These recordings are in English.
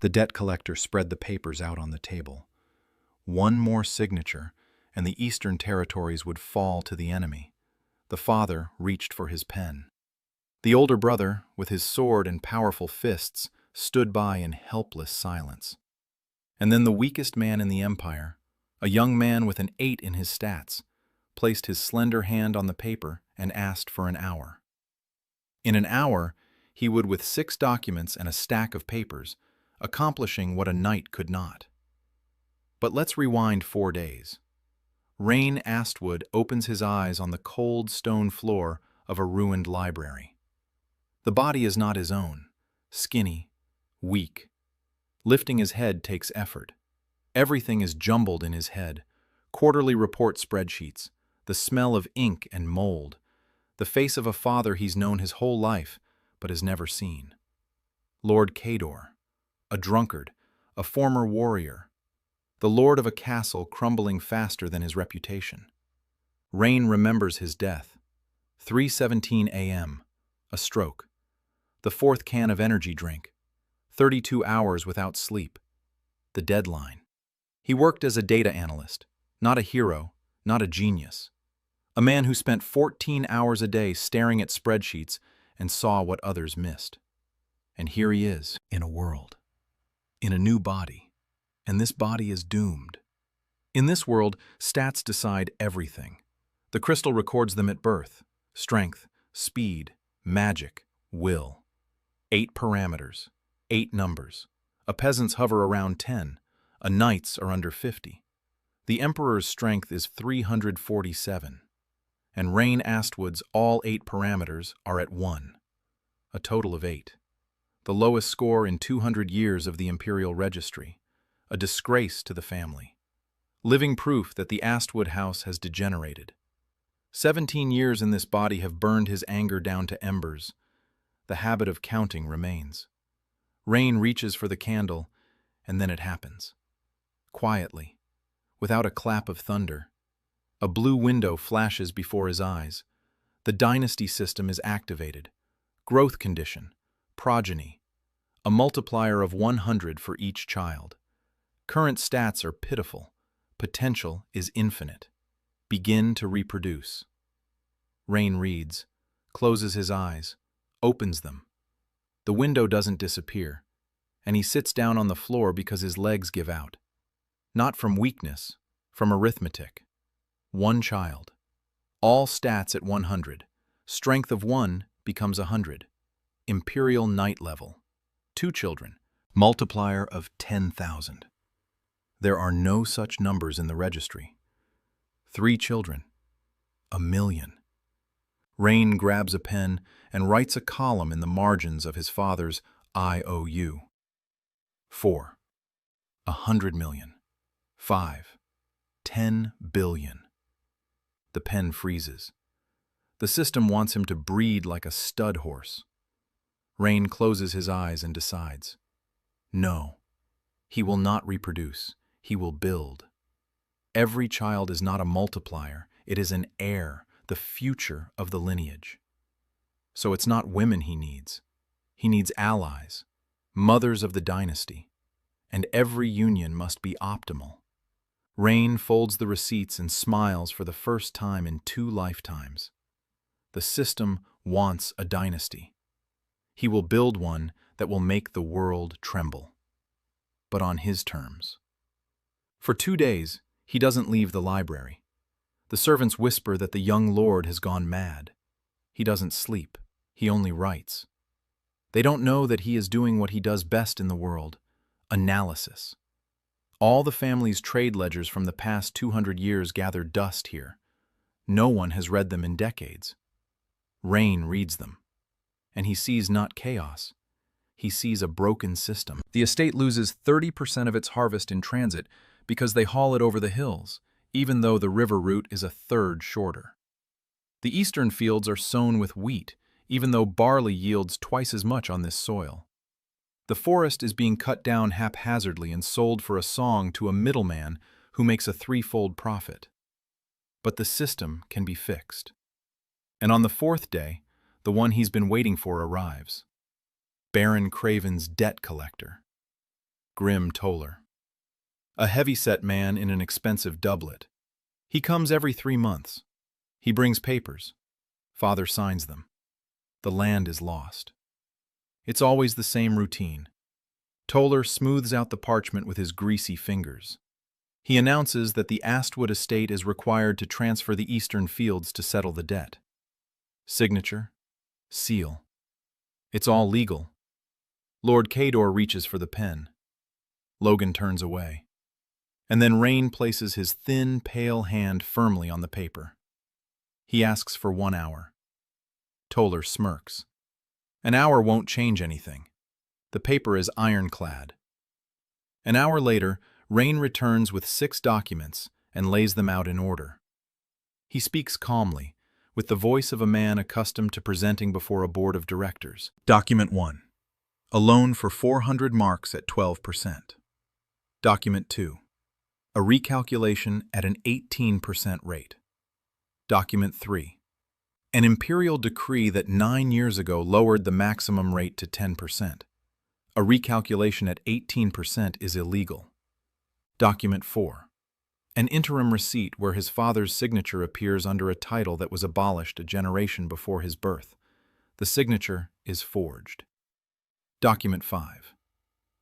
The debt collector spread the papers out on the table. One more signature, and the Eastern territories would fall to the enemy. The father reached for his pen. The older brother, with his sword and powerful fists, stood by in helpless silence. And then the weakest man in the empire, a young man with an 8 in his stats, placed his slender hand on the paper and asked for an hour. In an hour, he would, with 6 documents and a stack of papers, accomplishing what a knight could not. But let's rewind 4 days. Rain Astwood opens his eyes on the cold stone floor of a ruined library. The body is not his own, skinny, weak. Lifting his head takes effort. Everything is jumbled in his head. Quarterly report spreadsheets, the smell of ink and mold, the face of a father he's known his whole life but has never seen. Lord Cador, a drunkard, a former warrior, the lord of a castle crumbling faster than his reputation. Rain remembers his death. 3:17 a.m., a stroke. The 4th can of energy drink. 32 hours without sleep. The deadline. He worked as a data analyst, not a hero, not a genius. A man who spent 14 hours a day staring at spreadsheets and saw what others missed. And here he is, in a world, in a new body, and this body is doomed. In this world, stats decide everything. The crystal records them at birth: strength, speed, magic, will. 8 parameters, 8 numbers. A peasant's hover around 10. A knight's are under 50. The emperor's strength is 347. And Rain Astwood's all 8 parameters are at 1. A total of 8. The lowest score in 200 years of the imperial registry. A disgrace to the family. Living proof that the Astwood house has degenerated. 17 years in this body have burned his anger down to embers. The habit of counting remains. Rain reaches for the candle, and then it happens. Quietly, without a clap of thunder, a blue window flashes before his eyes. The Dynasty system is activated. Growth condition, progeny, a multiplier of 100 for each child. Current stats are pitiful. Potential is infinite. Begin to reproduce. Rain reads, closes his eyes, opens them. The window doesn't disappear, and he sits down on the floor because his legs give out. Not from weakness, from arithmetic. 1 child. All stats at 100. Strength of 1 becomes 100. Imperial knight level. 2 children. Multiplier of 10,000. There are no such numbers in the registry. 3 children. 1,000,000. Rain grabs a pen and writes a column in the margins of his father's IOU. 4. 100 million. 5. 10 billion. The pen freezes. The system wants him to breed like a stud horse. Rain closes his eyes and decides. No, he will not reproduce. He will build. Every child is not a multiplier. It is an heir, the future of the lineage. So it's not women he needs. He needs allies, mothers of the dynasty. And every union must be optimal. Rain folds the receipts and smiles for the first time in 2 lifetimes. The system wants a dynasty. He will build one that will make the world tremble. But on his terms. For 2 days, he doesn't leave the library. The servants whisper that the young lord has gone mad. He doesn't sleep. He only writes. They don't know that he is doing what he does best in the world: analysis. All the family's trade ledgers from the past 200 years gather dust here. No one has read them in decades. Rain reads them, and he sees not chaos. He sees a broken system. The estate loses 30% of its harvest in transit because they haul it over the hills, even though the river route is a third shorter. The eastern fields are sown with wheat, even though barley yields twice as much on this soil. The forest is being cut down haphazardly and sold for a song to a middleman who makes a 3-fold profit. But the system can be fixed. And on the 4th day, the one he's been waiting for arrives. Baron Craven's debt collector. grim Toller. A heavy-set man in an expensive doublet. He comes every 3 months. He brings papers. Father signs them. The land is lost. It's always the same routine. Toller smooths out the parchment with his greasy fingers. He announces that the Astwood estate is required to transfer the eastern fields to settle the debt. Signature. Seal. It's all legal. Lord Cador reaches for the pen. Logan turns away. And then Rain places his thin, pale hand firmly on the paper. He asks for 1 hour. Toller smirks. An hour won't change anything. The paper is ironclad. An hour later, Rain returns with 6 documents and lays them out in order. He speaks calmly, with the voice of a man accustomed to presenting before a board of directors. Document 1. A loan for 400 marks at 12%. Document 2. A recalculation at an 18% rate. Document 3. An imperial decree that 9 years ago lowered the maximum rate to 10%. A recalculation at 18% is illegal. Document 4. An interim receipt where his father's signature appears under a title that was abolished a generation before his birth. The signature is forged. Document 5.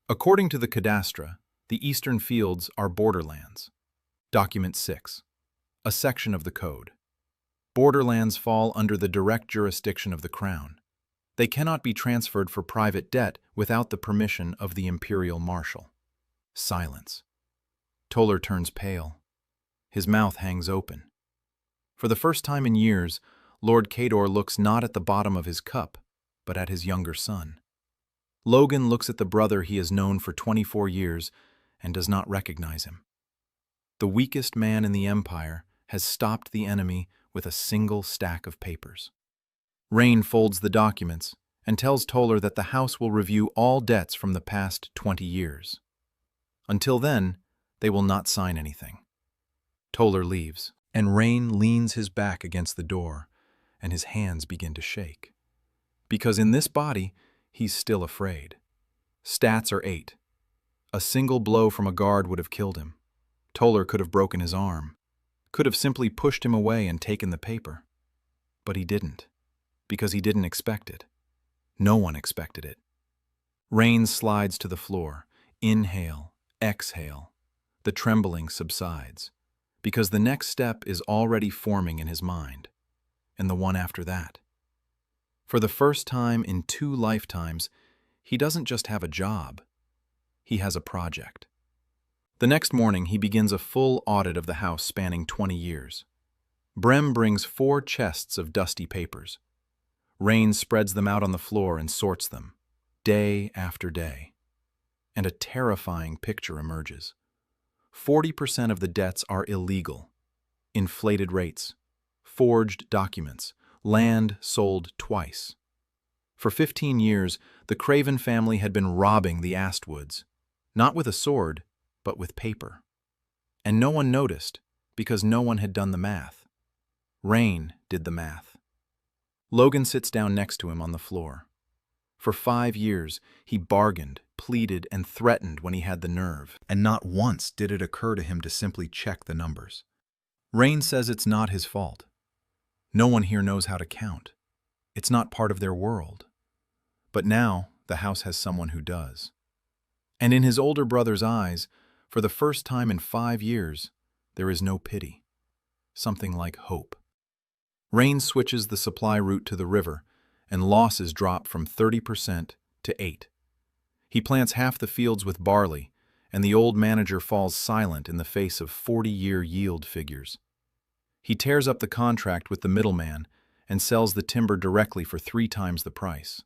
According to the cadastre, the eastern fields are borderlands. Document 6. A section of the code. Borderlands fall under the direct jurisdiction of the Crown. They cannot be transferred for private debt without the permission of the Imperial Marshal. Silence. Toller turns pale. His mouth hangs open. For the first time in years, Lord Cador looks not at the bottom of his cup, but at his younger son. Logan looks at the brother he has known for 24 years and does not recognize him. The weakest man in the Empire has stopped the enemy with a single stack of papers. Rain folds the documents and tells Toller that the House will review all debts from the past 20 years. Until then, they will not sign anything. Toller leaves, and Rain leans his back against the door, and his hands begin to shake. Because in this body, he's still afraid. Stats are 8. A single blow from a guard would have killed him. Toller could have broken his arm, could have simply pushed him away and taken the paper. But he didn't, because he didn't expect it. No one expected it. Rain slides to the floor. Inhale, exhale. The trembling subsides, because the next step is already forming in his mind, and the one after that. For the first time in 2 lifetimes, he doesn't just have a job, he has a project. The next morning, he begins a full audit of the house spanning 20 years. Brem brings 4 chests of dusty papers. Rain spreads them out on the floor and sorts them, day after day. And a terrifying picture emerges. 40% of the debts are illegal. Inflated rates, forged documents, land sold twice. For 15 years, the Craven family had been robbing the Astwoods, not with a sword, but with paper. And no one noticed, because no one had done the math. Rain did the math. Logan sits down next to him on the floor. For 5 years, he bargained, pleaded, and threatened when he had the nerve, and not once did it occur to him to simply check the numbers. Rain says it's not his fault. No one here knows how to count. It's not part of their world. But now, the house has someone who does. And in his older brother's eyes, for the first time in 5 years, there is no pity. Something like hope. Rain switches the supply route to the river, and losses drop from 30% to 8%. He plants half the fields with barley, and the old manager falls silent in the face of 40-year yield figures. He tears up the contract with the middleman and sells the timber directly for 3 times the price.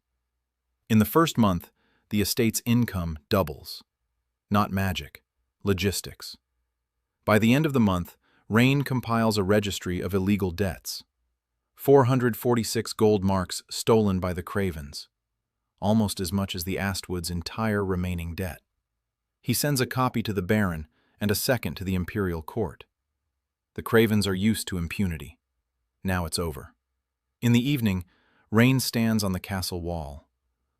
In the first month, the estate's income doubles. Not magic, logistics. By the end of the month, Rain compiles a registry of illegal debts. 446 gold marks stolen by the Cravens, almost as much as the Astwood's entire remaining debt. He sends a copy to the Baron and a second to the Imperial Court. The Cravens are used to impunity. Now it's over. In the evening, Rain stands on the castle wall.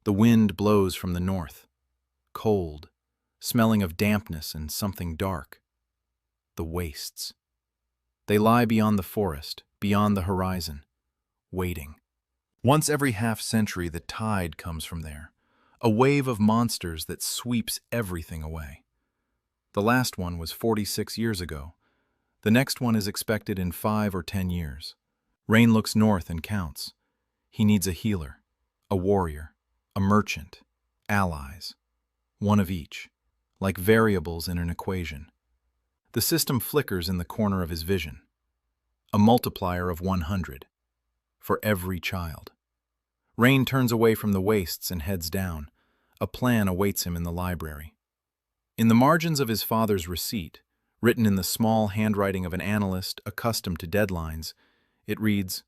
The wind blows from the north. Cold, smelling of dampness and something dark. The wastes. They lie beyond the forest, beyond the horizon, waiting. Once every half-century the tide comes from there, a wave of monsters that sweeps everything away. The last one was 46 years ago. The next one is expected in 5 or 10 years. Rain looks north and counts. He needs a healer, a warrior, a merchant, allies. One of each, like variables in an equation. The system flickers in the corner of his vision. A multiplier of 100. For every child. Rain turns away from the wastes and heads down. A plan awaits him in the library. In the margins of his father's receipt, written in the small handwriting of an analyst accustomed to deadlines, it reads,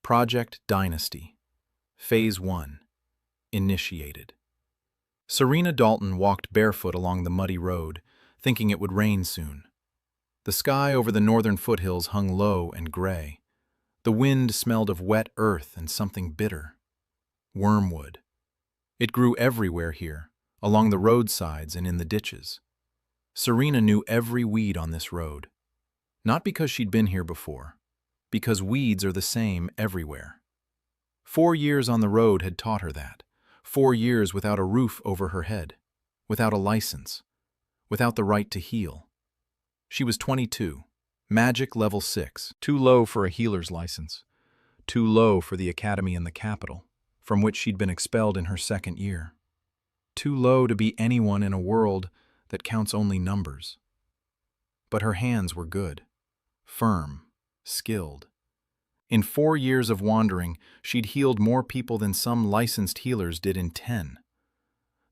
Project Dynasty, Phase 1, Initiated. Serena Dalton walked barefoot along the muddy road, thinking it would rain soon. The sky over the northern foothills hung low and gray. The wind smelled of wet earth and something bitter. Wormwood. It grew everywhere here, along the roadsides and in the ditches. Serena knew every weed on this road. Not because she'd been here before, because weeds are the same everywhere. 4 years on the road had taught her that. 4 years without a roof over her head, without a license, without the right to heal. She was 22, magic level 6, too low for a healer's license, too low for the academy in the capital, from which she'd been expelled in her 2nd year. Too low to be anyone in a world that counts only numbers. But her hands were good, firm, skilled. In 4 years of wandering, she'd healed more people than some licensed healers did in 10.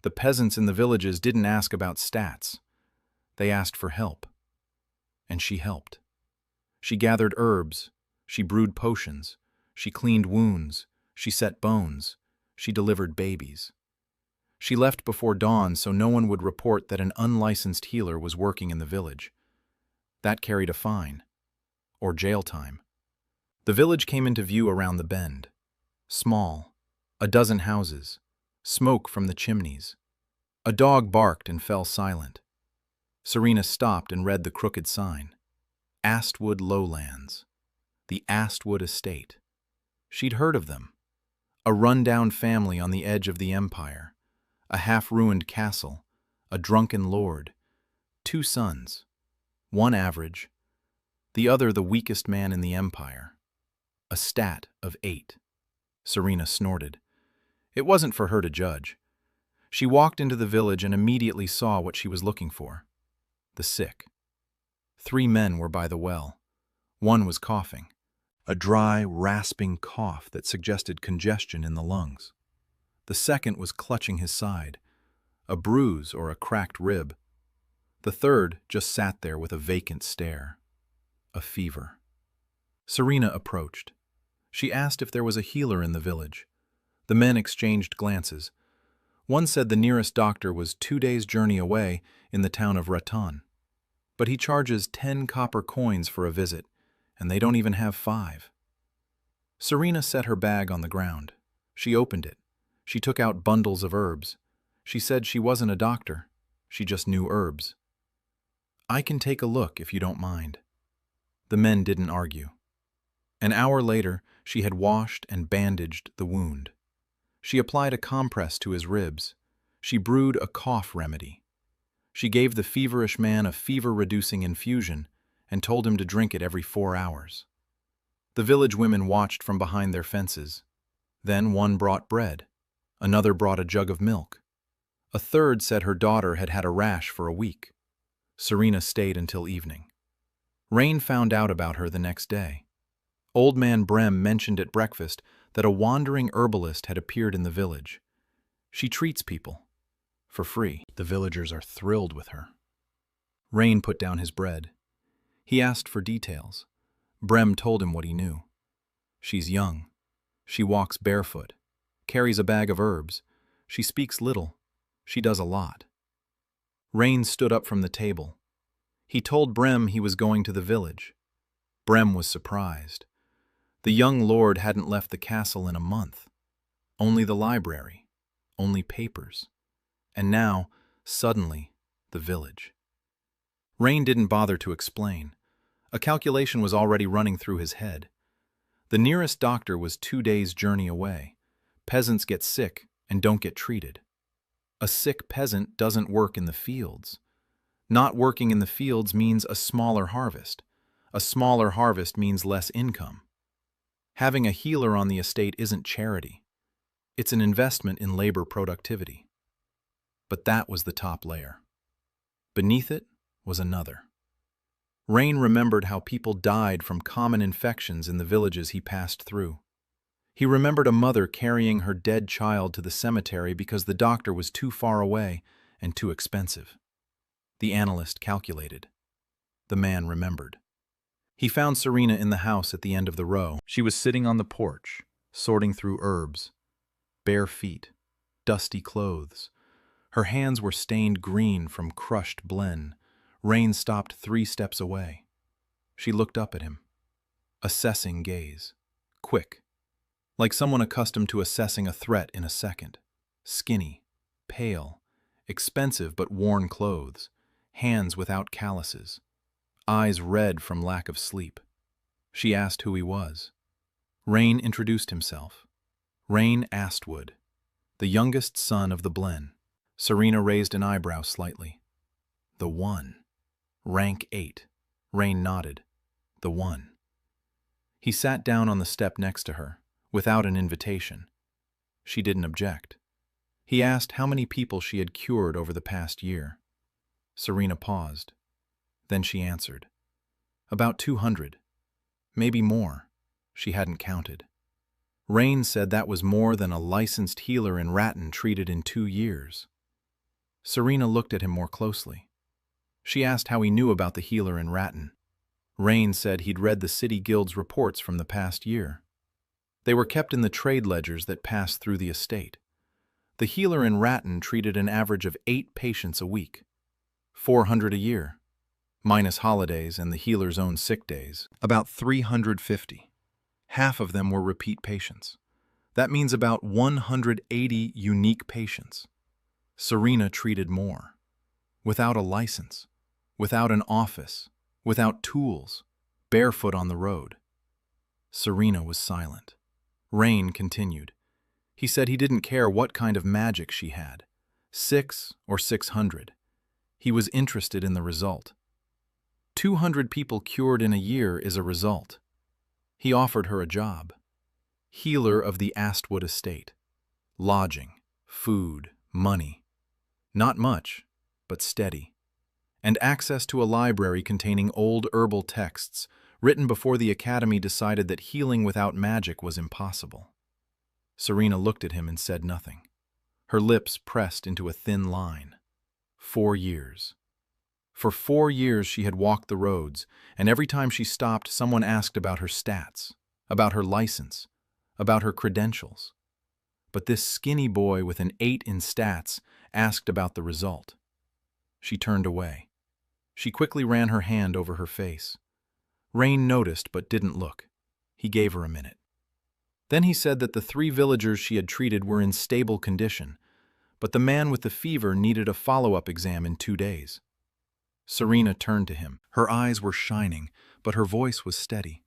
The peasants in the villages didn't ask about stats. They asked for help. And she helped. She gathered herbs. She brewed potions. She cleaned wounds. She set bones. She delivered babies. She left before dawn so no one would report that an unlicensed healer was working in the village. That carried a fine. Or jail time. The village came into view around the bend. Small. A dozen houses. Smoke from the chimneys. A dog barked and fell silent. Serena stopped and read the crooked sign. Astwood Lowlands. The Astwood Estate. She'd heard of them. A run-down family on the edge of the empire. A half-ruined castle. A drunken lord. 2 sons. One average. The other the weakest man in the empire. A stat of 8. Serena snorted. It wasn't for her to judge. She walked into the village and immediately saw what she was looking for. The sick. 3 men were by the well. One was coughing. A dry, rasping cough that suggested congestion in the lungs. The second was clutching his side. A bruise or a cracked rib. The third just sat there with a vacant stare. A fever. Serena approached. She asked if there was a healer in the village. The men exchanged glances. One said the nearest doctor was 2 days' journey away in the town of Raton. But he charges 10 copper coins for a visit, and they don't even have 5. Serena set her bag on the ground. She opened it. She took out bundles of herbs. She said she wasn't a doctor. She just knew herbs. I can take a look if you don't mind. The men didn't argue. An hour later, she had washed and bandaged the wound. She applied a compress to his ribs. She brewed a cough remedy. She gave the feverish man a fever-reducing infusion and told him to drink it every 4 hours. The village women watched from behind their fences. Then one brought bread. Another brought a jug of milk. A third said her daughter had had a rash for a week. Serena stayed until evening. Rain found out about her the next day. Old man Brem mentioned at breakfast that a wandering herbalist had appeared in the village. She treats people. For free. The villagers are thrilled with her. Rain put down his bread. He asked for details. Brem told him what he knew. She's young. She walks barefoot. Carries a bag of herbs. She speaks little. She does a lot. Rain stood up from the table. He told Brem he was going to the village. Brem was surprised. The young lord hadn't left the castle in a month. Only the library. Only papers. And now, suddenly, the village. Rain didn't bother to explain. A calculation was already running through his head. The nearest doctor was 2 days' journey away. Peasants get sick and don't get treated. A sick peasant doesn't work in the fields. Not working in the fields means a smaller harvest. A smaller harvest means less income. Having a healer on the estate isn't charity. It's an investment in labor productivity. But that was the top layer. Beneath it was another. Rain remembered how people died from common infections in the villages he passed through. He remembered a mother carrying her dead child to the cemetery because the doctor was too far away and too expensive. The analyst calculated. The man remembered. He found Serena in the house at the end of the row. She was sitting on the porch, sorting through herbs. Bare feet, dusty clothes. Her hands were stained green from crushed blen. Rain stopped 3 steps away. She looked up at him. Assessing gaze. Quick. Like someone accustomed to assessing a threat in a second. Skinny, pale, expensive but worn clothes. Hands without calluses. Eyes red from lack of sleep. She asked who he was. Rain introduced himself. Rain Astwood, the youngest son of the Blen. Serena raised an eyebrow slightly. The one. Rank 8. Rain nodded. The one. He sat down on the step next to her, without an invitation. She didn't object. He asked how many people she had cured over the past year. Serena paused. Then she answered. About 200. Maybe more. She hadn't counted. Rain said that was more than a licensed healer in Ratton treated in 2 years. Serena looked at him more closely. She asked how he knew about the healer in Ratton. Rain said he'd read the City Guild's reports from the past year. They were kept in the trade ledgers that passed through the estate. The healer in Ratton treated an average of 8 patients a week. 400 a year. Minus holidays and the healer's own sick days. About 350. Half of them were repeat patients. That means about 180 unique patients. Serena treated more. Without a license. Without an office. Without tools. Barefoot on the road. Serena was silent. Rain continued. He said he didn't care what kind of magic she had. 6 or 600. He was interested in the result. 200 people cured in a year is a result. He offered her a job. Healer of the Astwood estate. Lodging, food, money. Not much, but steady. And access to a library containing old herbal texts, written before the Academy decided that healing without magic was impossible. Serena looked at him and said nothing. Her lips pressed into a thin line. 4 years. For 4 years she had walked the roads, and every time she stopped, someone asked about her stats, about her license, about her credentials. But this skinny boy with an 8 in stats asked about the result. She turned away. She quickly ran her hand over her face. Rain noticed but didn't look. He gave her a minute. Then he said that the 3 villagers she had treated were in stable condition, but the man with the fever needed a follow-up exam in 2 days. Serena turned to him. Her eyes were shining, but her voice was steady.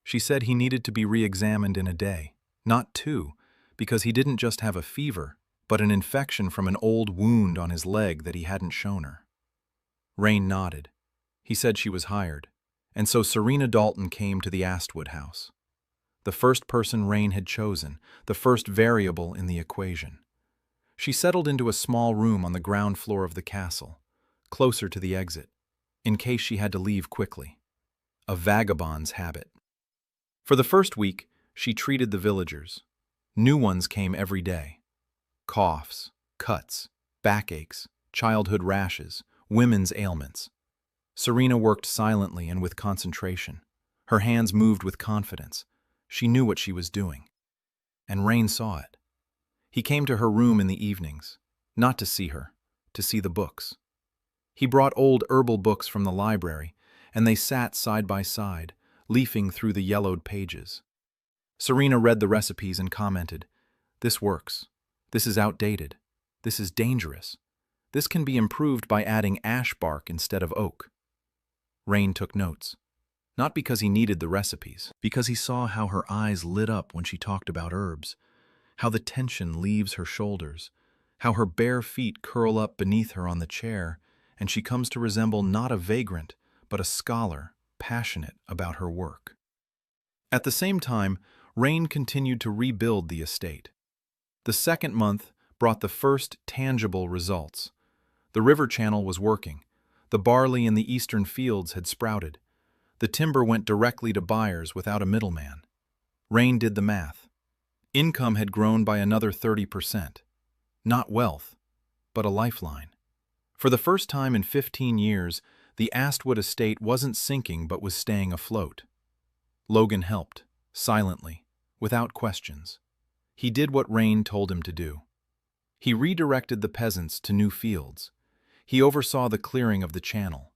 She said he needed to be re-examined in a day, not 2, because he didn't just have a fever, but an infection from an old wound on his leg that he hadn't shown her. Rain nodded. He said she was hired, and so Serena Dalton came to the Astwood house. The first person Rain had chosen, the first variable in the equation. She settled into a small room on the ground floor of the castle, closer to the exit, in case she had to leave quickly. A vagabond's habit. For the first week, she treated the villagers. New ones came every day. Coughs, cuts, backaches, childhood rashes, women's ailments. Serena worked silently and with concentration. Her hands moved with confidence. She knew what she was doing. And Rain saw it. He came to her room in the evenings, not to see her, to see the books. He brought old herbal books from the library, and they sat side by side, leafing through the yellowed pages. Serena read the recipes and commented, "This works. This is outdated. This is dangerous. This can be improved by adding ash bark instead of oak. Rain took notes. Not because he needed the recipes, because he saw how her eyes lit up when she talked about herbs, how the tension leaves her shoulders, how her bare feet curl up beneath her on the chair, and she comes to resemble not a vagrant, but a scholar, passionate about her work. At the same time, Rain continued to rebuild the estate. The second month brought the first tangible results. The river channel was working. The barley in the eastern fields had sprouted. The timber went directly to buyers without a middleman. Rain did the math. Income had grown by another 30%. Not wealth, but a lifeline. For the first time in 15 years, the Astwood estate wasn't sinking but was staying afloat. Logan helped, silently, without questions. He did what Rain told him to do. He redirected the peasants to new fields. He oversaw the clearing of the channel.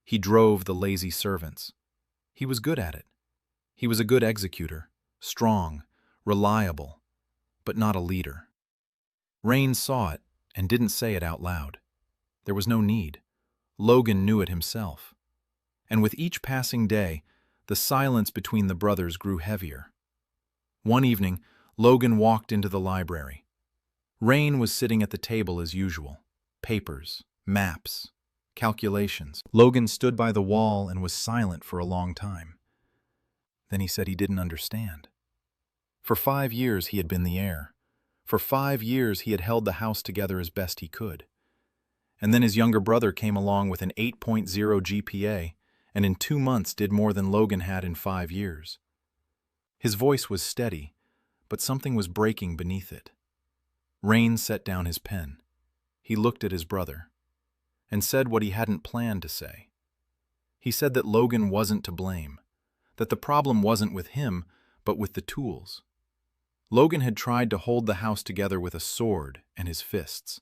He drove the lazy servants. He was good at it. He was a good executor, strong, reliable, but not a leader. Rain saw it and didn't say it out loud. There was no need. Logan knew it himself. And with each passing day, the silence between the brothers grew heavier. One evening, Logan walked into the library. Rain was sitting at the table as usual. Papers, maps, calculations. Logan stood by the wall and was silent for a long time. Then he said he didn't understand. For 5 years he had been the heir. For 5 years he had held the house together as best he could. And then his younger brother came along with an 8.0 GPA, and in 2 months did more than Logan had in 5 years. His voice was steady, but something was breaking beneath it. Rain set down his pen. He looked at his brother and said what he hadn't planned to say. He said that Logan wasn't to blame, that the problem wasn't with him, but with the tools. Logan had tried to hold the house together with a sword and his fists.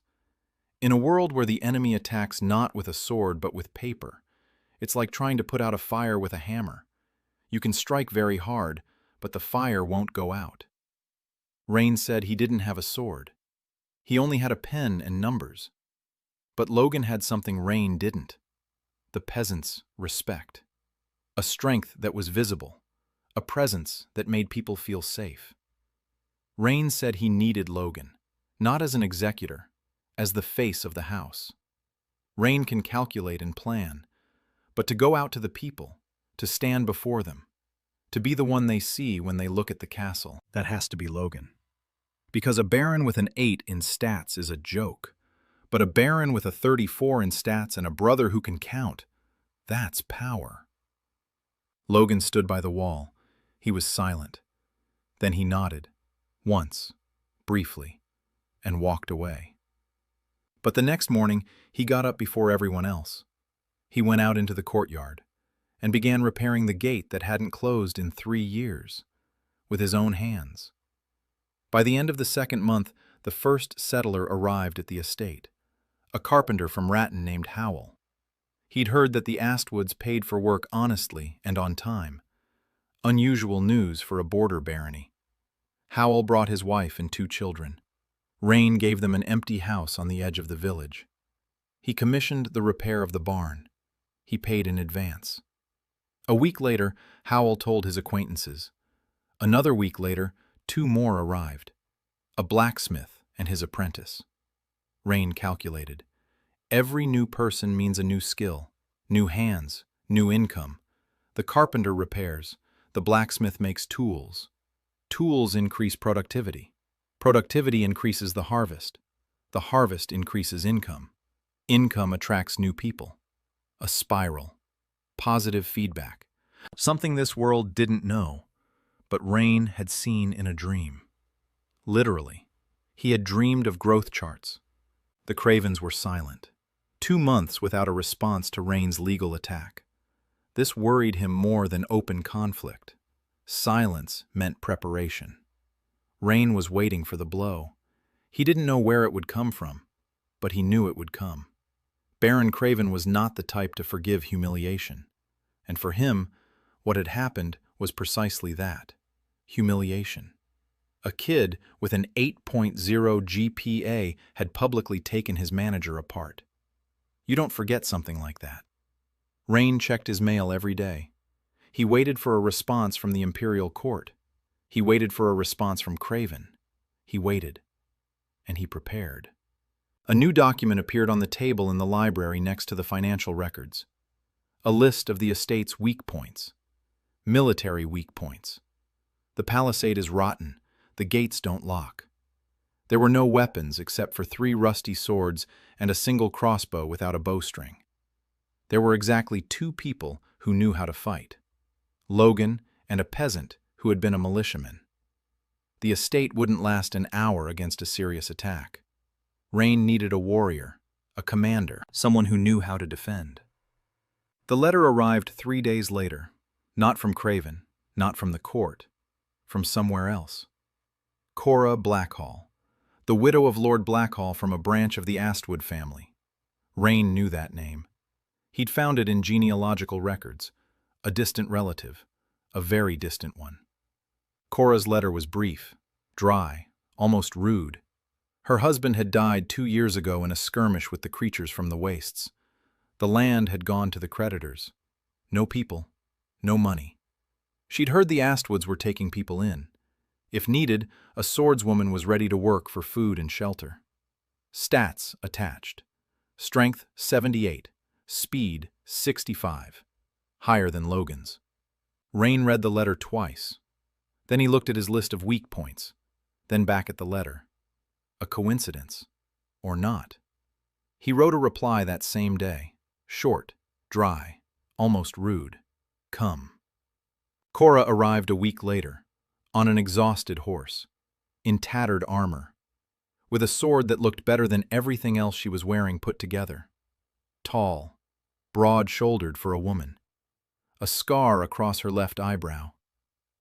In a world where the enemy attacks not with a sword but with paper, it's like trying to put out a fire with a hammer. You can strike very hard, but the fire won't go out. Rain said he didn't have a sword. He only had a pen and numbers. But Logan had something Rain didn't. The peasants' respect. A strength that was visible. A presence that made people feel safe. Rain said he needed Logan, not as an executor, as the face of the house. Rain can calculate and plan, but to go out to the people, to stand before them, to be the one they see when they look at the castle, that has to be Logan. Because a baron with an 8 in stats is a joke, but a baron with a 34 in stats and a brother who can count, that's power. Logan stood by the wall. He was silent. Then he nodded, once, briefly, and walked away. But the next morning, he got up before everyone else. He went out into the courtyard and began repairing the gate that hadn't closed in 3 years, with his own hands. By the end of the second month, the first settler arrived at the estate, a carpenter from Ratton named Howell. He'd heard that the Astwoods paid for work honestly and on time. Unusual news for a border barony. Howell brought his wife and 2 children. Rain gave them an empty house on the edge of the village. He commissioned the repair of the barn. He paid in advance. A week later, Howell told his acquaintances. Another week later, 2 more arrived. A blacksmith and his apprentice. Rain calculated. Every new person means a new skill, new hands, new income. The carpenter repairs. The blacksmith makes tools. Tools increase productivity. Productivity increases the harvest. The harvest increases income. Income attracts new people. A spiral. Positive feedback. Something this world didn't know, but Rain had seen in a dream. Literally, he had dreamed of growth charts. The Cravens were silent. 2 months without a response to Rain's legal attack. This worried him more than open conflict. Silence meant preparation. Rain was waiting for the blow. He didn't know where it would come from, but he knew it would come. Baron Craven was not the type to forgive humiliation. And for him, what had happened was precisely that, humiliation. A kid with an 8.0 GPA had publicly taken his manager apart. You don't forget something like that. Rain checked his mail every day. He waited for a response from the imperial court. He waited for a response from Craven. He waited. And he prepared. A new document appeared on the table in the library next to the financial records. A list of the estate's weak points. Military weak points. The palisade is rotten. The gates don't lock. There were no weapons except for 3 rusty swords and a single crossbow without a bowstring. There were exactly 2 people who knew how to fight. Logan and a peasant who had been a militiaman. The estate wouldn't last an hour against a serious attack. Rain needed a warrior, a commander, someone who knew how to defend. The letter arrived 3 days later, not from Craven, not from the court, from somewhere else. Cora Blackhall, the widow of Lord Blackhall from a branch of the Astwood family. Rain knew that name. He'd found it in genealogical records, a distant relative, a very distant one. Cora's letter was brief, dry, almost rude. Her husband had died 2 years ago in a skirmish with the creatures from the wastes. The land had gone to the creditors. No people, no money. She'd heard the Astwoods were taking people in. If needed, a swordswoman was ready to work for food and shelter. Stats attached. Strength 78, speed 65, higher than Logan's. Rain read the letter twice. Then he looked at his list of weak points, then back at the letter. A coincidence, or not? He wrote a reply that same day, short, dry, almost rude. Come. Cora arrived a week later, on an exhausted horse, in tattered armor, with a sword that looked better than everything else she was wearing put together. Tall, broad-shouldered for a woman, a scar across her left eyebrow,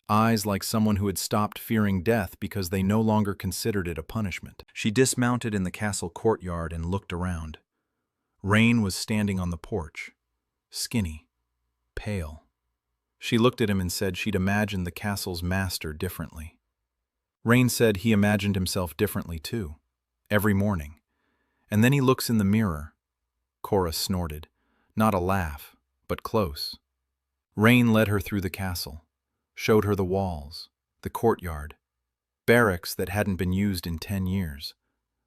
eyes like someone who had stopped fearing death because they no longer considered it a punishment. She dismounted in the castle courtyard and looked around. Rain was standing on the porch, skinny, pale. She looked at him and said she'd imagined the castle's master differently. Rain said he imagined himself differently too, every morning. And then he looks in the mirror. Cora snorted, not a laugh, but close. Rain led her through the castle, showed her the walls, the courtyard, barracks that hadn't been used in 10 years,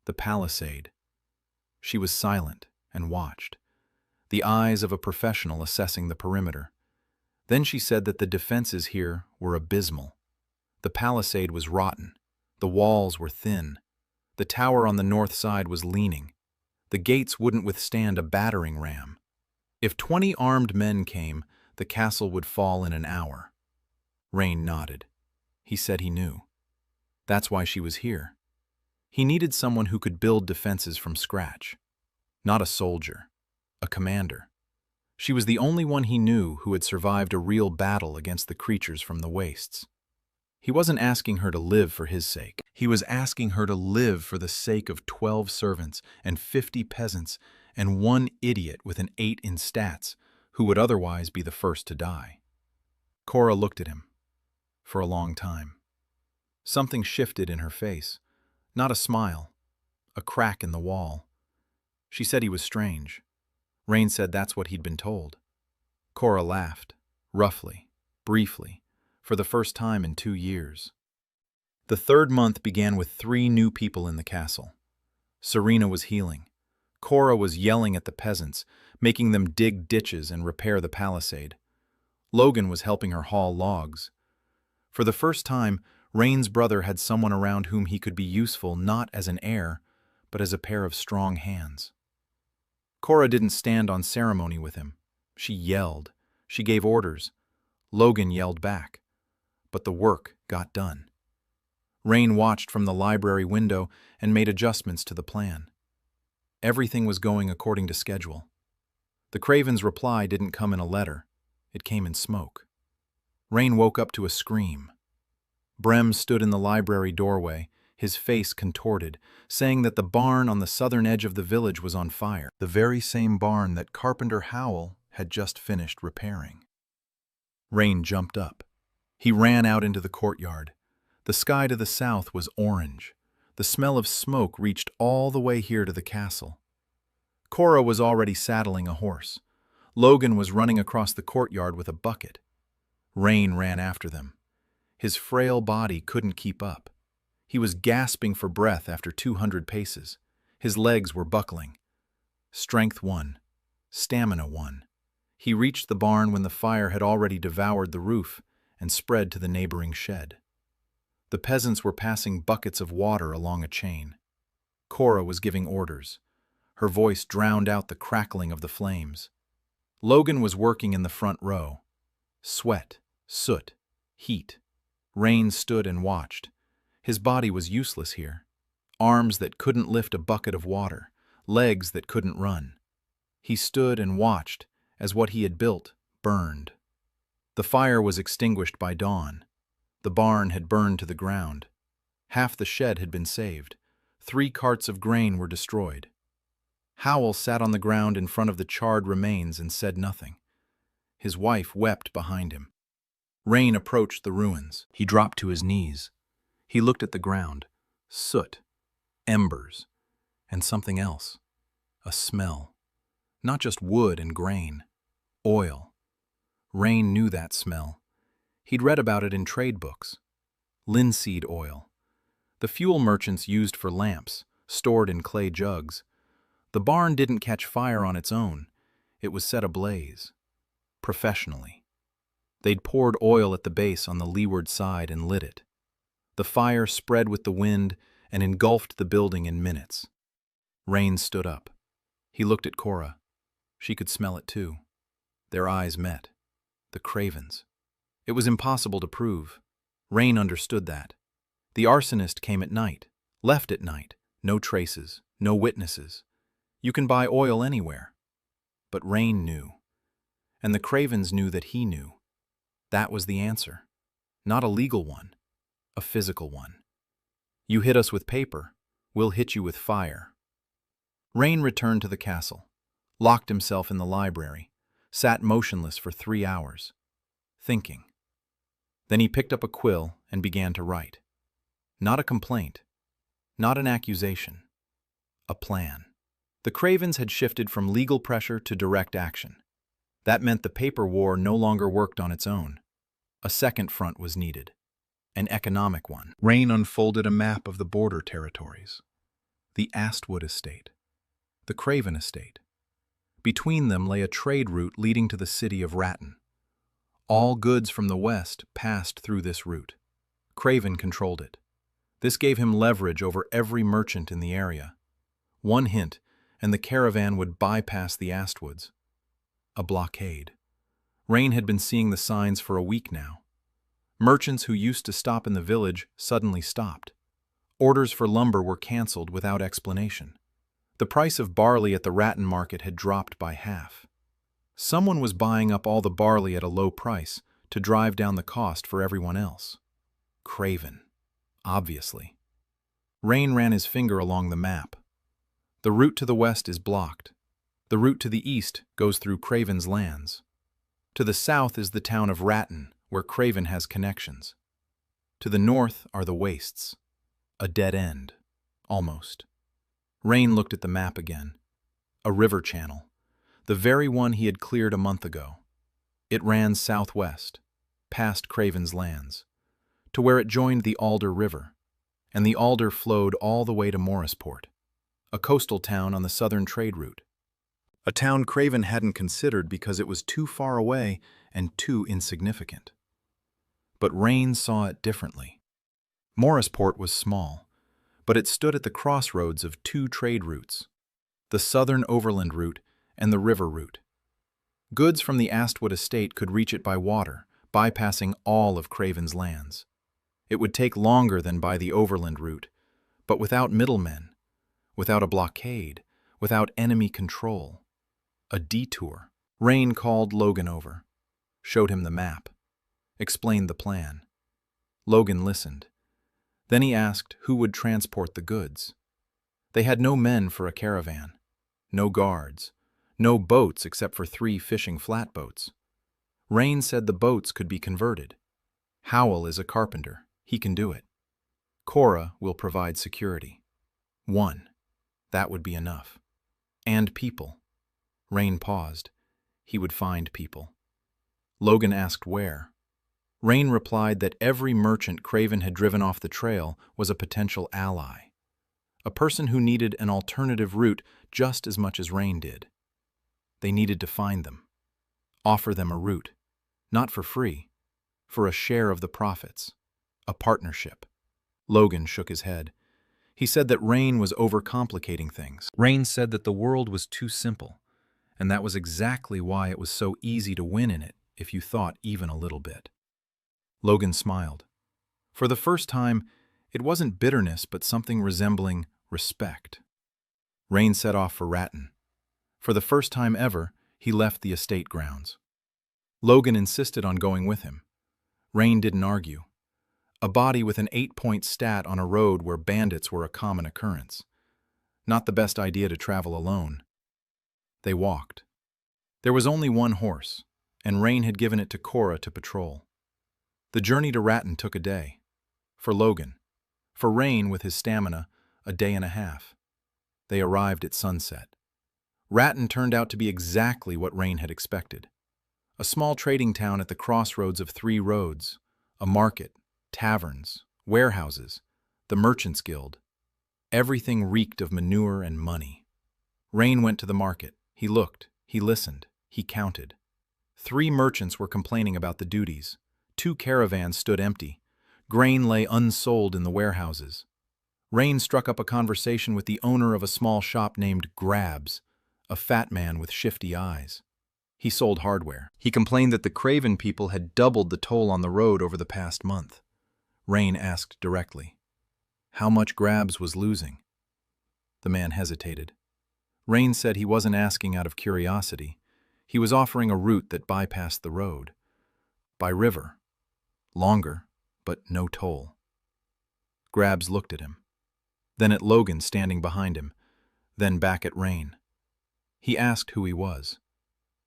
the palisade. She was silent and watched, the eyes of a professional assessing the perimeter. Then she said that the defenses here were abysmal. The palisade was rotten, the walls were thin, the tower on the north side was leaning, the gates wouldn't withstand a battering ram. If 20 armed men came, the castle would fall in an hour. Rain nodded. He said he knew. That's why she was here. He needed someone who could build defenses from scratch. Not a soldier, a commander. She was the only one he knew who had survived a real battle against the creatures from the wastes. He wasn't asking her to live for his sake. He was asking her to live for the sake of 12 servants and 50 peasants and 1 idiot with an 8 in stats who would otherwise be the first to die. Cora looked at him. For a long time. Something shifted in her face. Not a smile. A crack in the wall. She said he was strange. Rain said that's what he'd been told. Cora laughed, roughly, briefly, for the first time in 2 years. The 3rd month began with 3 new people in the castle. Serena was healing. Cora was yelling at the peasants, making them dig ditches and repair the palisade. Logan was helping her haul logs. For the first time, Rain's brother had someone around whom he could be useful not as an heir, but as a pair of strong hands. Cora didn't stand on ceremony with him. She yelled. She gave orders. Logan yelled back. But the work got done. Rain watched from the library window and made adjustments to the plan. Everything was going according to schedule. The Craven's reply didn't come in a letter. It came in smoke. Rain woke up to a scream. Brem stood in the library doorway, his face contorted, saying that the barn on the southern edge of the village was on fire, the very same barn that Carpenter Howell had just finished repairing. Rain jumped up. He ran out into the courtyard. The sky to the south was orange. The smell of smoke reached all the way here to the castle. Cora was already saddling a horse. Logan was running across the courtyard with a bucket. Rain ran after them. His frail body couldn't keep up. He was gasping for breath after 200 paces. His legs were buckling. Strength won. Stamina won. He reached the barn when the fire had already devoured the roof and spread to the neighboring shed. The peasants were passing buckets of water along a chain. Cora was giving orders. Her voice drowned out the crackling of the flames. Logan was working in the front row. Sweat, soot, heat. Rain stood and watched. His body was useless here. Arms that couldn't lift a bucket of water, legs that couldn't run. He stood and watched as what he had built burned. The fire was extinguished by dawn. The barn had burned to the ground. Half the shed had been saved. 3 carts of grain were destroyed. Howell sat on the ground in front of the charred remains and said nothing. His wife wept behind him. Rain approached the ruins. He dropped to his knees. He looked at the ground. Soot, embers, and something else. A smell. Not just wood and grain. Oil. Rain knew that smell. He'd read about it in trade books. Linseed oil. The fuel merchants used for lamps, stored in clay jugs. The barn didn't catch fire on its own. It was set ablaze. Professionally. They'd poured oil at the base on the leeward side and lit it. The fire spread with the wind and engulfed the building in minutes. Rain stood up. He looked at Cora. She could smell it too. Their eyes met. The Cravens. It was impossible to prove. Rain understood that. The arsonist came at night, left at night. No traces, no witnesses. You can buy oil anywhere. But Rain knew. And the Cravens knew that he knew. That was the answer. Not a legal one, a physical one. You hit us with paper, we'll hit you with fire. Rain returned to the castle, locked himself in the library, sat motionless for 3 hours, thinking. Then he picked up a quill and began to write. Not a complaint, not an accusation, a plan. The Cravens had shifted from legal pressure to direct action. That meant the paper war no longer worked on its own. A second front was needed, an economic one. Rain unfolded a map of the border territories. The Astwood estate, the Craven estate. Between them lay a trade route leading to the city of Ratton. All goods from the west passed through this route. Craven controlled it. This gave him leverage over every merchant in the area. One hint, and the caravan would bypass the Astwoods. A blockade. Rain had been seeing the signs for a week now. Merchants who used to stop in the village suddenly stopped. Orders for lumber were canceled without explanation. The price of barley at the Ratton market had dropped by half. Someone was buying up all the barley at a low price to drive down the cost for everyone else. Craven, obviously. Rain ran his finger along the map. The route to the west is blocked. The route to the east goes through Craven's lands. To the south is the town of Ratton, where Craven has connections. To the north are the wastes. A dead end, almost. Rain looked at the map again. A river channel, the very one he had cleared a month ago. It ran southwest, past Craven's lands, to where it joined the Alder River, and the Alder flowed all the way to Morrisport, a coastal town on the southern trade route. A town Craven hadn't considered because it was too far away and too insignificant. But Rain saw it differently. Morrisport was small, but it stood at the crossroads of 2 trade routes, the southern overland route and the river route. Goods from the Astwood estate could reach it by water, bypassing all of Craven's lands. It would take longer than by the overland route, but without middlemen, without a blockade, without enemy control. A detour. Rain called Logan over, showed him the map, explained the plan. Logan listened. Then he asked who would transport the goods. They had no men for a caravan, no guards, no boats except for 3 fishing flatboats. Rain said the boats could be converted. Howell is a carpenter. He can do it. Cora will provide security. 1. That would be enough. And people. Rain paused. He would find people. Logan asked where. Rain replied that every merchant Craven had driven off the trail was a potential ally. A person who needed an alternative route just as much as Rain did. They needed to find them. Offer them a route. Not for free. For a share of the profits. A partnership. Logan shook his head. He said that Rain was overcomplicating things. Rain said that the world was too simple, and that was exactly why it was so easy to win in it if you thought even a little bit. Logan smiled. For the first time, it wasn't bitterness but something resembling respect. Rain set off for Ratton. For the first time ever, he left the estate grounds. Logan insisted on going with him. Rain didn't argue. A body with an 8-point stat on a road where bandits were a common occurrence. Not the best idea to travel alone. They walked. There was only one horse, and Rain had given it to Cora to patrol. The journey to Ratton took a day. For Logan. For Rain, with his stamina, a day and a half. They arrived at sunset. Ratton turned out to be exactly what Rain had expected. A small trading town at the crossroads of 3 roads, a market, taverns, warehouses, the Merchants' Guild. Everything reeked of manure and money. Rain went to the market. He looked, he listened, he counted. 3 merchants were complaining about the duties. 2 caravans stood empty. Grain lay unsold in the warehouses. Rain struck up a conversation with the owner of a small shop named Grabs, a fat man with shifty eyes. He sold hardware. He complained that the Craven people had doubled the toll on the road over the past month. Rain asked directly, how much Grabs was losing. The man hesitated. Rain said he wasn't asking out of curiosity. He was offering a route that bypassed the road. By river. Longer, but no toll. Grabs looked at him. Then at Logan standing behind him. Then back at Rain. He asked who he was.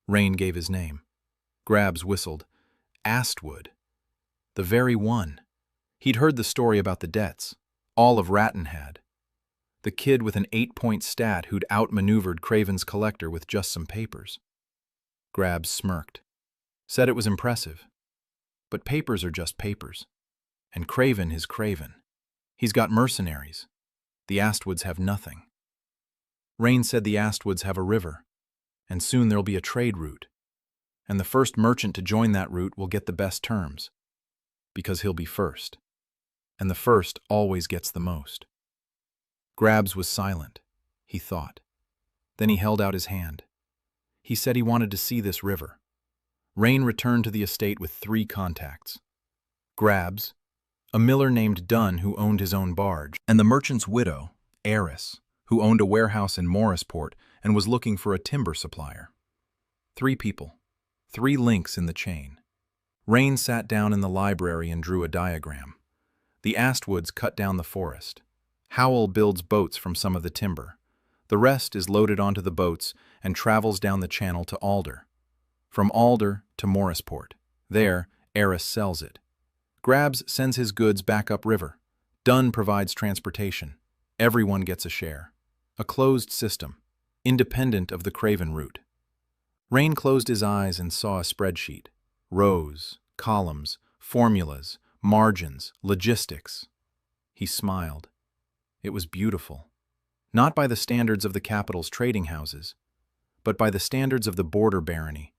Rain gave his name. Grabs whistled. Astwood. The very one. He'd heard the story about the debts. All of Ratton had. The kid with an 8-point stat who'd outmaneuvered Craven's collector with just some papers. Grabs smirked. Said it was impressive. But papers are just papers. And Craven is Craven. He's got mercenaries. The Astwoods have nothing. Rain said the Astwoods have a river, and soon there'll be a trade route. And the first merchant to join that route will get the best terms. Because he'll be first. And the first always gets the most. Grabs was silent, he thought. Then he held out his hand. He said he wanted to see this river. Rain returned to the estate with 3 contacts. Grabs, a miller named Dunn who owned his own barge, and the merchant's widow, Heiress, who owned a warehouse in Morrisport and was looking for a timber supplier. 3 people, 3 links in the chain. Rain sat down in the library and drew a diagram. The Astwoods cut down the forest. Howell builds boats from some of the timber. The rest is loaded onto the boats and travels down the channel to Alder. From Alder to Morrisport. There, Heiress sells it. Grabs sends his goods back upriver. Dunn provides transportation. Everyone gets a share. A closed system, independent of the Craven route. Rain closed his eyes and saw a spreadsheet. Rows, columns, formulas, margins, logistics. He smiled. It was beautiful. Not by the standards of the capital's trading houses, but by the standards of the border barony.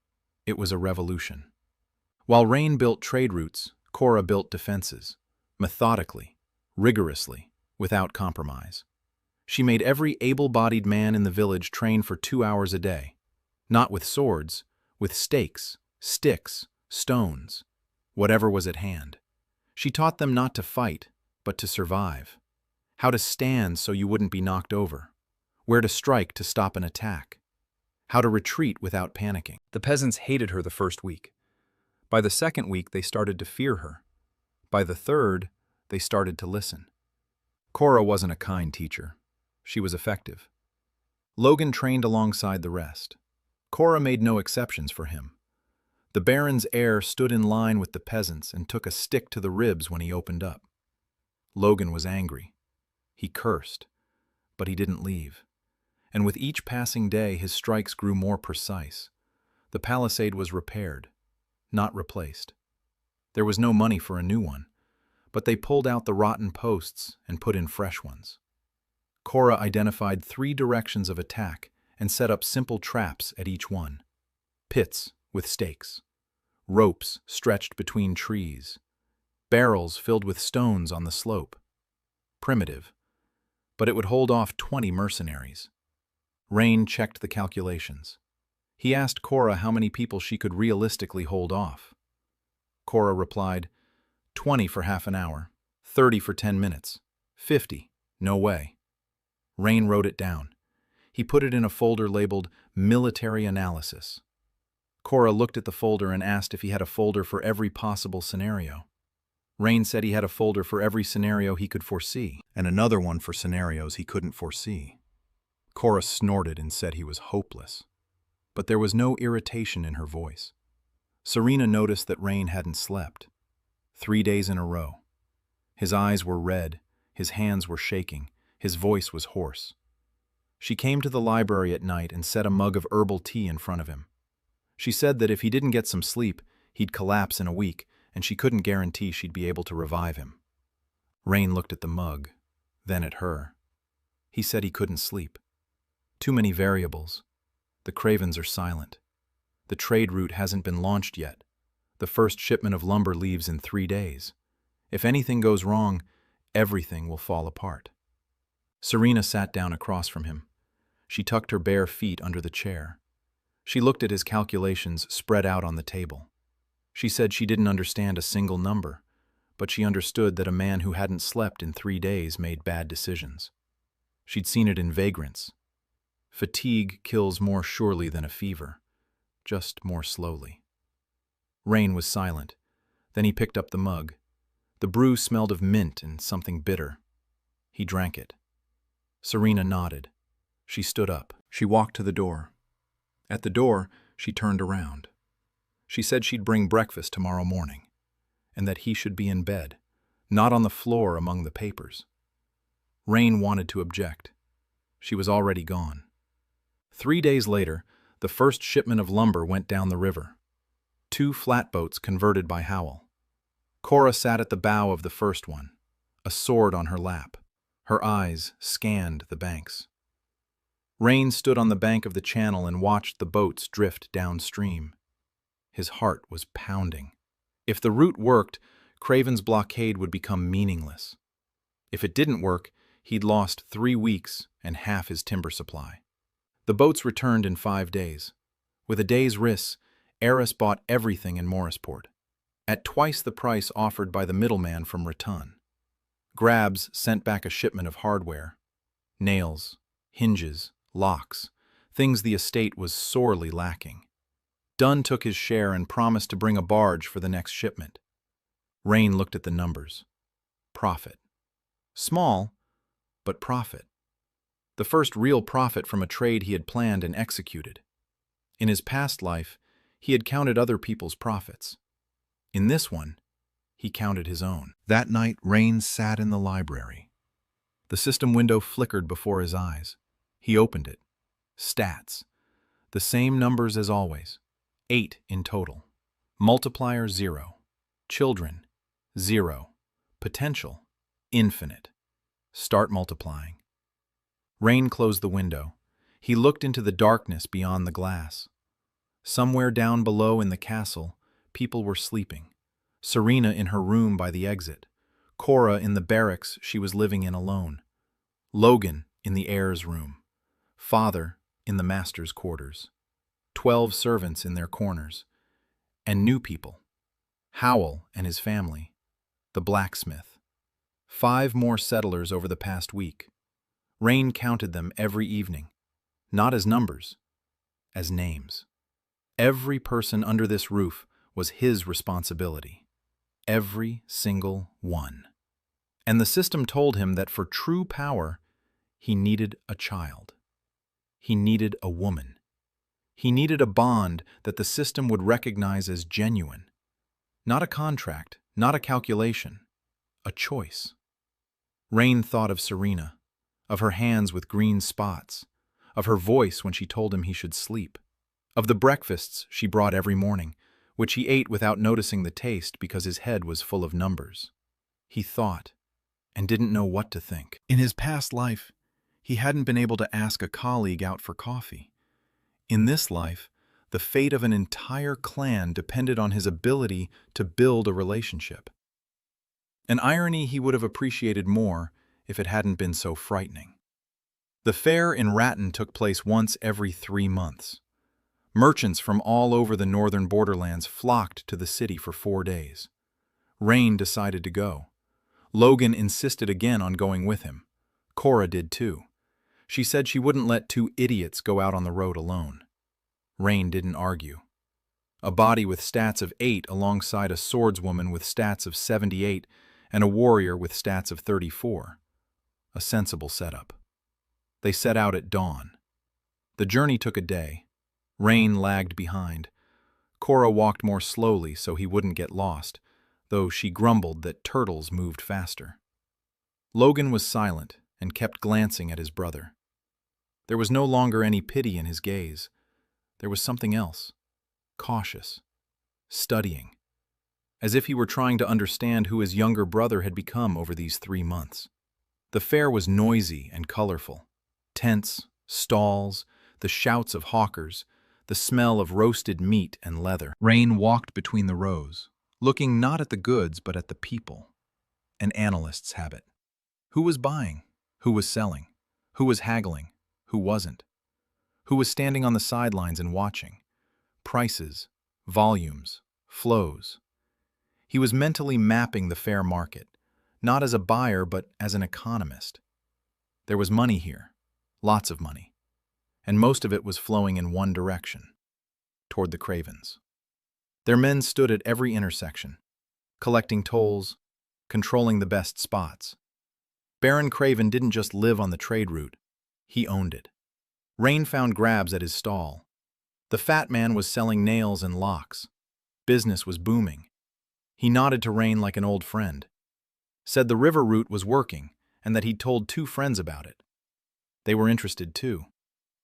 It was a revolution. While Rain built trade routes, Cora built defenses. Methodically, rigorously, without compromise. She made every able-bodied man in the village train for 2 hours a day. Not with swords, with stakes, sticks, stones, whatever was at hand. She taught them not to fight, but to survive. How to stand so you wouldn't be knocked over. Where to strike to stop an attack. How to retreat without panicking. The peasants hated her the first week. By the second week, they started to fear her. By the third, they started to listen. Cora wasn't a kind teacher. She was effective. Logan trained alongside the rest. Cora made no exceptions for him. The Baron's heir stood in line with the peasants and took a stick to the ribs when he opened up. Logan was angry. He cursed, but he didn't leave. and with each passing day his strikes grew more precise. The palisade was repaired, not replaced. There was no money for a new one, but they pulled out the rotten posts and put in fresh ones. Cora identified 3 directions of attack and set up simple traps at each one. Pits with stakes, ropes stretched between trees, barrels filled with stones on the slope. Primitive, but it would hold off 20 mercenaries. Rain checked the calculations. He asked Cora how many people she could realistically hold off. Cora replied, 20 for half an hour, 30 for 10 minutes, 50, no way. Rain wrote it down. He put it in a folder labeled Military Analysis. Cora looked at the folder and asked if he had a folder for every possible scenario. Rain said he had a folder for every scenario he could foresee, and another one for scenarios he couldn't foresee. Cora snorted and said he was hopeless. But there was no irritation in her voice. Serena noticed that Rain hadn't slept. 3 days in a row. His eyes were red, his hands were shaking, his voice was hoarse. She came to the library at night and set a mug of herbal tea in front of him. She said that if he didn't get some sleep, he'd collapse in a week, and she couldn't guarantee she'd be able to revive him. Rain looked at the mug, then at her. He said he couldn't sleep. Too many variables. The Cravens are silent. The trade route hasn't been launched yet. The first shipment of lumber leaves in 3 days. If anything goes wrong, everything will fall apart. Serena sat down across from him. She tucked her bare feet under the chair. She looked at his calculations spread out on the table. She said she didn't understand a single number, but she understood that a man who hadn't slept in 3 days made bad decisions. She'd seen it in vagrants. Fatigue kills more surely than a fever, just more slowly. Rain was silent. Then he picked up the mug. The brew smelled of mint and something bitter. He drank it. Serena nodded. She stood up. She walked to the door. At the door, she turned around. She said she'd bring breakfast tomorrow morning, and that he should be in bed, not on the floor among the papers. Rain wanted to object. She was already gone. 3 days later, the first shipment of lumber went down the river. 2 flatboats converted by Howell. Cora sat at the bow of the first one, a sword on her lap. Her eyes scanned the banks. Rain stood on the bank of the channel and watched the boats drift downstream. His heart was pounding. If the route worked, Craven's blockade would become meaningless. If it didn't work, he'd lost 3 weeks and half his timber supply. The boats returned in 5 days. With a day's risks, Eris bought everything in Morrisport, at twice the price offered by the middleman from Raton. Grabs sent back a shipment of hardware. Nails, hinges, locks, things the estate was sorely lacking. Dunn took his share and promised to bring a barge for the next shipment. Rain looked at the numbers. Profit. Small, but profit. The first real profit from a trade he had planned and executed. In his past life, he had counted other people's profits. In this one, he counted his own. That night, Rain sat in the library. The system window flickered before his eyes. He opened it. Stats. The same numbers as always. 8 in total. Multiplier 0. Children 0. Potential infinite. Start multiplying. Rain closed the window. He looked into the darkness beyond the glass. Somewhere down below in the castle, people were sleeping. Serena in her room by the exit. Cora in the barracks she was living in alone. Logan in the heir's room. Father in the master's quarters. 12 servants in their corners. And new people. Howell and his family. The blacksmith. 5 more settlers over the past week. Rain counted them every evening. Not as numbers, as names. Every person under this roof was his responsibility. Every single one. And the system told him that for true power, he needed a child. He needed a woman. He needed a bond that the system would recognize as genuine. Not a contract, not a calculation, a choice. Rain thought of Serena, of her hands with green spots, of her voice when she told him he should sleep, of the breakfasts she brought every morning, which he ate without noticing the taste because his head was full of numbers. He thought, and didn't know what to think. In his past life, he hadn't been able to ask a colleague out for coffee. In this life, the fate of an entire clan depended on his ability to build a relationship. An irony he would have appreciated more if it hadn't been so frightening. The fair in Ratton took place once every 3 months. Merchants from all over the northern borderlands flocked to the city for 4 days. Rain decided to go. Logan insisted again on going with him. Cora did too. She said she wouldn't let 2 idiots go out on the road alone. Rain didn't argue. A body with stats of 8 alongside a swordswoman with stats of 78 and a warrior with stats of 34. A sensible setup. They set out at dawn. The journey took a day. Rain lagged behind. Cora walked more slowly so he wouldn't get lost, though she grumbled that turtles moved faster. Logan was silent and kept glancing at his brother. There was no longer any pity in his gaze. There was something else, cautious, studying, as if he were trying to understand who his younger brother had become over these 3 months. The fair was noisy and colorful. Tents, stalls, the shouts of hawkers, the smell of roasted meat and leather. Rain walked between the rows, looking not at the goods but at the people. An analyst's habit. Who was buying? Who was selling? Who was haggling? Who wasn't? Who was standing on the sidelines and watching? Prices, volumes, flows. He was mentally mapping the fair market, not as a buyer but as an economist. There was money here, lots of money, and most of it was flowing in one direction, toward the Cravens. Their men stood at every intersection, collecting tolls, controlling the best spots. Baron Craven didn't just live on the trade route, he owned it. Rain found Grabs at his stall. The fat man was selling nails and locks. Business was booming. He nodded to Rain like an old friend. Said the river route was working and that he'd told 2 friends about it. They were interested too.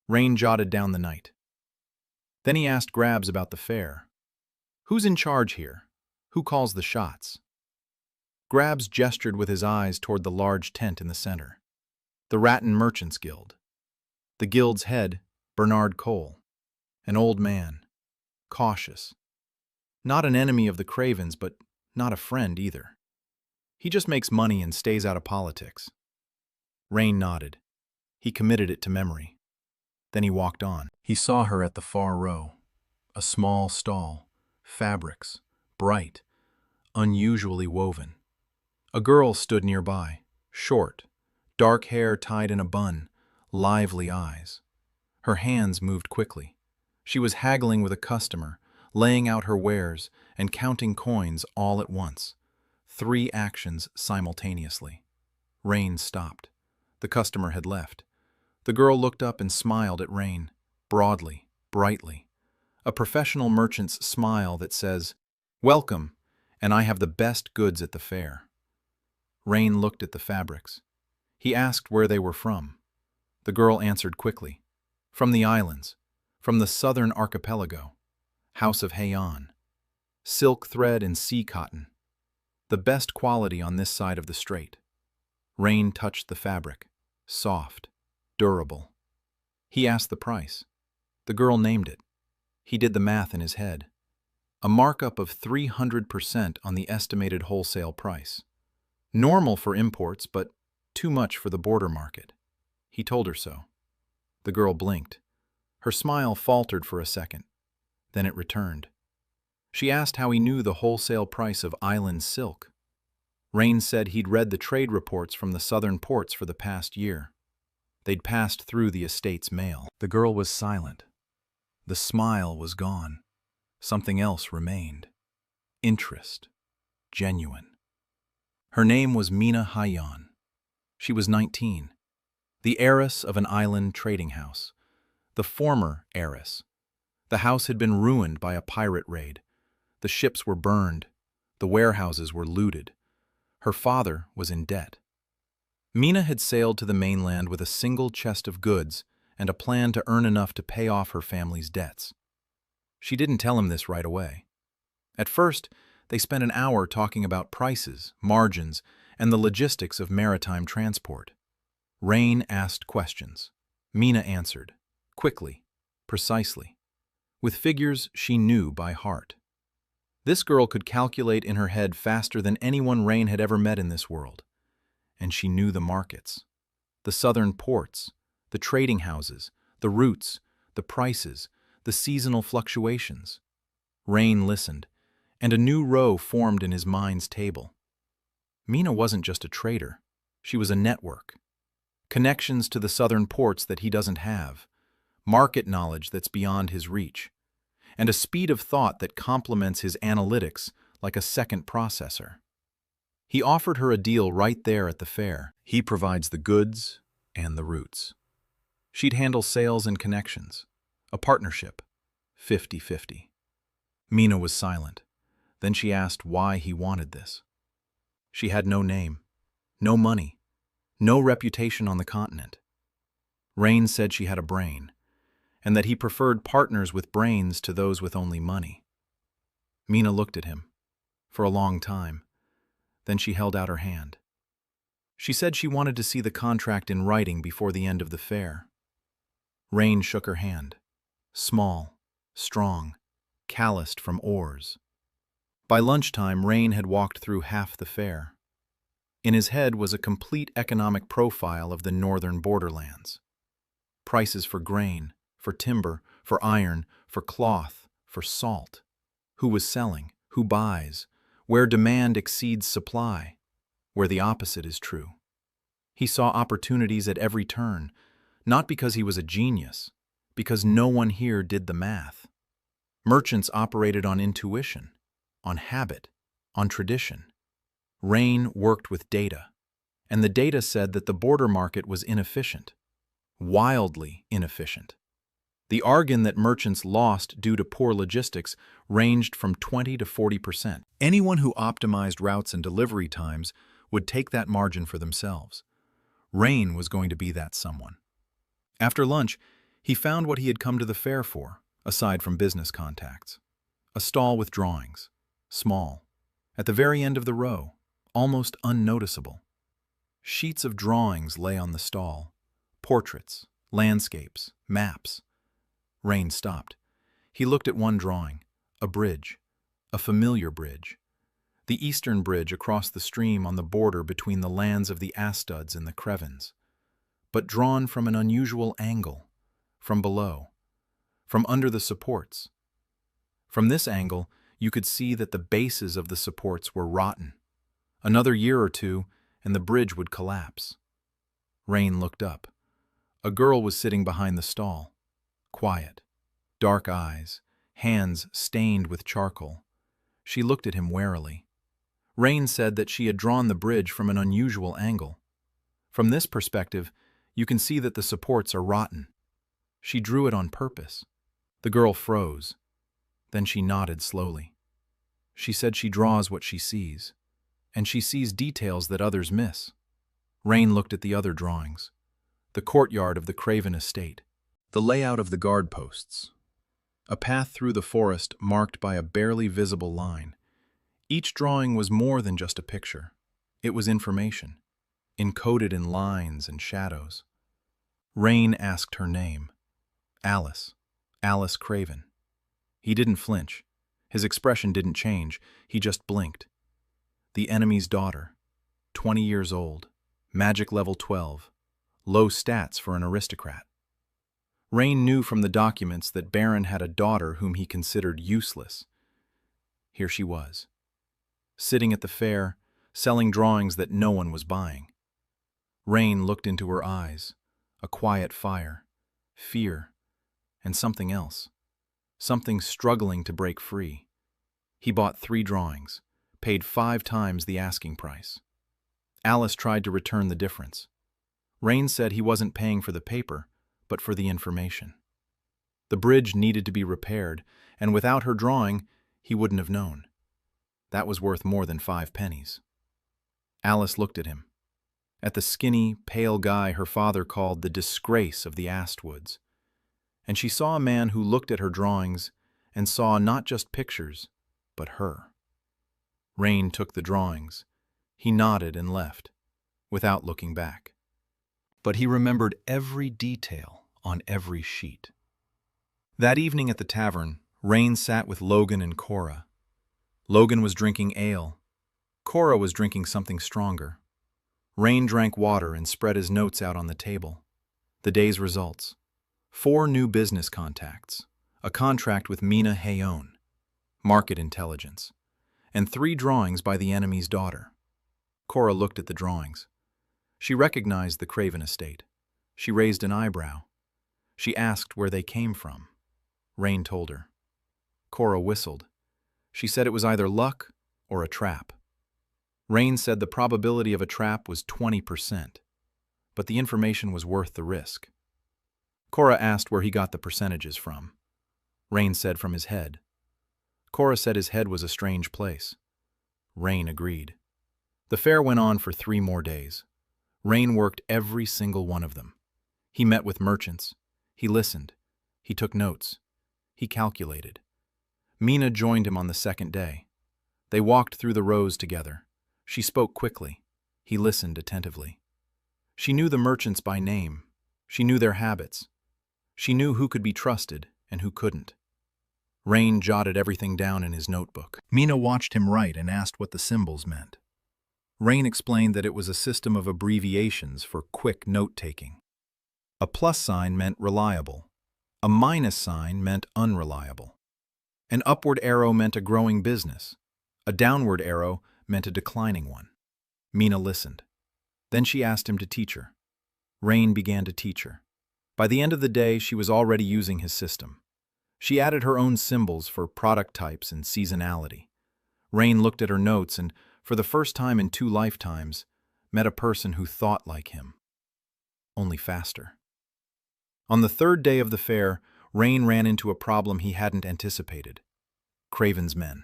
Rain jotted down the night. Then he asked Grabs about the fair. Who's in charge here? Who calls the shots? Grabs gestured with his eyes toward the large tent in the center. The Ratton Merchants Guild. The guild's head, Bernard Cole. An old man. Cautious. Not an enemy of the Cravens, but not a friend either. He just makes money and stays out of politics. Rain nodded. He committed it to memory. Then he walked on. He saw her at the far row. A small stall. Fabrics. Bright. Unusually woven. A girl stood nearby. Short. Dark hair tied in a bun. Lively eyes. Her hands moved quickly. She was haggling with a customer, laying out her wares and counting coins all at once. 3 actions simultaneously. Rain stopped. The customer had left. The girl looked up and smiled at Rain, broadly, brightly. A professional merchant's smile that says, "Welcome, and I have the best goods at the fair." Rain looked at the fabrics. He asked where they were from. The girl answered quickly. From the islands, from the southern archipelago. House of Heian. Silk thread and sea cotton. The best quality on this side of the strait. Rain touched the fabric. Soft. Durable. He asked the price. The girl named it. He did the math in his head. A markup of 300% on the estimated wholesale price. Normal for imports, but too much for the border market. He told her so. The girl blinked. Her smile faltered for a second. Then it returned. She asked how he knew the wholesale price of island silk. Rain said he'd read the trade reports from the southern ports for the past year. They'd passed through the estate's mail. The girl was silent. The smile was gone. Something else remained. Interest. Genuine. Her name was Mina Hayan. She was 19. The heiress of an island trading house. The former heiress. The house had been ruined by a pirate raid. The ships were burned. The warehouses were looted. Her father was in debt. Mina had sailed to the mainland with a single chest of goods and a plan to earn enough to pay off her family's debts. She didn't tell him this right away. At first, they spent an hour talking about prices, margins, and the logistics of maritime transport. Rain asked questions. Mina answered, quickly, precisely, with figures she knew by heart. This girl could calculate in her head faster than anyone Rain had ever met in this world. And she knew the markets, the southern ports, the trading houses, the routes, the prices, the seasonal fluctuations. Rain listened, and a new row formed in his mind's table. Mina wasn't just a trader, she was a network. Connections to the southern ports that he doesn't have, market knowledge that's beyond his reach, and a speed of thought that complements his analytics like a second processor. He offered her a deal right there at the fair. He provides the goods and the routes. She'd handle sales and connections. A partnership, 50-50. Mina was silent. Then she asked why he wanted this. She had no name, no money, no reputation on the continent. Rain said she had a brain, and that he preferred partners with brains to those with only money. Mina looked at him for a long time. Then she held out her hand. She said she wanted to see the contract in writing before the end of the fair. Rain shook her hand, small, strong, calloused from oars. By lunchtime, Rain had walked through half the fair. In his head was a complete economic profile of the northern borderlands. Prices for grain, for timber, for iron, for cloth, for salt. Who was selling, who buys, where demand exceeds supply, where the opposite is true. He saw opportunities at every turn, not because he was a genius, because no one here did the math. Merchants operated on intuition, on habit, on tradition. Rain worked with data, and the data said that the border market was inefficient, wildly inefficient. The argon that merchants lost due to poor logistics ranged from 20 to 40%. Anyone who optimized routes and delivery times would take that margin for themselves. Rain was going to be that someone. After lunch, he found what he had come to the fair for, aside from business contacts. A stall with drawings, small, at the very end of the row, almost unnoticeable. Sheets of drawings lay on the stall, portraits, landscapes, maps. Rain stopped. He looked at one drawing, a bridge, a familiar bridge. The eastern bridge across the stream on the border between the lands of the Astuds and the Crevens, but drawn from an unusual angle, from below, from under the supports. From this angle, you could see that the bases of the supports were rotten. Another year or two, and the bridge would collapse. Rain looked up. A girl was sitting behind the stall. Quiet, dark eyes, hands stained with charcoal. She looked at him warily. Rain said that she had drawn the bridge from an unusual angle. From this perspective, you can see that the supports are rotten. She drew it on purpose. The girl froze. Then she nodded slowly. She said she draws what she sees, and she sees details that others miss. Rain looked at the other drawings. The courtyard of the Craven estate. The layout of the guard posts. A path through the forest marked by a barely visible line. Each drawing was more than just a picture. It was information, encoded in lines and shadows. Rain asked her name. Alice. Alice Craven. He didn't flinch. His expression didn't change. He just blinked. The enemy's daughter. 20 years old. Magic level 12. Low stats for an aristocrat. Rain knew from the documents that Baron had a daughter whom he considered useless. Here she was, sitting at the fair, selling drawings that no one was buying. Rain looked into her eyes, a quiet fire, fear, and something else, something struggling to break free. He bought 3 drawings, paid 5 times the asking price. Alice tried to return the difference. Rain said he wasn't paying for the paper, but for the information. The bridge needed to be repaired, and without her drawing, he wouldn't have known. That was worth more than 5 pennies. Alice looked at him. at the skinny, pale guy her father called the disgrace of the Astwoods. And she saw a man who looked at her drawings and saw not just pictures, but her. Rain took the drawings. He nodded and left, without looking back. But he remembered every detail on every sheet. That evening at the tavern, Rain sat with Logan and Cora. Logan was drinking ale. Cora was drinking something stronger. Rain drank water and spread his notes out on the table. The day's results: 4 new business contacts, a contract with Mina Hayone, market intelligence, and 3 drawings by the enemy's daughter. Cora looked at the drawings. She recognized the Craven estate. She raised an eyebrow. She asked where they came from. Rain told her. Cora whistled. She said it was either luck or a trap. Rain said the probability of a trap was 20%, but the information was worth the risk. Cora asked where he got the percentages from. Rain said from his head. Cora said his head was a strange place. Rain agreed. The fair went on for 3 more days. Rain worked every single one of them. He met with merchants. He listened. He took notes. He calculated. Mina joined him on the 2nd day. They walked through the rows together. She spoke quickly. He listened attentively. She knew the merchants by name. She knew their habits. She knew who could be trusted and who couldn't. Rain jotted everything down in his notebook. Mina watched him write and asked what the symbols meant. Rain explained that it was a system of abbreviations for quick note-taking. A plus sign meant reliable. A minus sign meant unreliable. An upward arrow meant a growing business. A downward arrow meant a declining one. Mina listened. Then she asked him to teach her. Rain began to teach her. By the end of the day, she was already using his system. She added her own symbols for product types and seasonality. Rain looked at her notes and, for the first time in 2 lifetimes, met a person who thought like him. Only faster. On the 3rd day of the fair, Rain ran into a problem he hadn't anticipated. Craven's men.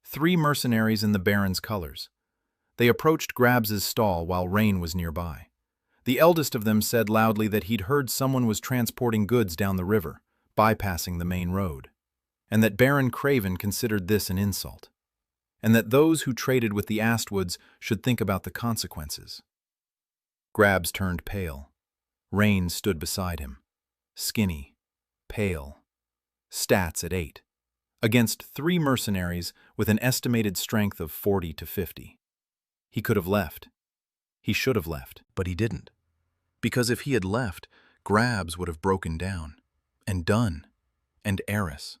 3 mercenaries in the Baron's colors. They approached Grabs's stall while Rain was nearby. The eldest of them said loudly that he'd heard someone was transporting goods down the river, bypassing the main road, and that Baron Craven considered this an insult, and that those who traded with the Astwoods should think about the consequences. Grabs turned pale. Rain stood beside him, skinny, pale, stats at 8, against 3 mercenaries with an estimated strength of 40 to 50. He could have left. He should have left, but he didn't. Because if he had left, Grabs would have broken down, and done, and heiress.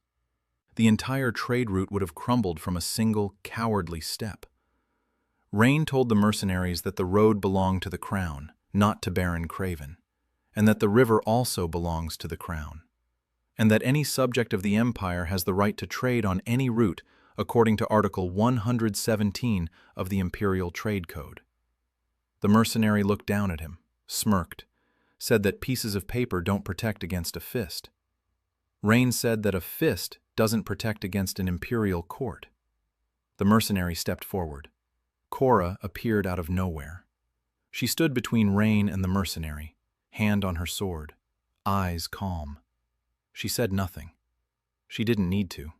The entire trade route would have crumbled from a single cowardly step. Rain told the mercenaries that the road belonged to the crown, not to Baron Craven, and that the river also belongs to the crown, and that any subject of the empire has the right to trade on any route according to Article 117 of the Imperial Trade Code. The mercenary looked down at him, smirked, said that pieces of paper don't protect against a fist. Rain said that a fist doesn't protect against an imperial court. The mercenary stepped forward. Cora appeared out of nowhere. She stood between Rain and the mercenary, hand on her sword, eyes calm. She said nothing. She didn't need to.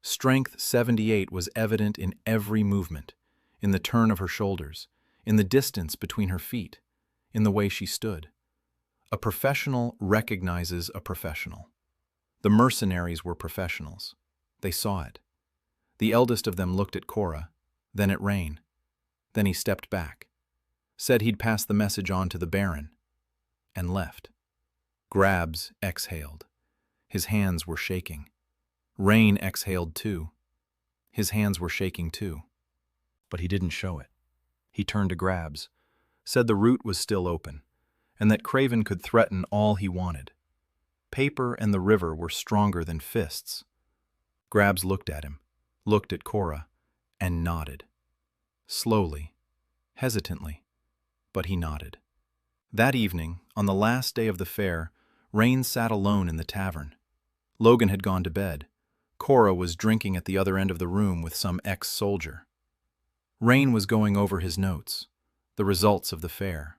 Strength 78 was evident in every movement, in the turn of her shoulders, in the distance between her feet, in the way she stood. A professional recognizes a professional. The mercenaries were professionals. They saw it. The eldest of them looked at Cora, then at Rain. Then he stepped back, said he'd pass the message on to the Baron, and left. Grabs exhaled. His hands were shaking. Rain exhaled too. His hands were shaking too. But he didn't show it. He turned to Grabs, said the route was still open, and that Craven could threaten all he wanted. Paper and the river were stronger than fists. Grabs looked at him, looked at Cora, and nodded. Slowly, hesitantly, but he nodded. That evening, on the last day of the fair, Rain sat alone in the tavern. Logan had gone to bed. Cora was drinking at the other end of the room with some ex-soldier. Rain was going over his notes. The results of the fair: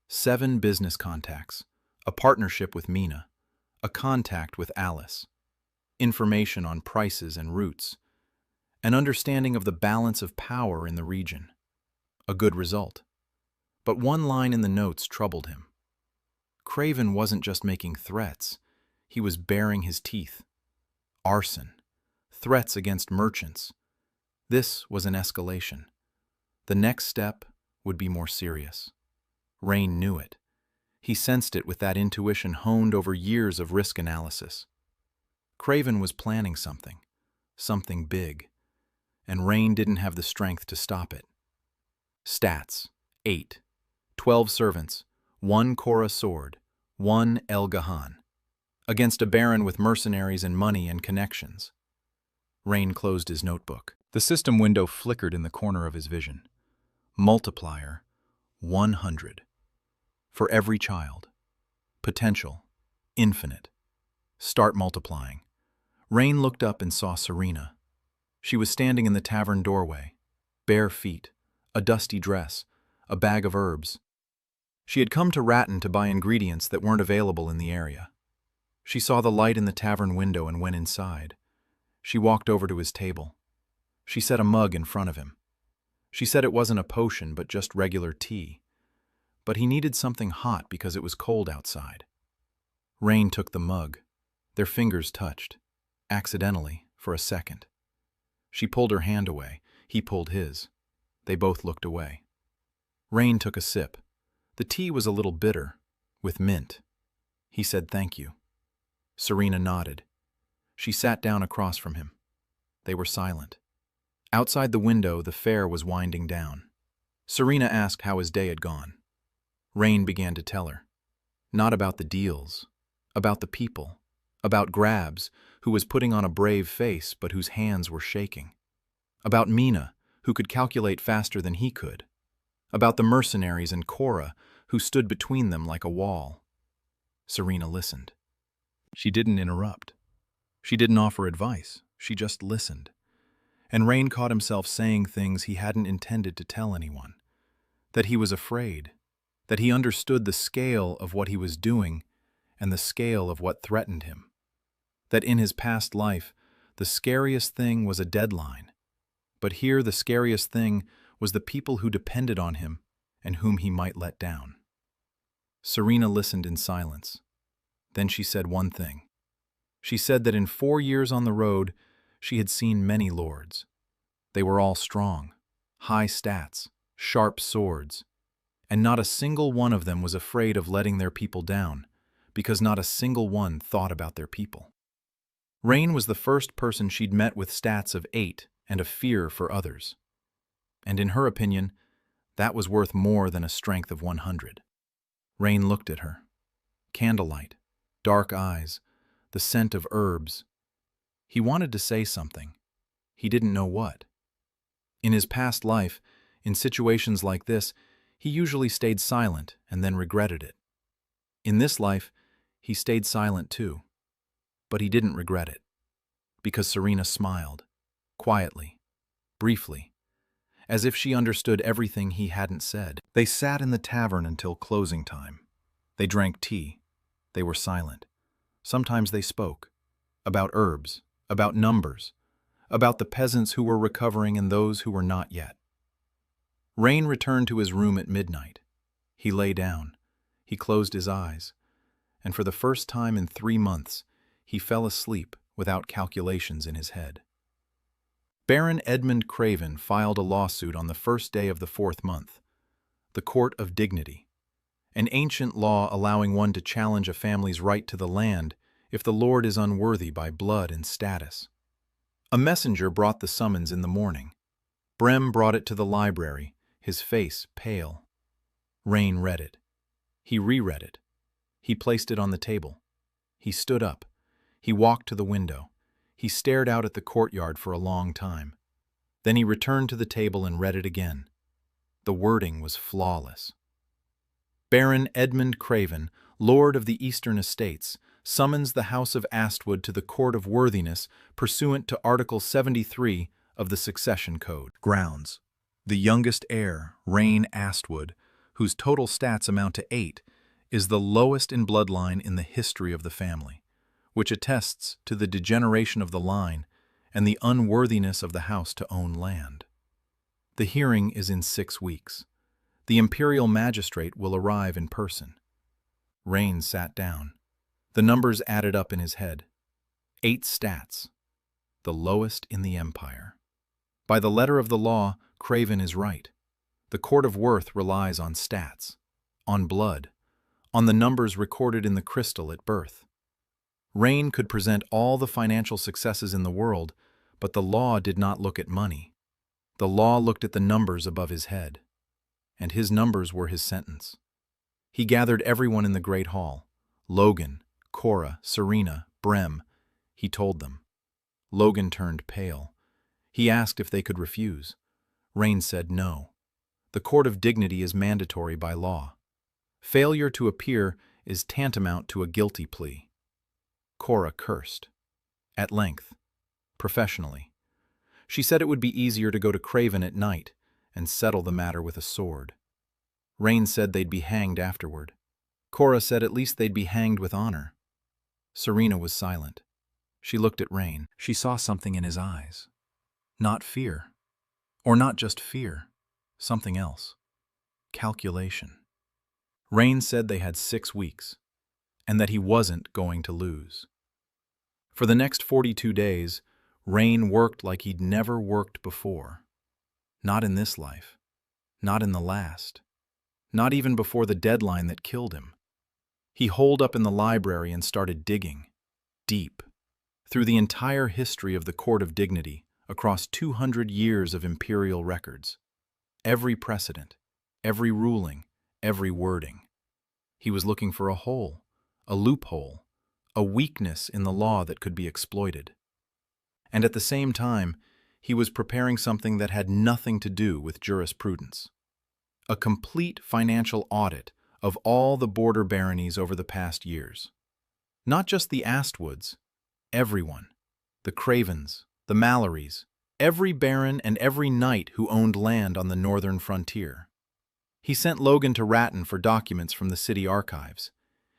7 business contacts, a partnership with Mina, a contact with Alice, information on prices and routes, an understanding of the balance of power in the region. A good result. But one line in the notes troubled him. Craven wasn't just making threats, he was baring his teeth. Arson, threats against merchants. This was an escalation. The next step would be more serious. Rain knew it. He sensed it with that intuition honed over years of risk analysis. Craven was planning something big, and Rain didn't have the strength to stop it. Stats: 8, 12 servants, 1 Korra sword, 1 El Gahan, against a baron with mercenaries and money and connections. Rain closed his notebook. The system window flickered in the corner of his vision. Multiplier: 100. For every child. Potential: infinite. Start multiplying. Rain looked up and saw Serena. She was standing in the tavern doorway, bare feet, a dusty dress, a bag of herbs. She had come to Ratton to buy ingredients that weren't available in the area. She saw the light in the tavern window and went inside. She walked over to his table. She set a mug in front of him. She said it wasn't a potion, but just regular tea. But he needed something hot because it was cold outside. Rain took the mug. Their fingers touched, accidentally, for a second. She pulled her hand away. He pulled his. They both looked away. Rain took a sip. The tea was a little bitter, with mint. He said thank you. Serena nodded. She sat down across from him. They were silent. Outside the window, the fair was winding down. Serena asked how his day had gone. Rain began to tell her. Not about the deals, about the people, about Grabs, who was putting on a brave face but whose hands were shaking. About Mina, who could calculate faster than he could. About the mercenaries and Korra, who stood between them like a wall. Serena listened. She didn't interrupt. She didn't offer advice. She just listened. And Rain caught himself saying things he hadn't intended to tell anyone. That he was afraid. That he understood the scale of what he was doing and the scale of what threatened him. That in his past life, the scariest thing was a deadline. But here the scariest thing was the people who depended on him and whom he might let down. Serena listened in silence. Then she said one thing. She said that in 4 years on the road, she had seen many lords. They were all strong, high stats, sharp swords, and not a single one of them was afraid of letting their people down, because not a single one thought about their people. Rain was the first person she'd met with stats of 8 and a fear for others. And in her opinion, that was worth more than a strength of 100. Rain looked at her. Candlelight, dark eyes, the scent of herbs. He wanted to say something. He didn't know what. In his past life, in situations like this, he usually stayed silent and then regretted it. In this life, he stayed silent too. But he didn't regret it. Because Serena smiled, quietly, briefly, as if she understood everything he hadn't said. They sat in the tavern until closing time. They drank tea. They were silent. Sometimes they spoke. About herbs, about numbers, about the peasants who were recovering and those who were not yet. Rain returned to his room at midnight. He lay down. He closed his eyes. And for the first time in 3 months, he fell asleep without calculations in his head. Baron Edmund Craven filed a lawsuit on the first day of the 4th month. The Court of Dignity, an ancient law allowing one to challenge a family's right to the land if the lord is unworthy by blood and status. A messenger brought the summons in the morning. Brem brought it to the library, his face pale. Rain read it. He reread it. He placed it on the table. He stood up. He walked to the window. He stared out at the courtyard for a long time. Then he returned to the table and read it again. The wording was flawless. Baron Edmund Craven, Lord of the Eastern Estates, summons the House of Astwood to the Court of Worthiness pursuant to Article 73 of the Succession Code. Grounds. The youngest heir, Rain Astwood, whose total stats amount to 8, is the lowest in bloodline in the history of the family, which attests to the degeneration of the line and the unworthiness of the house to own land. The hearing is in 6 weeks. The imperial magistrate will arrive in person. Rain sat down. The numbers added up in his head. 8 stats, the lowest in the empire. By the letter of the law, Craven is right. The court of worth relies on stats, on blood, on the numbers recorded in the crystal at birth. Rain could present all the financial successes in the world, but the law did not look at money. The law looked at the numbers above his head, and his numbers were his sentence. He gathered everyone in the great hall. Logan, Cora, Serena, Brem. He told them. Logan turned pale. He asked if they could refuse. Rain said no. The court of dignity is mandatory by law. Failure to appear is tantamount to a guilty plea. Cora cursed. At length. Professionally. She said it would be easier to go to Craven at night and settle the matter with a sword. Rain said they'd be hanged afterward. Cora said at least they'd be hanged with honor. Serena was silent. She looked at Rain. She saw something in his eyes. Not fear. Or not just fear. Something else. Calculation. Rain said they had 6 weeks, and that he wasn't going to lose. For the next 42 days, Rain worked like he'd never worked before. Not in this life. Not in the last. Not even before the deadline that killed him. He holed up in the library and started digging. Deep. Through the entire history of the Court of Dignity, across 200 years of imperial records. Every precedent, every ruling, every wording. He was looking for a hole, a loophole, a weakness in the law that could be exploited. And at the same time, he was preparing something that had nothing to do with jurisprudence. A complete financial audit of all the border baronies over the past years. Not just the Astwoods, everyone. The Cravens, the Mallorys, every baron and every knight who owned land on the northern frontier. He sent Logan to Ratton for documents from the city archives.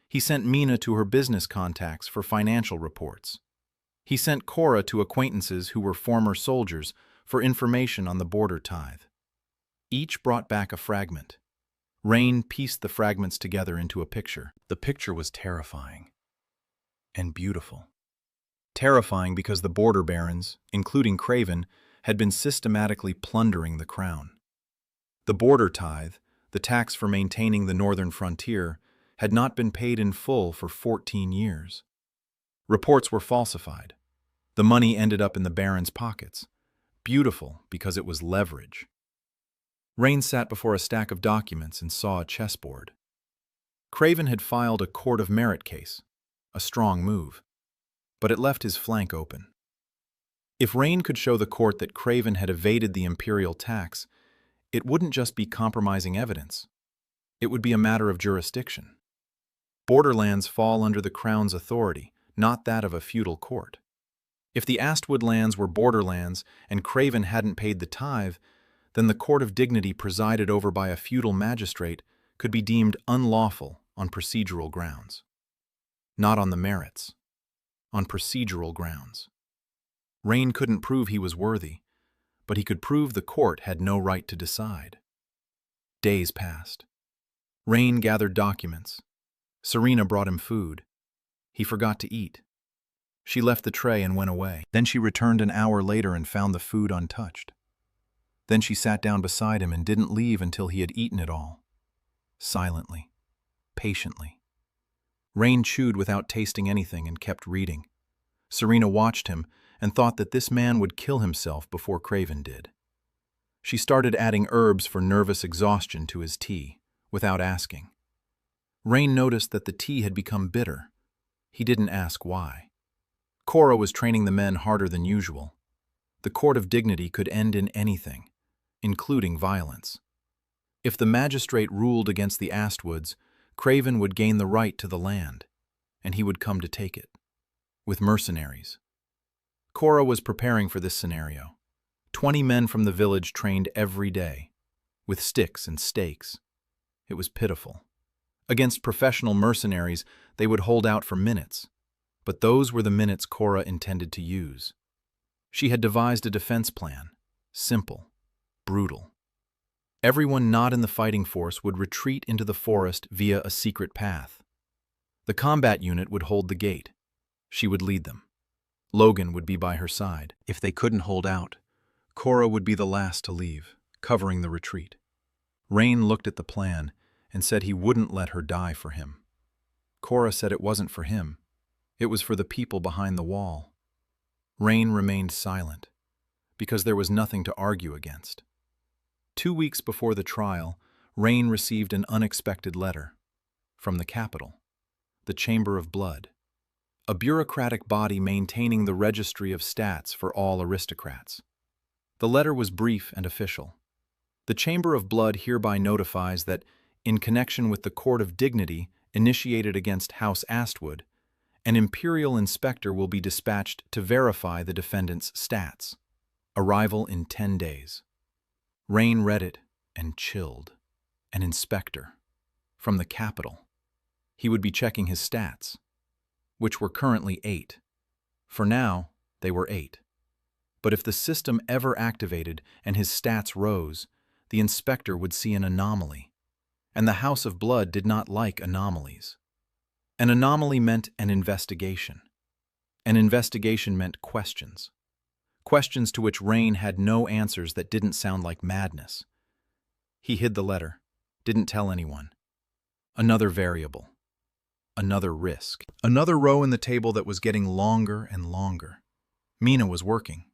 He sent Mina to her business contacts for financial reports. He sent Cora to acquaintances who were former soldiers for information on the border tithe. Each brought back a fragment. Rain pieced the fragments together into a picture. The picture was terrifying and beautiful. Terrifying because the border barons, including Craven, had been systematically plundering the crown. The border tithe, the tax for maintaining the northern frontier, had not been paid in full for 14 years. Reports were falsified. The money ended up in the barons' pockets. Beautiful because it was leverage. Rain sat before a stack of documents and saw a chessboard. Craven had filed a court of merit case, a strong move, but it left his flank open. If Rain could show the court that Craven had evaded the imperial tax, it wouldn't just be compromising evidence. It would be a matter of jurisdiction. Borderlands fall under the crown's authority, not that of a feudal court. If the Astwood lands were borderlands and Craven hadn't paid the tithe, then the court of dignity presided over by a feudal magistrate could be deemed unlawful on procedural grounds. Not on the merits. On procedural grounds. Rain couldn't prove he was worthy, but he could prove the court had no right to decide. Days passed. Rain gathered documents. Serena brought him food. He forgot to eat. She left the tray and went away. Then she returned an hour later and found the food untouched. Then she sat down beside him and didn't leave until he had eaten it all. Silently. Patiently. Rain chewed without tasting anything and kept reading. Serena watched him and thought that this man would kill himself before Craven did. She started adding herbs for nervous exhaustion to his tea, without asking. Rain noticed that the tea had become bitter. He didn't ask why. Cora was training the men harder than usual. The court of dignity could end in anything, including violence. If the magistrate ruled against the Astwoods, Craven would gain the right to the land, and he would come to take it. With mercenaries. Cora was preparing for this scenario. 20 men from the village trained every day, with sticks and stakes. It was pitiful. Against professional mercenaries, they would hold out for minutes, but those were the minutes Cora intended to use. She had devised a defense plan, simple, brutal. Everyone not in the fighting force would retreat into the forest via a secret path. The combat unit would hold the gate. She would lead them. Logan would be by her side. If they couldn't hold out, Cora would be the last to leave, covering the retreat. Rain looked at the plan and said he wouldn't let her die for him. Cora said it wasn't for him. It was for the people behind the wall. Rain remained silent, because there was nothing to argue against. 2 weeks before the trial, Rain received an unexpected letter from the capital, the Chamber of Blood, a bureaucratic body maintaining the registry of stats for all aristocrats. The letter was brief and official. The Chamber of Blood hereby notifies that, in connection with the Court of Dignity initiated against House Astwood, an imperial inspector will be dispatched to verify the defendant's stats. Arrival in 10 days. Rain read it and chilled. An inspector. From the capital. He would be checking his stats, which were currently 8. For now, they were 8. But if the system ever activated and his stats rose, the inspector would see an anomaly. And the House of Blood did not like anomalies. An anomaly meant an investigation. An investigation meant questions. Questions to which Rain had no answers that didn't sound like madness. He hid the letter, didn't tell anyone. Another variable. Another risk. Another row in the table that was getting longer and longer. Mina was working.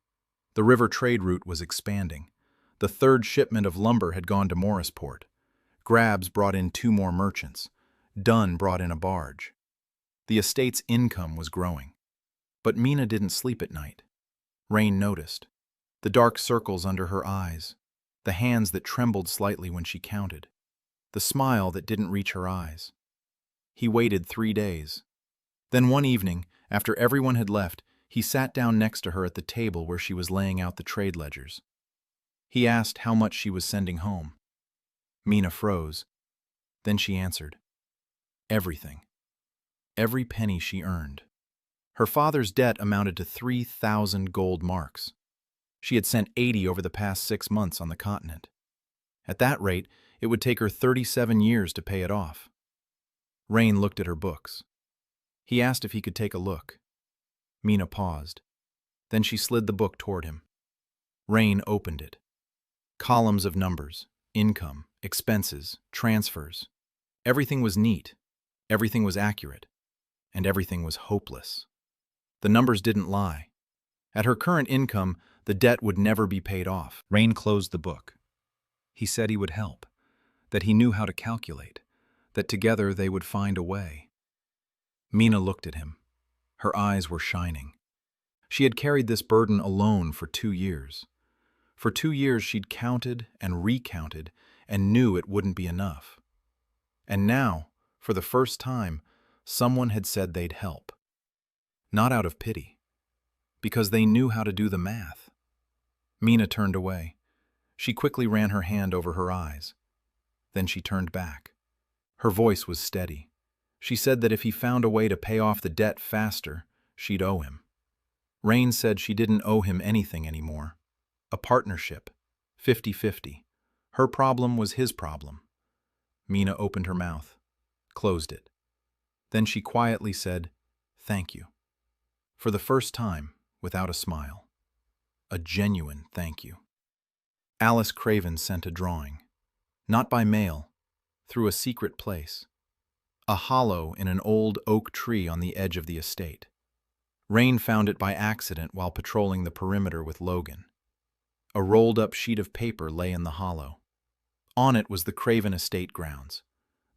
The river trade route was expanding. The 3rd shipment of lumber had gone to Morrisport. Grabs brought in 2 more merchants. Dunn brought in a barge. The estate's income was growing. But Mina didn't sleep at night. Rain noticed. The dark circles under her eyes. The hands that trembled slightly when she counted. The smile that didn't reach her eyes. He waited 3 days. Then one evening, after everyone had left, he sat down next to her at the table where she was laying out the trade ledgers. He asked how much she was sending home. Mina froze. Then she answered. Everything. Every penny she earned. Her father's debt amounted to 3,000 gold marks. She had sent 80 over the past 6 months on the continent. At that rate, it would take her 37 years to pay it off. Rain looked at her books. He asked if he could take a look. Mina paused. Then she slid the book toward him. Rain opened it. Columns of numbers, income, expenses, transfers. Everything was neat. Everything was accurate. And everything was hopeless. The numbers didn't lie. At her current income, the debt would never be paid off. Rain closed the book. He said he would help, that he knew how to calculate, that together they would find a way. Mina looked at him. Her eyes were shining. She had carried this burden alone for 2 years. For 2 years she'd counted and recounted and knew it wouldn't be enough. And now, for the first time, someone had said they'd help. Not out of pity, because they knew how to do the math. Mina turned away. She quickly ran her hand over her eyes. Then she turned back. Her voice was steady. She said that if he found a way to pay off the debt faster, she'd owe him. Rain said she didn't owe him anything anymore. A partnership, 50-50. Her problem was his problem. Mina opened her mouth, closed it. Then she quietly said, "Thank you." For the first time, without a smile. A genuine thank you. Alice Craven sent a drawing. Not by mail, through a secret place. A hollow in an old oak tree on the edge of the estate. Rain found it by accident while patrolling the perimeter with Logan. A rolled-up sheet of paper lay in the hollow. On it was the Craven estate grounds,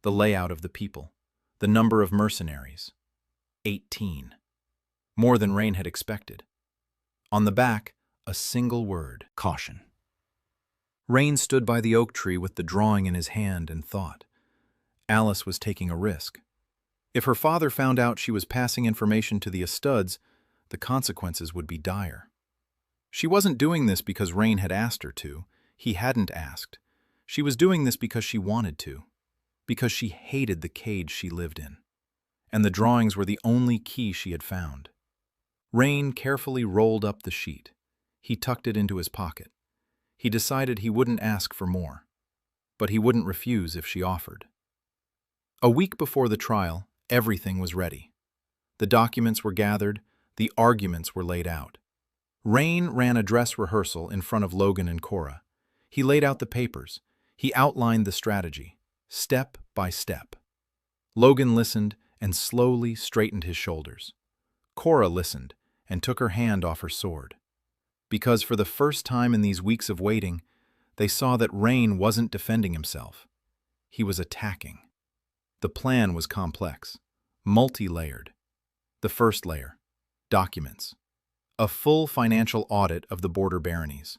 the layout of the people, the number of mercenaries. 18. More than Rain had expected. On the back, a single word: caution. Rain stood by the oak tree with the drawing in his hand and thought. Alice was taking a risk. If her father found out she was passing information to the Astuds, the consequences would be dire. She wasn't doing this because Rain had asked her to. He hadn't asked. She was doing this because she wanted to. Because she hated the cage she lived in. And the drawings were the only key she had found. Rain carefully rolled up the sheet. He tucked it into his pocket. He decided he wouldn't ask for more. But he wouldn't refuse if she offered. A week before the trial, everything was ready. The documents were gathered, the arguments were laid out. Rain ran a dress rehearsal in front of Logan and Cora. He laid out the papers. He outlined the strategy, step by step. Logan listened and slowly straightened his shoulders. Cora listened and took her hand off her sword. Because for the first time in these weeks of waiting, they saw that Rain wasn't defending himself. He was attacking. The plan was complex, multi-layered. The first layer, documents. A full financial audit of the border baronies.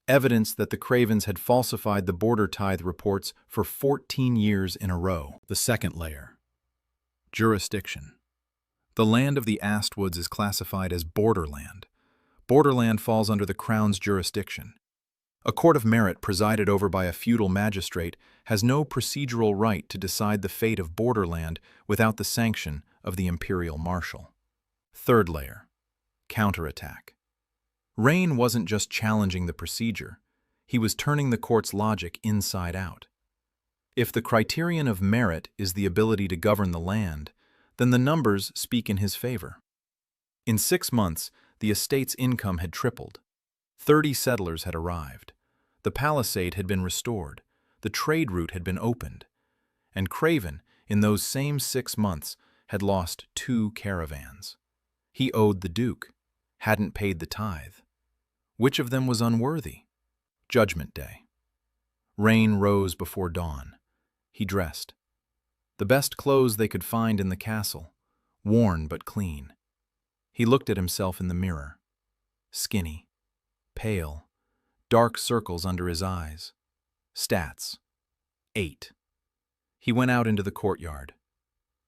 Evidence that the Cravens had falsified the border tithe reports for 14 years in a row. The second layer, jurisdiction. The land of the Astwoods is classified as borderland. Borderland falls under the Crown's jurisdiction. A court of merit presided over by a feudal magistrate has no procedural right to decide the fate of borderland without the sanction of the imperial marshal. Third layer, counterattack. Rain wasn't just challenging the procedure, he was turning the court's logic inside out. If the criterion of merit is the ability to govern the land, then the numbers speak in his favor. In 6 months, the estate's income had tripled. 30 settlers had arrived. The palisade had been restored. The trade route had been opened. And Craven, in those same 6 months, had lost 2 caravans. He owed the Duke, hadn't paid the tithe. Which of them was unworthy? Judgment Day. Rain rose before dawn. He dressed. The best clothes they could find in the castle, worn but clean. He looked at himself in the mirror. Skinny, pale, dark circles under his eyes. Stats. 8. He went out into the courtyard.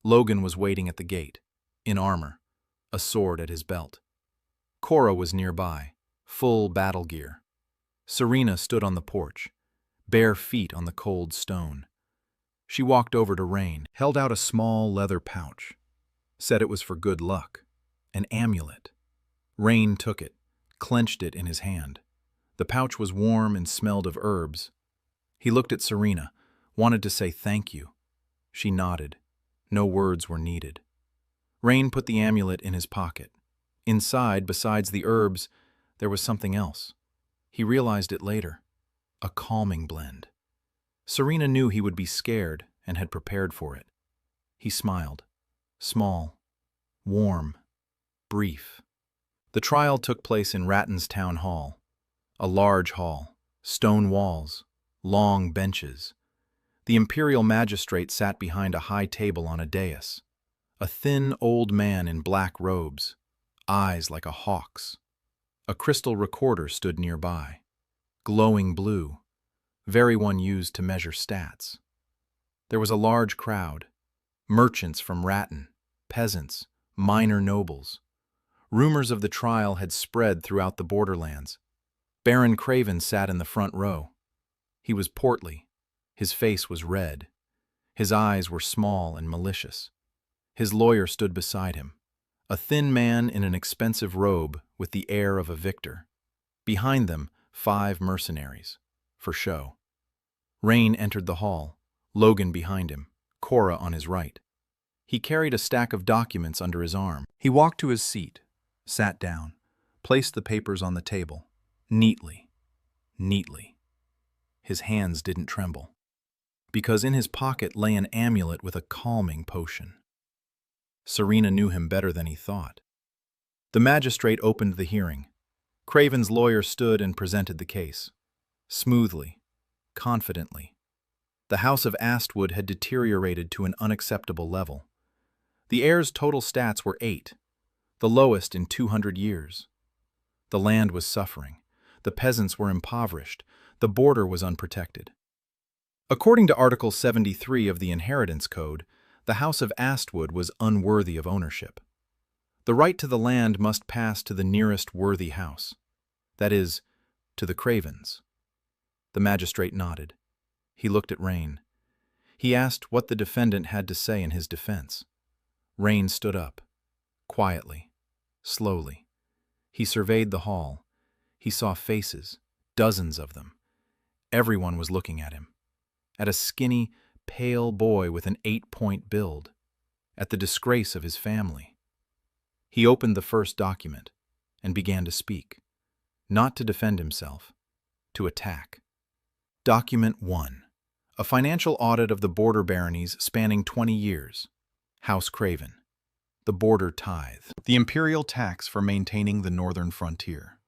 Logan was waiting at the gate, in armor, a sword at his belt. Cora was nearby, full battle gear. Serena stood on the porch, bare feet on the cold stone. She walked over to Rain, held out a small leather pouch, said it was for good luck, an amulet. Rain took it, clenched it in his hand. The pouch was warm and smelled of herbs. He looked at Serena, wanted to say thank you. She nodded. No words were needed. Rain put the amulet in his pocket. Inside, besides the herbs, there was something else. He realized it later. A calming blend. Serena knew he would be scared and had prepared for it. He smiled. Small, warm, brief. The trial took place in Ratton's town hall. A large hall, stone walls, long benches. The imperial magistrate sat behind a high table on a dais. A thin old man in black robes, eyes like a hawk's. A crystal recorder stood nearby, glowing blue, very one used to measure stats. There was a large crowd, merchants from Ratton, peasants, minor nobles. Rumors of the trial had spread throughout the borderlands. Baron Craven sat in the front row. He was portly. His face was red. His eyes were small and malicious. His lawyer stood beside him, a thin man in an expensive robe with the air of a victor. Behind them, 5 mercenaries, for show. Rain entered the hall, Logan behind him, Cora on his right. He carried a stack of documents under his arm. He walked to his seat, sat down, placed the papers on the table, neatly. His hands didn't tremble, because in his pocket lay an amulet with a calming potion. Serena knew him better than he thought. The magistrate opened the hearing. Craven's lawyer stood and presented the case. Smoothly, confidently. The House of Astwood had deteriorated to an unacceptable level. The heir's total stats were 8, the lowest in 200 years. The land was suffering. The peasants were impoverished. The border was unprotected. According to Article 73 of the Inheritance Code, the House of Astwood was unworthy of ownership. The right to the land must pass to the nearest worthy house. That is, to the Cravens. The magistrate nodded. He looked at Rain. He asked what the defendant had to say in his defense. Rain stood up, quietly, slowly. He surveyed the hall. He saw faces, dozens of them. Everyone was looking at him. At a skinny, pale boy with an 8-point build. At the disgrace of his family. He opened the first document and began to speak. Not to defend himself, to attack. Document 1. A financial audit of the border baronies spanning 20 years. House Craven. The border tithe. The imperial tax for maintaining the northern frontier.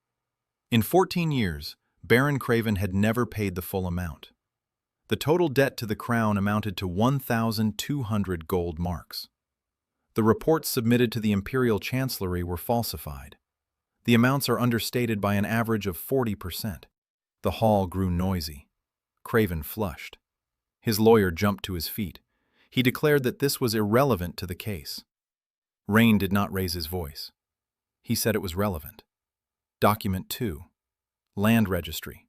In 14 years, Baron Craven had never paid the full amount. The total debt to the crown amounted to 1,200 gold marks. The reports submitted to the imperial chancellery were falsified. The amounts are understated by an average of 40%. The hall grew noisy. Craven flushed. His lawyer jumped to his feet. He declared that this was irrelevant to the case. Rain did not raise his voice. He said it was relevant. Document 2. Land Registry.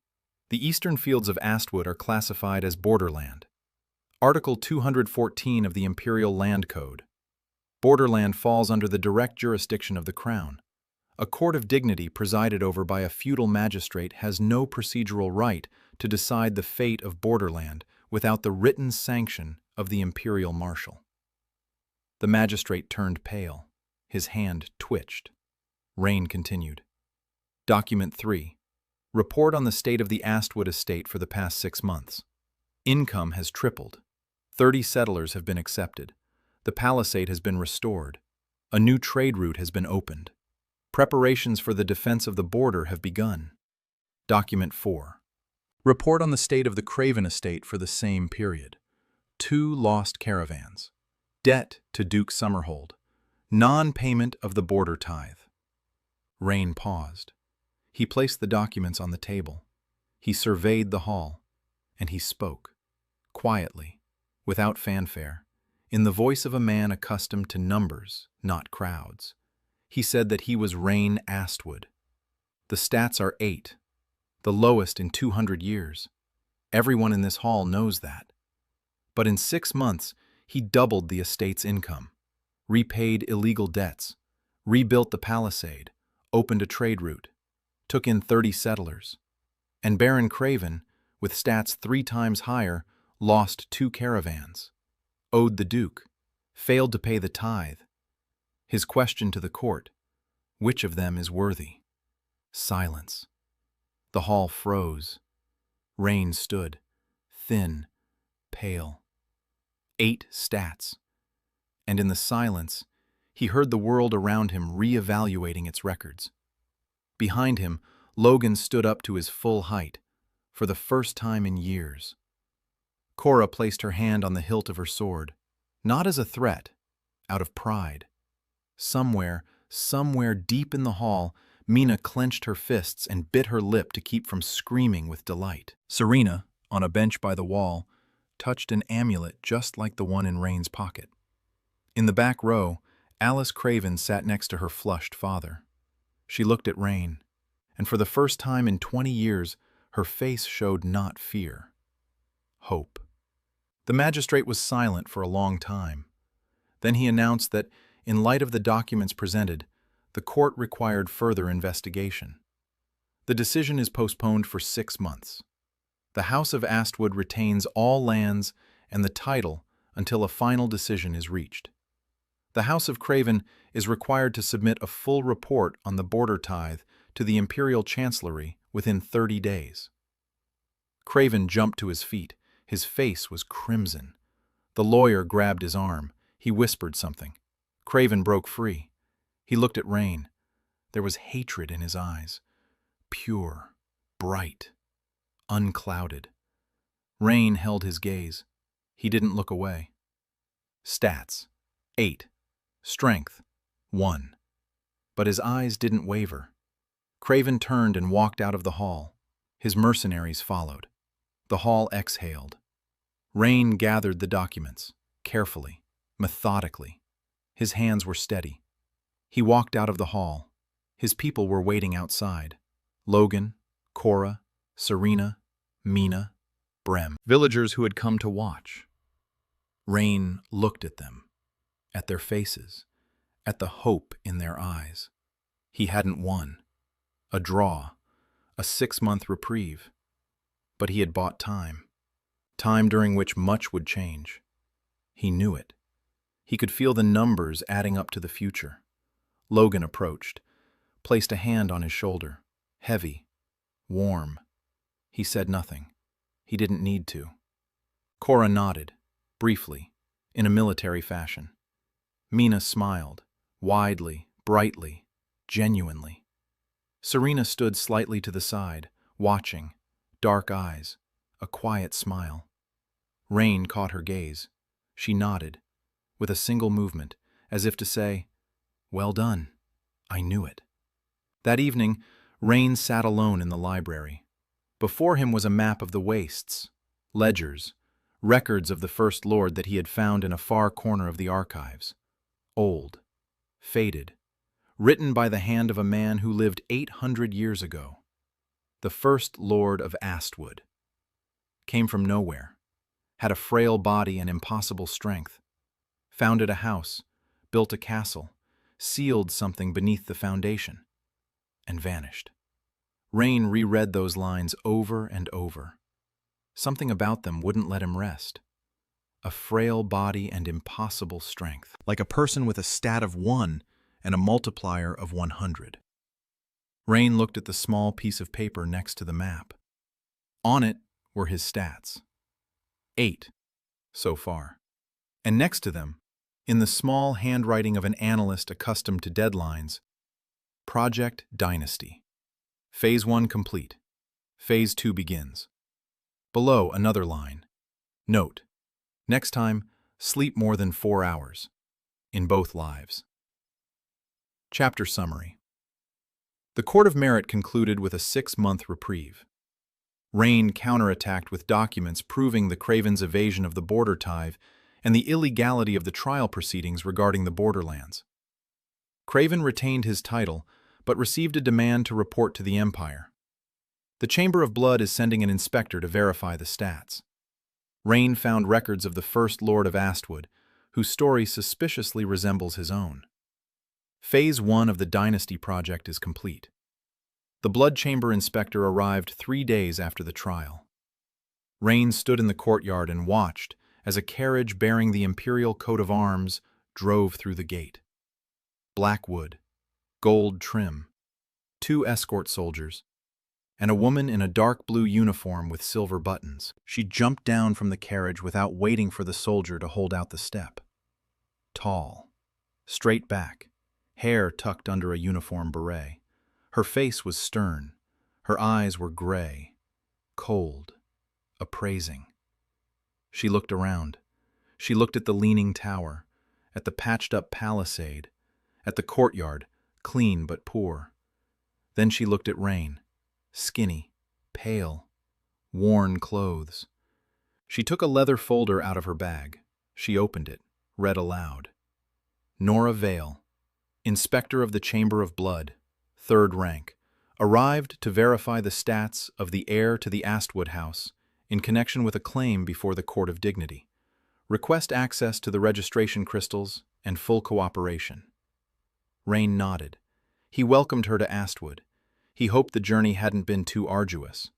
The eastern fields of Astwood are classified as borderland. Article 214 of the Imperial Land Code. Borderland falls under the direct jurisdiction of the Crown. A court of dignity presided over by a feudal magistrate has no procedural right to decide the fate of borderland without the written sanction of the imperial marshal. The magistrate turned pale. His hand twitched. Rain continued. Document 3. Report on the state of the Astwood estate for the past 6 months. Income has tripled. 30 settlers have been accepted. The palisade has been restored. A new trade route has been opened. Preparations for the defense of the border have begun. Document 4. Report on the state of the Craven estate for the same period. 2 lost caravans. Debt to Duke Summerhold. Non-payment of the border tithe. Rain paused. He placed the documents on the table. He surveyed the hall, and he spoke, quietly, without fanfare, in the voice of a man accustomed to numbers, not crowds. He said that he was Rain Astwood. The stats are 8, the lowest in 200 years. Everyone in this hall knows that. But in 6 months, he doubled the estate's income, repaid illegal debts, rebuilt the palisade, opened a trade route, took in 30 settlers. And Baron Craven, with stats 3 times higher, lost 2 caravans, owed the Duke, failed to pay the tithe. His question to the court, which of them is worthy? Silence. The hall froze. Rain stood, thin, pale. 8 stats. And in the silence, he heard the world around him re-evaluating its records. Behind him, Logan stood up to his full height, for the first time in years. Cora placed her hand on the hilt of her sword, not as a threat, out of pride. Somewhere deep in the hall, Mina clenched her fists and bit her lip to keep from screaming with delight. Serena, on a bench by the wall, touched an amulet just like the one in Rain's pocket. In the back row, Alice Craven sat next to her flushed father. She looked at Rain, and for the first time in 20 years, her face showed not fear. Hope. The magistrate was silent for a long time. Then he announced that, in light of the documents presented, the court required further investigation. The decision is postponed for 6 months. The House of Astwood retains all lands and the title until a final decision is reached. The House of Craven is required to submit a full report on the border tithe to the Imperial Chancellery within 30 days. Craven jumped to his feet. His face was crimson. The lawyer grabbed his arm. He whispered something. Craven broke free. He looked at Rain. There was hatred in his eyes. Pure, bright, unclouded. Rain held his gaze. He didn't look away. Stats: 8. Strength: 1. But his eyes didn't waver. Craven turned and walked out of the hall. His mercenaries followed. The hall exhaled. Rain gathered the documents, carefully, methodically. His hands were steady. He walked out of the hall. His people were waiting outside. Logan, Cora, Serena, Mina, Brem. Villagers who had come to watch. Rain looked at them, at their faces, at the hope in their eyes. He hadn't won. A draw, a 6-month reprieve. But he had bought time. Time during which much would change. He knew it. He could feel the numbers adding up to the future. Logan approached, placed a hand on his shoulder. Heavy, warm. He said nothing. He didn't need to. Cora nodded, briefly, in a military fashion. Mina smiled, widely, brightly, genuinely. Serena stood slightly to the side, watching, dark eyes, a quiet smile. Rain caught her gaze. She nodded, with a single movement, as if to say, "Well done. I knew it." That evening, Rain sat alone in the library. Before him was a map of the wastes, ledgers, records of the First Lord that he had found in a far corner of the archives. Old, faded, written by the hand of a man who lived 800 years ago. The First Lord of Astwood. Came from nowhere, had a frail body and impossible strength. Founded a house, built a castle, sealed something beneath the foundation, and vanished. Rain reread those lines over and over. Something about them wouldn't let him rest. A frail body and impossible strength. Like a person with a stat of 1 and a multiplier of 100. Rain looked at the small piece of paper next to the map. On it were his stats. 8, so far. And next to them, in the small handwriting of an analyst accustomed to deadlines, Project Dynasty. Phase 1 complete. Phase 2 begins. Below, another line. Note: next time, sleep more than 4 hours. In both lives. Chapter summary. The Court of Merit concluded with a 6-month reprieve. Rain counterattacked with documents proving the Craven's evasion of the border tithe and the illegality of the trial proceedings regarding the borderlands. Craven retained his title, but received a demand to report to the Empire. The Chamber of Blood is sending an inspector to verify the stats. Rain found records of the First Lord of Astwood, whose story suspiciously resembles his own. Phase 1 of the Dynasty project is complete. The Blood Chamber inspector arrived 3 days after the trial. Rain stood in the courtyard and watched as a carriage bearing the imperial coat of arms drove through the gate. Black wood, gold trim, 2 escort soldiers, and a woman in a dark blue uniform with silver buttons. She jumped down from the carriage without waiting for the soldier to hold out the step. Tall, straight back, hair tucked under a uniform beret. Her face was stern. Her eyes were gray, cold, appraising. She looked around. She looked at the leaning tower, at the patched-up palisade, at the courtyard, clean but poor. Then she looked at Rain, skinny, pale, worn clothes. She took a leather folder out of her bag. She opened it, read aloud. Nora Vale, Inspector of the Chamber of Blood, 3rd rank, arrived to verify the stats of the heir to the Astwood house in connection with a claim before the Court of Dignity. Request access to the registration crystals and full cooperation. Rain nodded. He welcomed her to Astwood. He hoped the journey hadn't been too arduous.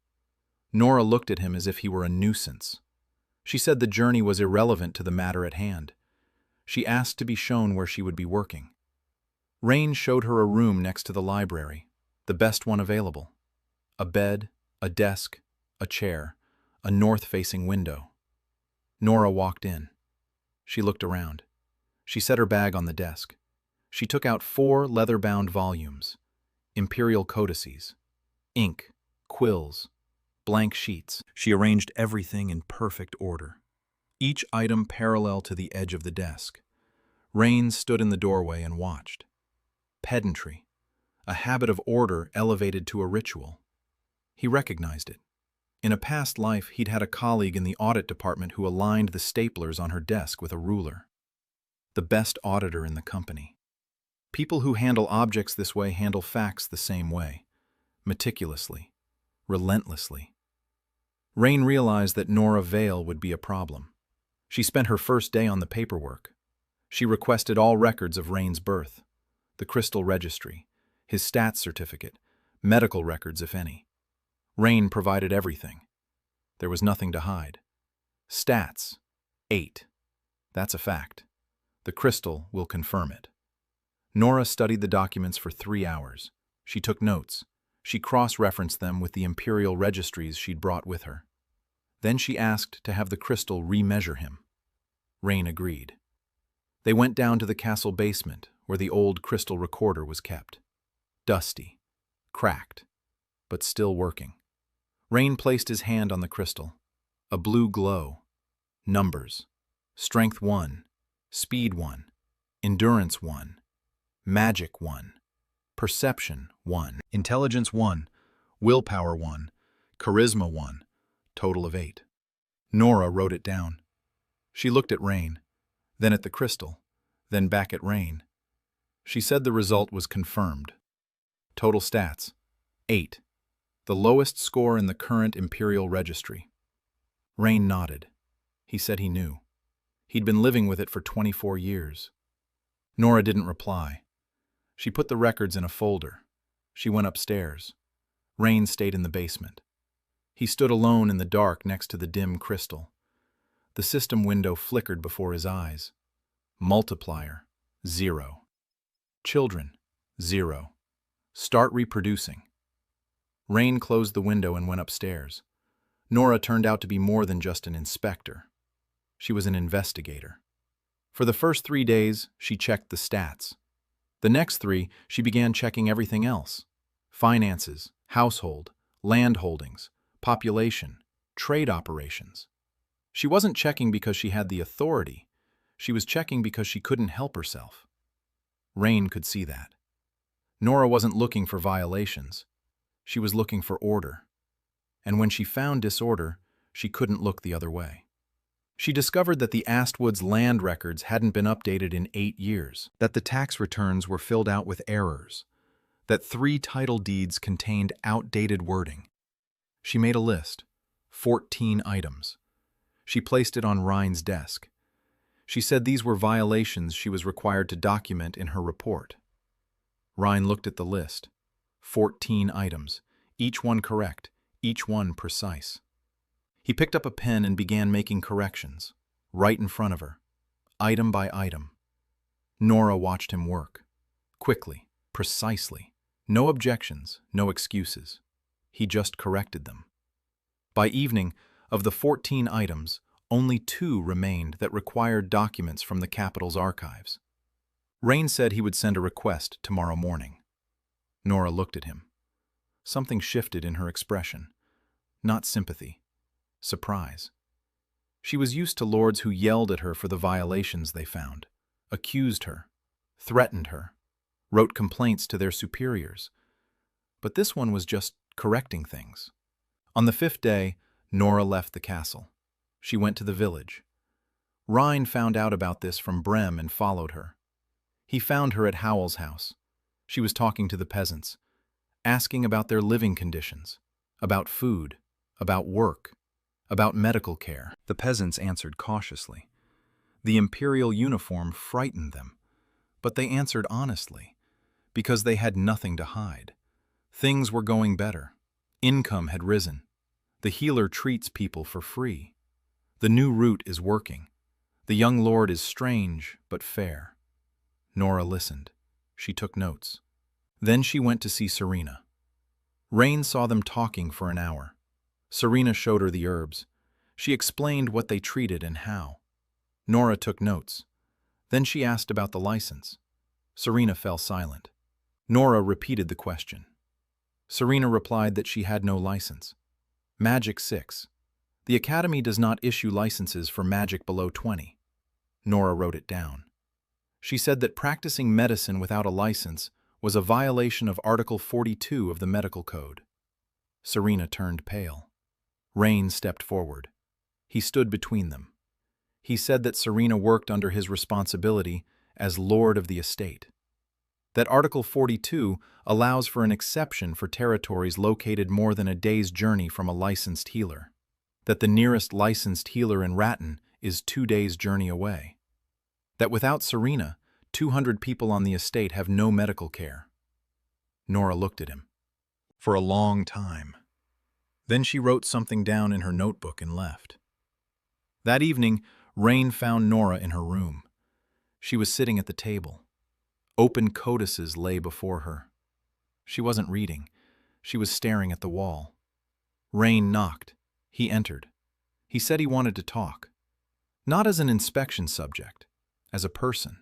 Nora looked at him as if he were a nuisance. She said the journey was irrelevant to the matter at hand. She asked to be shown where she would be working. Rain showed her a room next to the library, the best one available. A bed, a desk, a chair, a north-facing window. Nora walked in. She looked around. She set her bag on the desk. She took out 4 leather-bound volumes, imperial codices, ink, quills, blank sheets. She arranged everything in perfect order, each item parallel to the edge of the desk. Rain stood in the doorway and watched. Pedantry, a habit of order elevated to a ritual. He recognized it. In a past life, he'd had a colleague in the audit department who aligned the staplers on her desk with a ruler. The best auditor in the company. People who handle objects this way handle facts the same way. meticulously, relentlessly. Rain realized that Nora Vale would be a problem. She spent her first day on the paperwork. She requested all records of Rain's birth, the crystal registry, his stats certificate, medical records if any. Rain provided everything. There was nothing to hide. Stats, 8. That's a fact. The crystal will confirm it. Nora studied the documents for 3 hours. She took notes. She cross-referenced them with the imperial registries she'd brought with her. Then she asked to have the crystal remeasure him. Rain agreed. They went down to the castle basement where the old crystal recorder was kept. Dusty, cracked, but still working. Rain placed his hand on the crystal. A blue glow. Numbers. Strength 1, Speed 1, Endurance 1, Magic 1, Perception 1, Intelligence 1, Willpower 1, Charisma 1, total of 8. Nora wrote it down. She looked at Rain, then at the crystal, then back at Rain. She said the result was confirmed. Total stats, 8, the lowest score in the current Imperial Registry. Rain nodded. He said he knew. He'd been living with it for 24 years. Nora didn't reply. She put the records in a folder. She went upstairs. Rain stayed in the basement. He stood alone in the dark next to the dim crystal. The system window flickered before his eyes. Multiplier, 0. Children, 0. Start reproducing. Rain closed the window and went upstairs. Nora turned out to be more than just an inspector. She was an investigator. For the first 3 days, she checked the stats. The next 3, she began checking everything else. Finances, household, land holdings, population, trade operations. She wasn't checking because she had the authority. She was checking because she couldn't help herself. Rain could see that. Nora wasn't looking for violations. She was looking for order. And when she found disorder, she couldn't look the other way. She discovered that the Astwood's land records hadn't been updated in 8 years, that the tax returns were filled out with errors, that 3 title deeds contained outdated wording. She made a list, 14 items. She placed it on Ryan's desk. She said these were violations she was required to document in her report. Ryan looked at the list. 14 items, each one correct, each one precise. He picked up a pen and began making corrections, right in front of her, item by item. Nora watched him work. Quickly, precisely. No objections, no excuses. He just corrected them. By evening, of the 14 items, only 2 remained that required documents from the capital's archives. Rain said he would send a request tomorrow morning. Nora looked at him. Something shifted in her expression. Not sympathy. Surprise. She was used to lords who yelled at her for the violations they found, accused her, threatened her, wrote complaints to their superiors. But this one was just correcting things. On the 5th day, Nora left the castle. She went to the village. Rhine found out about this from Brem and followed her. He found her at Howell's house. She was talking to the peasants, asking about their living conditions, about food, about work, about medical care. The peasants answered cautiously. The imperial uniform frightened them, but they answered honestly, because they had nothing to hide. Things were going better. Income had risen. The healer treats people for free. The new route is working. The young lord is strange, but fair. Nora listened. She took notes. Then she went to see Serena. Rain saw them talking for an hour. Serena showed her the herbs. She explained what they treated and how. Nora took notes. Then she asked about the license. Serena fell silent. Nora repeated the question. Serena replied that she had no license. Magic 6. The Academy does not issue licenses for magic below 20. Nora wrote it down. She said that practicing medicine without a license was a violation of Article 42 of the Medical Code. Serena turned pale. Rain stepped forward. He stood between them. He said that Serena worked under his responsibility as Lord of the Estate. that Article 42 allows for an exception for territories located more than a day's journey from a licensed healer, that the nearest licensed healer in Ratton is 2 days' journey away, that without Serena, 200 people on the estate have no medical care. Nora looked at him for a long time. Then she wrote something down in her notebook and left. That evening, Rain found Nora in her room. She was sitting at the table. Open codices lay before her. She wasn't reading. She was staring at the wall. Rain knocked. He entered. He said he wanted to talk. Not as an inspection subject, as a person.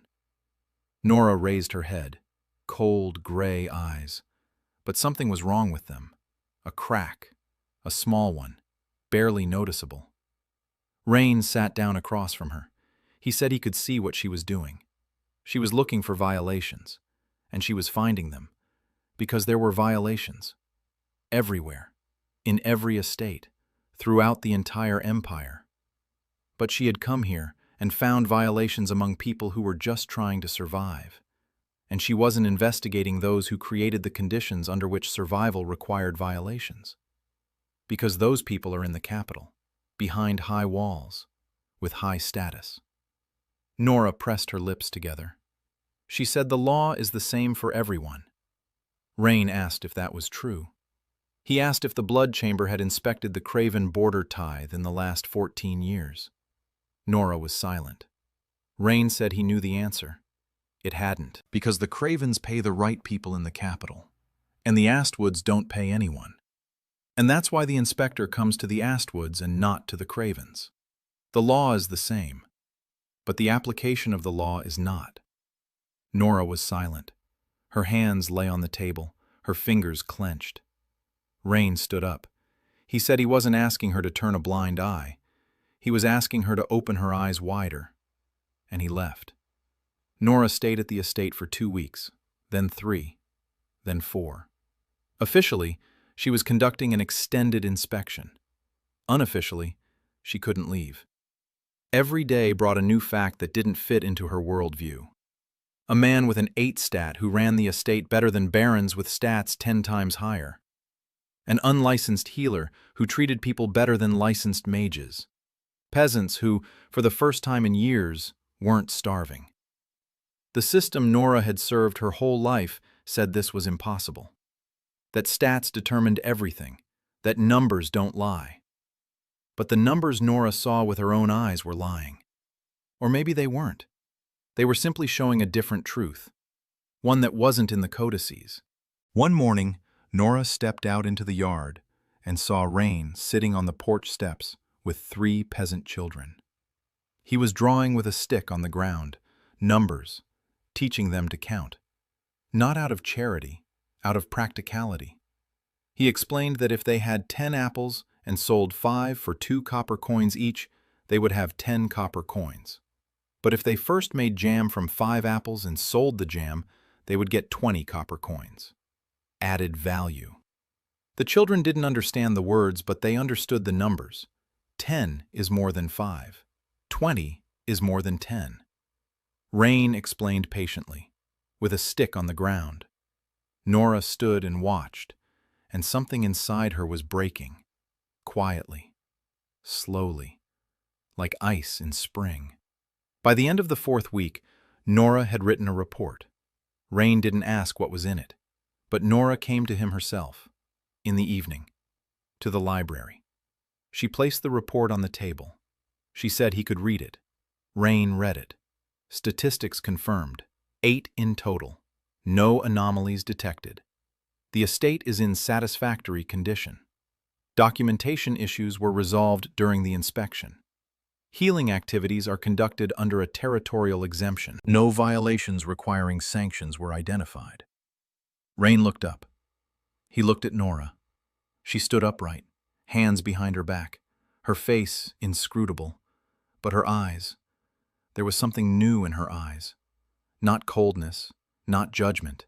Nora raised her head. Cold, gray eyes. But something was wrong with them. A crack. A small one. Barely noticeable. Rain sat down across from her. He said he could see what she was doing. She was looking for violations, and she was finding them, because there were violations. Everywhere. In every estate. Throughout the entire empire. But she had come here and found violations among people who were just trying to survive. And she wasn't investigating those who created the conditions under which survival required violations. Because those people are in the capital, behind high walls, with high status. Nora pressed her lips together. She said the law is the same for everyone. Rain asked if that was true. He asked if the blood chamber had inspected the Craven border tithe in the last 14 years. Nora was silent. Rain said he knew the answer. It hadn't, because the Cravens pay the right people in the capital, and the Astwoods don't pay anyone. And that's why the inspector comes to the Astwoods and not to the Cravens. The law is the same, but the application of the law is not. Nora was silent. Her hands lay on the table, her fingers clenched. Rain stood up. He said he wasn't asking her to turn a blind eye. He was asking her to open her eyes wider. And he left. Nora stayed at the estate for 2 weeks, then 3, then 4. Officially, she was conducting an extended inspection. Unofficially, she couldn't leave. Every day brought a new fact that didn't fit into her worldview. A man with an 8 stat who ran the estate better than barons with stats 10 times higher. An unlicensed healer who treated people better than licensed mages. Peasants who, for the first time in years, weren't starving. The system Nora had served her whole life said this was impossible. That stats determined everything, that numbers don't lie. But the numbers Nora saw with her own eyes were lying. Or maybe they weren't. They were simply showing a different truth, one that wasn't in the codices. One morning, Nora stepped out into the yard and saw Rain sitting on the porch steps with 3 peasant children. He was drawing with a stick on the ground, numbers, teaching them to count. Not out of charity, out of practicality. He explained that if they had 10 apples and sold 5 for 2 copper coins each, they would have 10 copper coins. But if they first made jam from 5 apples and sold the jam, they would get 20 copper coins. Added value. The children didn't understand the words, but they understood the numbers. 10 is more than 5. 20 is more than 10. Rain explained patiently, with a stick on the ground. Nora stood and watched, and something inside her was breaking. Quietly. Slowly. Like ice in spring. By the end of the 4th week, Nora had written a report. Rain didn't ask what was in it, but Nora came to him herself, in the evening, to the library. She placed the report on the table. She said he could read it. Rain read it. Statistics confirmed. 8 in total. No anomalies detected. The estate is in satisfactory condition. Documentation issues were resolved during the inspection. Healing activities are conducted under a territorial exemption. No violations requiring sanctions were identified. Rain looked up. He looked at Nora. She stood upright, hands behind her back, her face inscrutable, but her eyes. There was something new in her eyes. Not coldness, not judgment.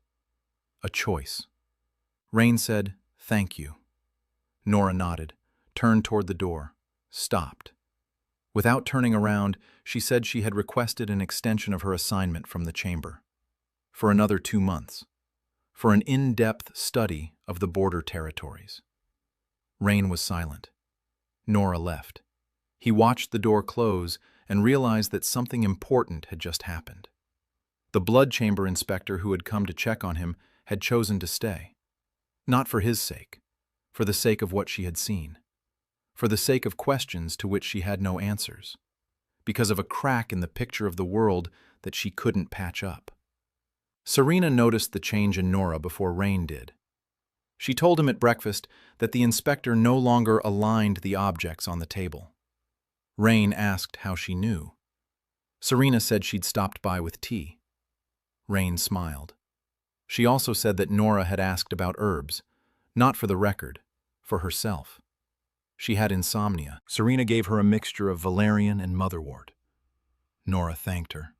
A choice. Rain said, "Thank you." Nora nodded, turned toward the door, stopped. Without turning around, she said she had requested an extension of her assignment from the chamber. for another 2 months, for an in-depth study of the border territories. Rain was silent. Nora left. He watched the door close and realized that something important had just happened. The blood chamber inspector who had come to check on him had chosen to stay. Not for his sake, for the sake of what she had seen, for the sake of questions to which she had no answers, because of a crack in the picture of the world that she couldn't patch up. Serena noticed the change in Nora before Rain did. She told him at breakfast that the inspector no longer aligned the objects on the table. Rain asked how she knew. Serena said she'd stopped by with tea. Rain smiled. She also said that Nora had asked about herbs, not for the record, for herself. She had insomnia. Serena gave her a mixture of valerian and motherwort. Nora thanked her.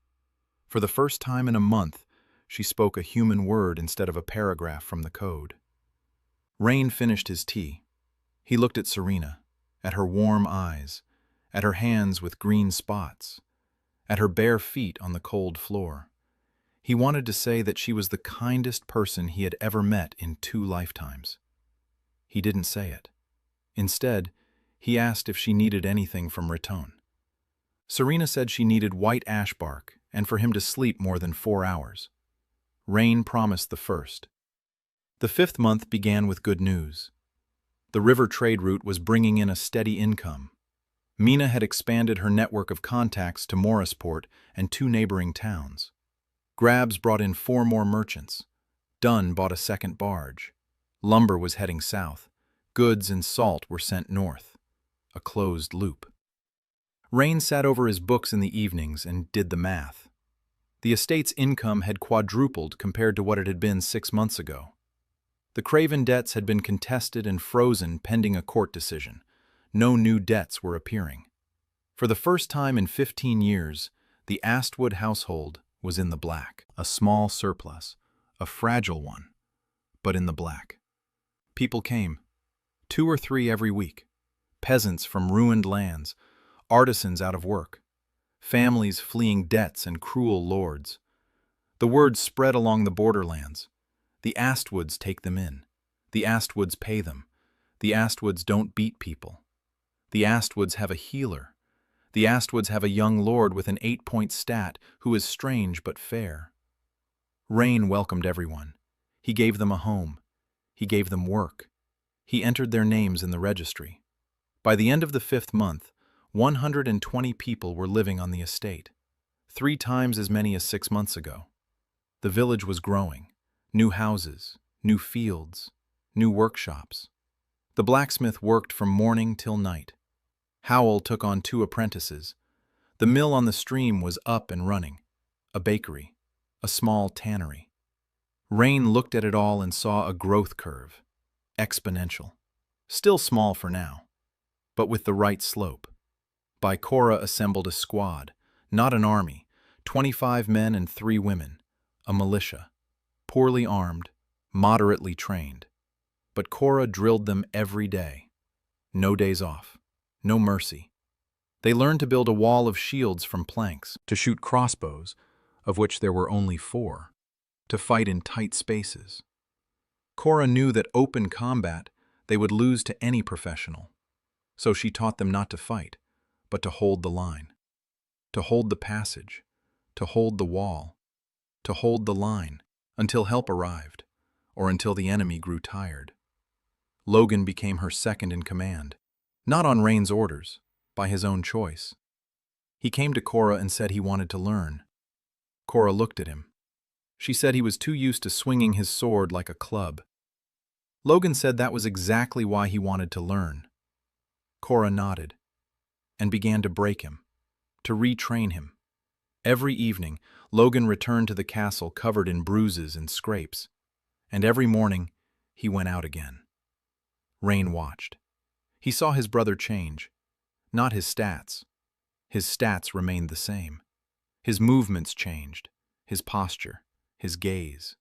For the first time in a month, she spoke a human word instead of a paragraph from the code. Rain finished his tea. He looked at Serena, at her warm eyes, at her hands with green spots, at her bare feet on the cold floor. He wanted to say that she was the kindest person he had ever met in 2 lifetimes. He didn't say it. Instead, he asked if she needed anything from Raton. Serena said she needed white ash bark and for him to sleep more than 4 hours. Rain promised the first. The 5th month began with good news. The river trade route was bringing in a steady income. Mina had expanded her network of contacts to Morrisport and 2 neighboring towns. Grabs brought in 4 more merchants. Dunn bought a 2nd barge. Lumber was heading south. Goods and salt were sent north. A closed loop. Rain sat over his books in the evenings and did the math. The estate's income had quadrupled compared to what it had been 6 months ago. The Craven debts had been contested and frozen pending a court decision. No new debts were appearing. For the first time in 15 years, the Astwood household was in the black. A small surplus, a fragile one, but in the black. People came, 2 or 3 every week. Peasants from ruined lands, artisans out of work, families fleeing debts and cruel lords. The word spread along the borderlands. The Astwoods take them in. The Astwoods pay them. The Astwoods don't beat people. The Astwoods have a healer. The Astwoods have a young lord with an 8-point stat who is strange but fair. Rain welcomed everyone. He gave them a home. He gave them work. He entered their names in the registry. By the end of the 5th month, 120 people were living on the estate, 3 times as many as 6 months ago. The village was growing. New houses, new fields, new workshops. The blacksmith worked from morning till night. Howell took on 2 apprentices. The mill on the stream was up and running. A bakery, a small tannery. Rain looked at it all and saw a growth curve. Exponential. Still small for now, but with the right slope. Bicora assembled a squad, not an army, 25 men and 3 women, a militia. Poorly armed, moderately trained. But Cora drilled them every day. No days off. No mercy. They learned to build a wall of shields from planks, to shoot crossbows, of which there were only 4, to fight in tight spaces. Cora knew that open combat they would lose to any professional, so she taught them not to fight, but to hold the line, to hold the passage, to hold the wall, to hold the line, until help arrived, or until the enemy grew tired. Logan became her second in command, not on Rain's orders, by his own choice. He came to Cora and said he wanted to learn. Cora looked at him. She said he was too used to swinging his sword like a club. Logan said that was exactly why he wanted to learn. Cora nodded, and began to break him, to retrain him. Every evening, Logan returned to the castle covered in bruises and scrapes, and every morning he went out again. Rain watched. He saw his brother change, not his stats. His stats remained the same. His movements changed, his posture, his gaze.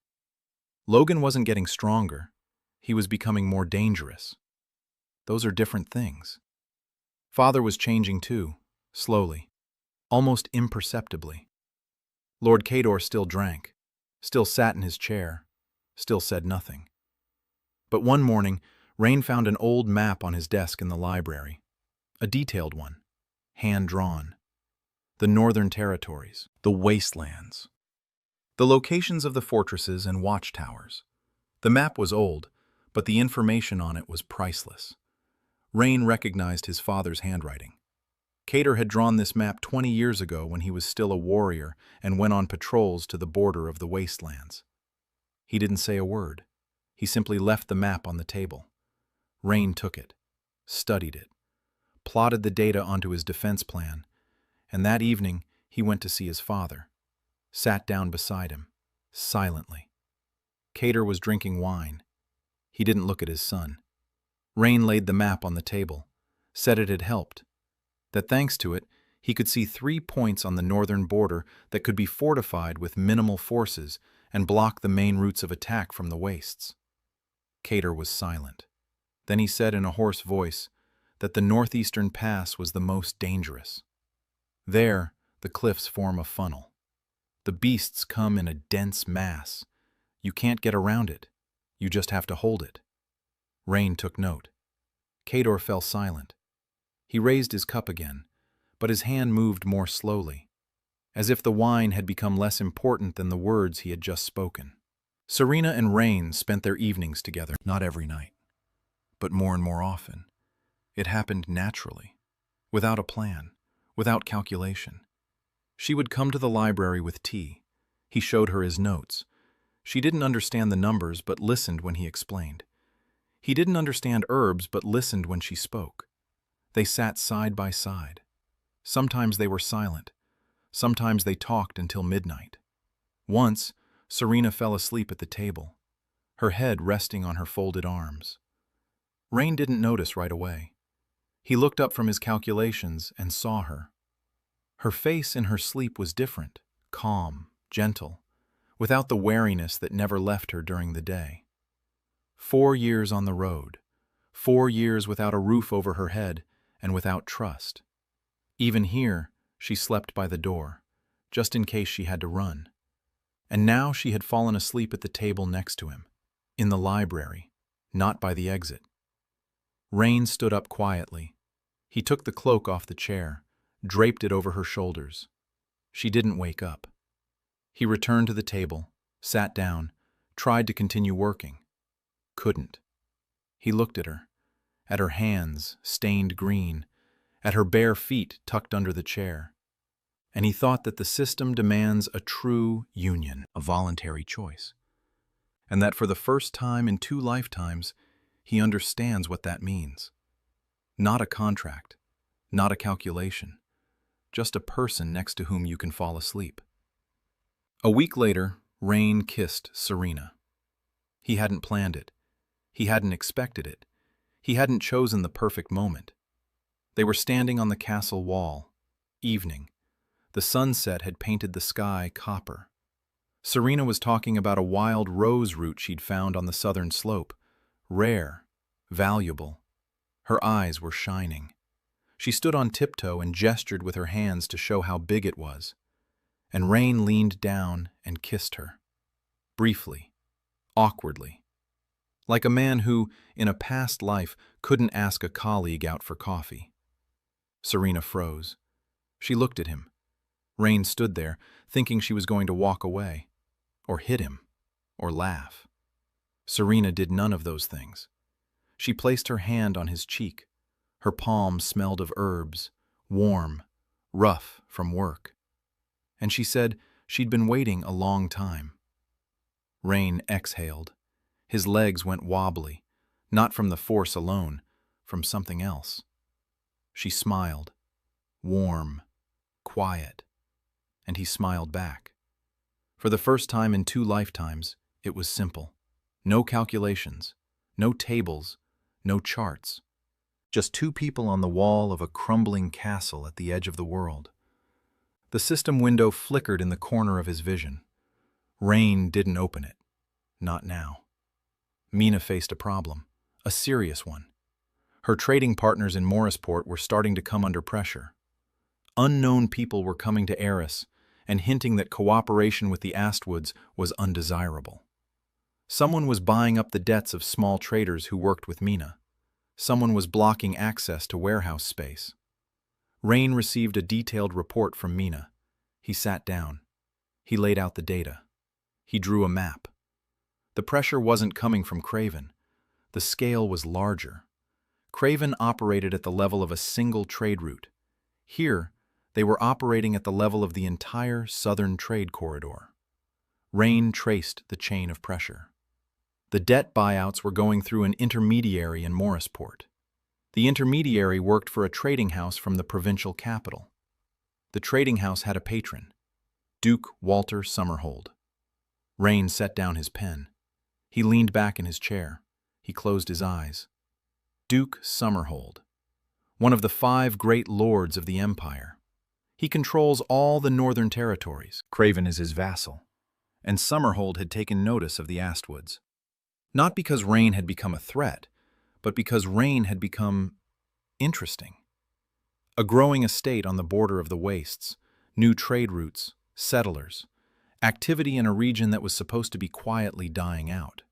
Logan wasn't getting stronger. He was becoming more dangerous. Those are different things. Father was changing too, slowly, almost imperceptibly. Lord Cador still drank, still sat in his chair, still said nothing. But one morning, Rain found an old map on his desk in the library. A detailed one, hand-drawn. The Northern Territories, the wastelands. The locations of the fortresses and watchtowers. The map was old, but the information on it was priceless. Rain recognized his father's handwriting. Cater had drawn this map 20 years ago when he was still a warrior and went on patrols to the border of the wastelands. He didn't say a word. He simply left the map on the table. Rain took it, studied it, plotted the data onto his defense plan, and that evening he went to see his father, sat down beside him, silently. Cater was drinking wine. He didn't look at his son. Rain laid the map on the table, said it had helped, that thanks to it, he could see 3 points on the northern border that could be fortified with minimal forces and block the main routes of attack from the wastes. Cater was silent. Then he said in a hoarse voice that the northeastern pass was the most dangerous. There, the cliffs form a funnel. The beasts come in a dense mass. You can't get around it. You just have to hold it. Rain took note. Cater fell silent. He raised his cup again, but his hand moved more slowly, as if the wine had become less important than the words he had just spoken. Serena and Rain spent their evenings together, not every night, but more and more often. It happened naturally, without a plan, without calculation. She would come to the library with tea. He showed her his notes. She didn't understand the numbers, but listened when he explained. He didn't understand herbs, but listened when she spoke. They sat side by side. Sometimes they were silent. Sometimes they talked until midnight. Once, Serena fell asleep at the table, her head resting on her folded arms. Rain didn't notice right away. He looked up from his calculations and saw her. Her face in her sleep was different, calm, gentle, without the wariness that never left her during the day. 4 years on the road, 4 years without a roof over her head and without trust. Even here, she slept by the door, just in case she had to run. And now she had fallen asleep at the table next to him, in the library, not by the exit. Rain stood up quietly. He took the cloak off the chair, draped it over her shoulders. She didn't wake up. He returned to the table, sat down, tried to continue working. Couldn't. He looked at her hands, stained green, at her bare feet tucked under the chair. And he thought that the system demands a true union, a voluntary choice. And that for the first time in 2 lifetimes, he understands what that means. Not a contract, not a calculation, just a person next to whom you can fall asleep. A week later, Rain kissed Serena. He hadn't planned it. He hadn't expected it. He hadn't chosen the perfect moment. They were standing on the castle wall. Evening. The sunset had painted the sky copper. Serena was talking about a wild rose root she'd found on the southern slope. Rare, valuable. Her eyes were shining. She stood on tiptoe and gestured with her hands to show how big it was. And Rain leaned down and kissed her. Briefly, awkwardly. Like a man who, in a past life, couldn't ask a colleague out for coffee. Serena froze. She looked at him. Rain stood there, thinking she was going to walk away, or hit him, or laugh. Serena did none of those things. She placed her hand on his cheek. Her palm smelled of herbs, warm, rough from work. And she said she'd been waiting a long time. Rain exhaled. His legs went wobbly, not from the force alone, from something else. She smiled, warm, quiet, and he smiled back. For the first time in 2 lifetimes, it was simple. No calculations, no tables, no charts. Just 2 people on the wall of a crumbling castle at the edge of the world. The system window flickered in the corner of his vision. Rain didn't open it. Not now. Mina faced a problem, a serious one. Her trading partners in Morrisport were starting to come under pressure. Unknown people were coming to Eris, and hinting that cooperation with the Astwoods was undesirable. Someone was buying up the debts of small traders who worked with Mina. Someone was blocking access to warehouse space. Rain received a detailed report from Mina. He sat down. He laid out the data. He drew a map. The pressure wasn't coming from Craven. The scale was larger. Craven operated at the level of a single trade route. Here, they were operating at the level of the entire southern trade corridor. Rain traced the chain of pressure. The debt buyouts were going through an intermediary in Morrisport. The intermediary worked for a trading house from the provincial capital. The trading house had a patron, Duke Walter Summerhold. Rain set down his pen. He leaned back in his chair. He closed his eyes. Duke Summerhold, one of the 5 great lords of the empire. He controls all the northern territories. Craven is his vassal, and Summerhold had taken notice of the Astwoods. Not because Rain had become a threat, but because Rain had become interesting. A growing estate on the border of the wastes, new trade routes, settlers, activity in a region that was supposed to be quietly dying out.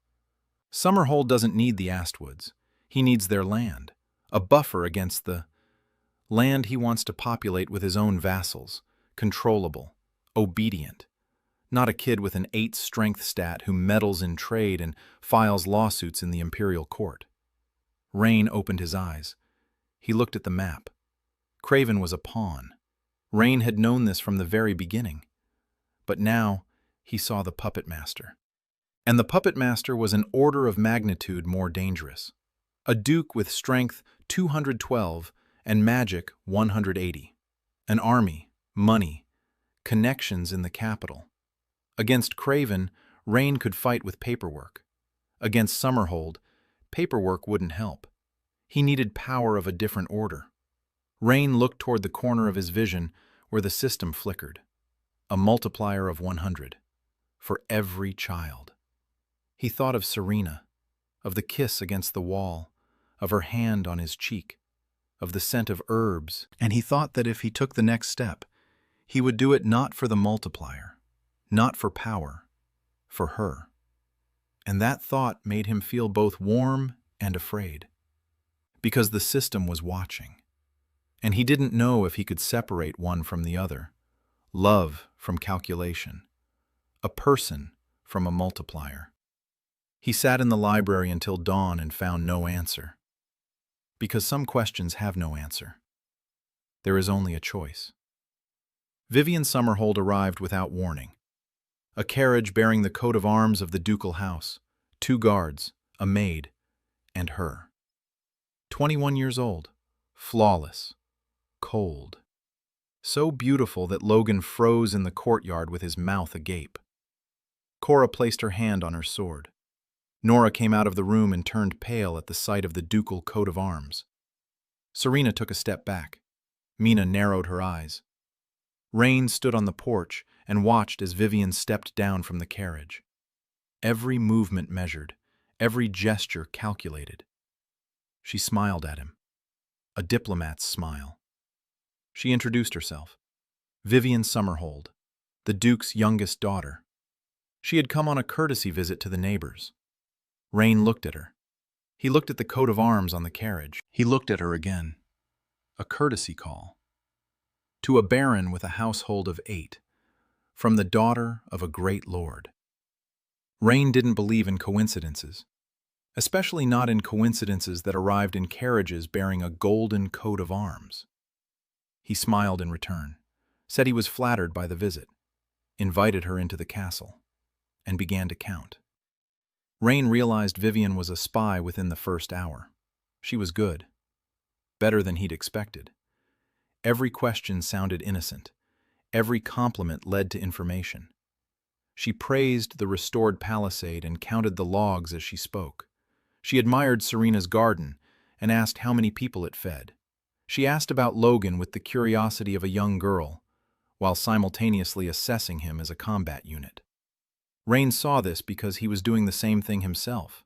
Summerhold doesn't need the Astwoods. He needs their land, a buffer against the land he wants to populate with his own vassals, controllable, obedient. Not a kid with an 8 strength stat who meddles in trade and files lawsuits in the imperial court. Rain opened his eyes. He looked at the map. Craven was a pawn. Rain had known this from the very beginning. But now he saw the puppet master. And the puppet master was an order of magnitude more dangerous. A duke with strength 212 and magic 180. An army, money, connections in the capital. Against Craven, Rain could fight with paperwork. Against Summerhold, paperwork wouldn't help. He needed power of a different order. Rain looked toward the corner of his vision where the system flickered. A multiplier of 100. For every child. He thought of Serena, of the kiss against the wall, of her hand on his cheek, of the scent of herbs, and he thought that if he took the next step, he would do it not for the multiplier, not for power, for her. And that thought made him feel both warm and afraid, because the system was watching, and he didn't know if he could separate one from the other, love from calculation, a person from a multiplier. He sat in the library until dawn and found no answer. Because some questions have no answer. There is only a choice. Vivian Summerhold arrived without warning. A carriage bearing the coat of arms of the ducal house, 2 guards, a maid, and her. 21 years old, flawless, cold. So beautiful that Logan froze in the courtyard with his mouth agape. Cora placed her hand on her sword. Nora came out of the room and turned pale at the sight of the ducal coat of arms. Serena took a step back. Mina narrowed her eyes. Rain stood on the porch and watched as Vivian stepped down from the carriage. Every movement measured, every gesture calculated. She smiled at him. A diplomat's smile. She introduced herself. Vivian Summerhold, the Duke's youngest daughter. She had come on a courtesy visit to the neighbors. Rain looked at her. He looked at the coat of arms on the carriage. He looked at her again. A courtesy call. To a baron with a household of 8, from the daughter of a great lord. Rain didn't believe in coincidences, especially not in coincidences that arrived in carriages bearing a golden coat of arms. He smiled in return, said he was flattered by the visit, invited her into the castle, and began to count. Rain realized Vivian was a spy within the first hour. She was good. Better than he'd expected. Every question sounded innocent. Every compliment led to information. She praised the restored palisade and counted the logs as she spoke. She admired Serena's garden and asked how many people it fed. She asked about Logan with the curiosity of a young girl, while simultaneously assessing him as a combat unit. Rain saw this because he was doing the same thing himself.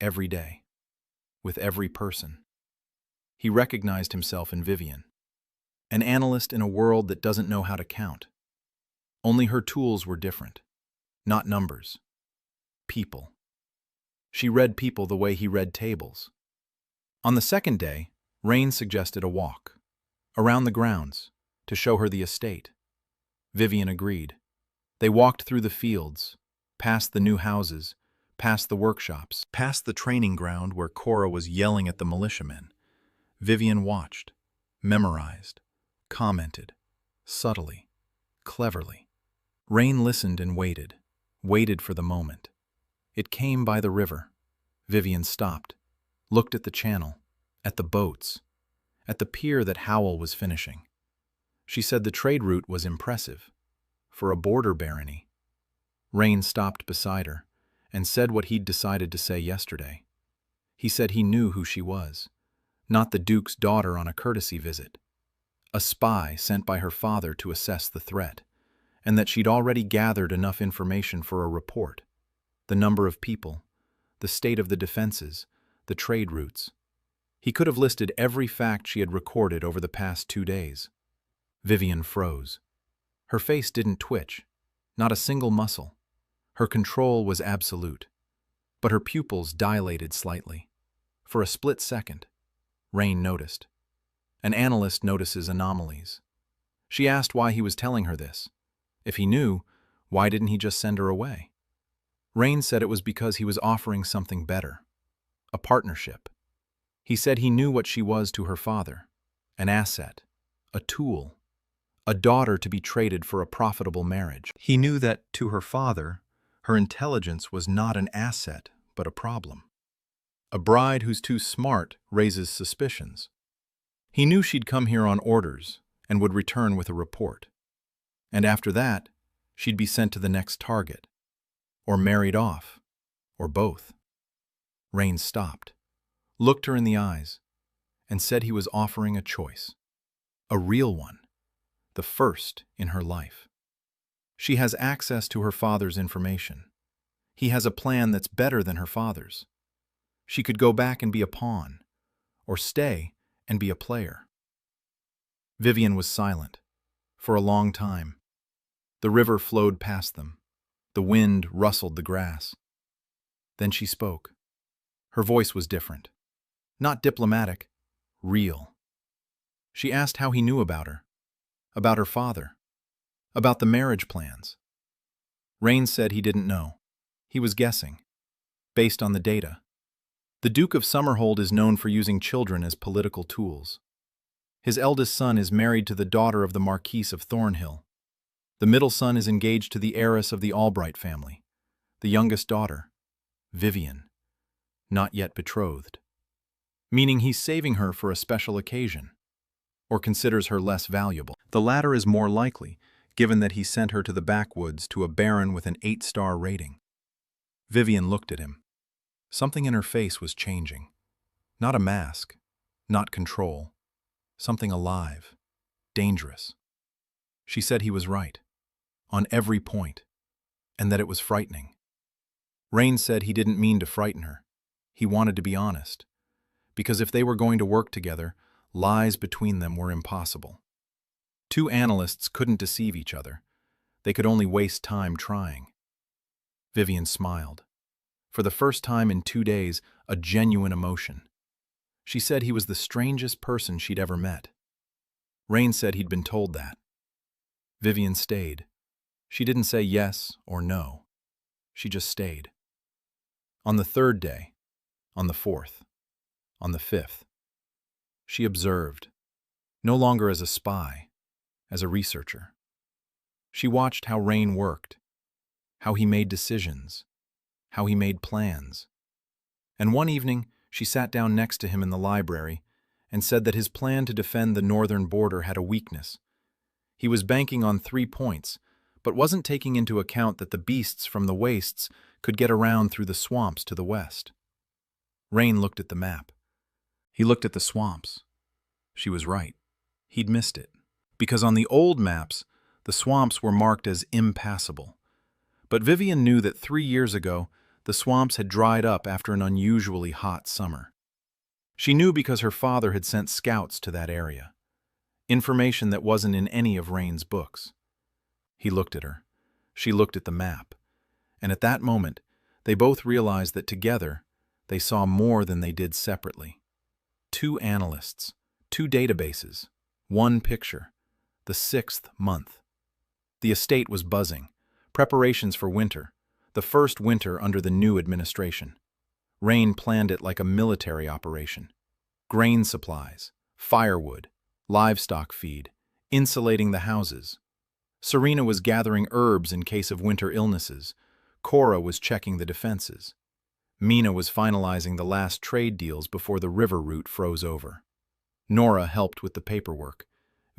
Every day. With every person. He recognized himself in Vivian. An analyst in a world that doesn't know how to count. Only her tools were different. Not numbers. People. She read people the way he read tables. On the second day, Rain suggested a walk. Around the grounds, to show her the estate. Vivian agreed. They walked through the fields, past the new houses, past the workshops, past the training ground where Cora was yelling at the militiamen. Vivian watched, memorized, commented, subtly, cleverly. Rain listened and waited for the moment. It came by the river. Vivian stopped, looked at the channel, at the boats, at the pier that Howell was finishing. She said the trade route was impressive, for a border barony. Rain stopped beside her and said what he'd decided to say yesterday. He said he knew who she was, not the Duke's daughter on a courtesy visit, a spy sent by her father to assess the threat, and that she'd already gathered enough information for a report. The number of people, the state of the defenses, the trade routes. He could have listed every fact she had recorded over the past 2 days. Vivian froze. Her face didn't twitch, not a single muscle. Her control was absolute, but her pupils dilated slightly. For a split second, Rain noticed. An analyst notices anomalies. She asked why he was telling her this. If he knew, why didn't he just send her away? Rain said it was because he was offering something better. A partnership. He said he knew what she was to her father. An asset. A tool. A daughter to be traded for a profitable marriage. He knew that, to her father, her intelligence was not an asset, but a problem. A bride who's too smart raises suspicions. He knew she'd come here on orders and would return with a report. And after that, she'd be sent to the next target. Or married off. Or both. Rain stopped, looked her in the eyes, and said he was offering a choice. A real one. The first in her life. She has access to her father's information. He has a plan that's better than her father's. She could go back and be a pawn, or stay and be a player. Vivian was silent, for a long time. The river flowed past them. The wind rustled the grass. Then she spoke. Her voice was different. Not diplomatic, real. She asked how he knew about her father, about the marriage plans. Rain said he didn't know. He was guessing, based on the data. The Duke of Summerhold is known for using children as political tools. His eldest son is married to the daughter of the Marquise of Thornhill. The middle son is engaged to the heiress of the Albright family. The youngest daughter, Vivian, not yet betrothed. Meaning he's saving her for a special occasion, or considers her less valuable. The latter is more likely, given that he sent her to the backwoods to a baron with an 8-star rating. Vivian looked at him. Something in her face was changing. Not a mask, not control. Something alive, dangerous. She said he was right, on every point, and that it was frightening. Rain said he didn't mean to frighten her. He wanted to be honest, because if they were going to work together, lies between them were impossible. 2 analysts couldn't deceive each other. They could only waste time trying. Vivian smiled. For the first time in 2 days, a genuine emotion. She said he was the strangest person she'd ever met. Rain said he'd been told that. Vivian stayed. She didn't say yes or no. She just stayed. On the 3rd day, on the 4th, on the 5th, she observed, no longer as a spy, as a researcher. She watched how Rain worked, how he made decisions, how he made plans. And one evening, she sat down next to him in the library and said that his plan to defend the northern border had a weakness. He was banking on 3 points, but wasn't taking into account that the beasts from the wastes could get around through the swamps to the west. Rain looked at the map. He looked at the swamps. She was right. He'd missed it. Because on the old maps, the swamps were marked as impassable. But Vivian knew that 3 years ago, the swamps had dried up after an unusually hot summer. She knew because her father had sent scouts to that area. Information that wasn't in any of Rain's books. He looked at her. She looked at the map. And at that moment, they both realized that together, they saw more than they did separately. Two analysts, two databases, one picture, the 6th month. The estate was buzzing. Preparations for winter, the first winter under the new administration. Rain planned it like a military operation. Grain supplies, firewood, livestock feed, insulating the houses. Serena was gathering herbs in case of winter illnesses. Cora was checking the defenses. Mina was finalizing the last trade deals before the river route froze over. Nora helped with the paperwork.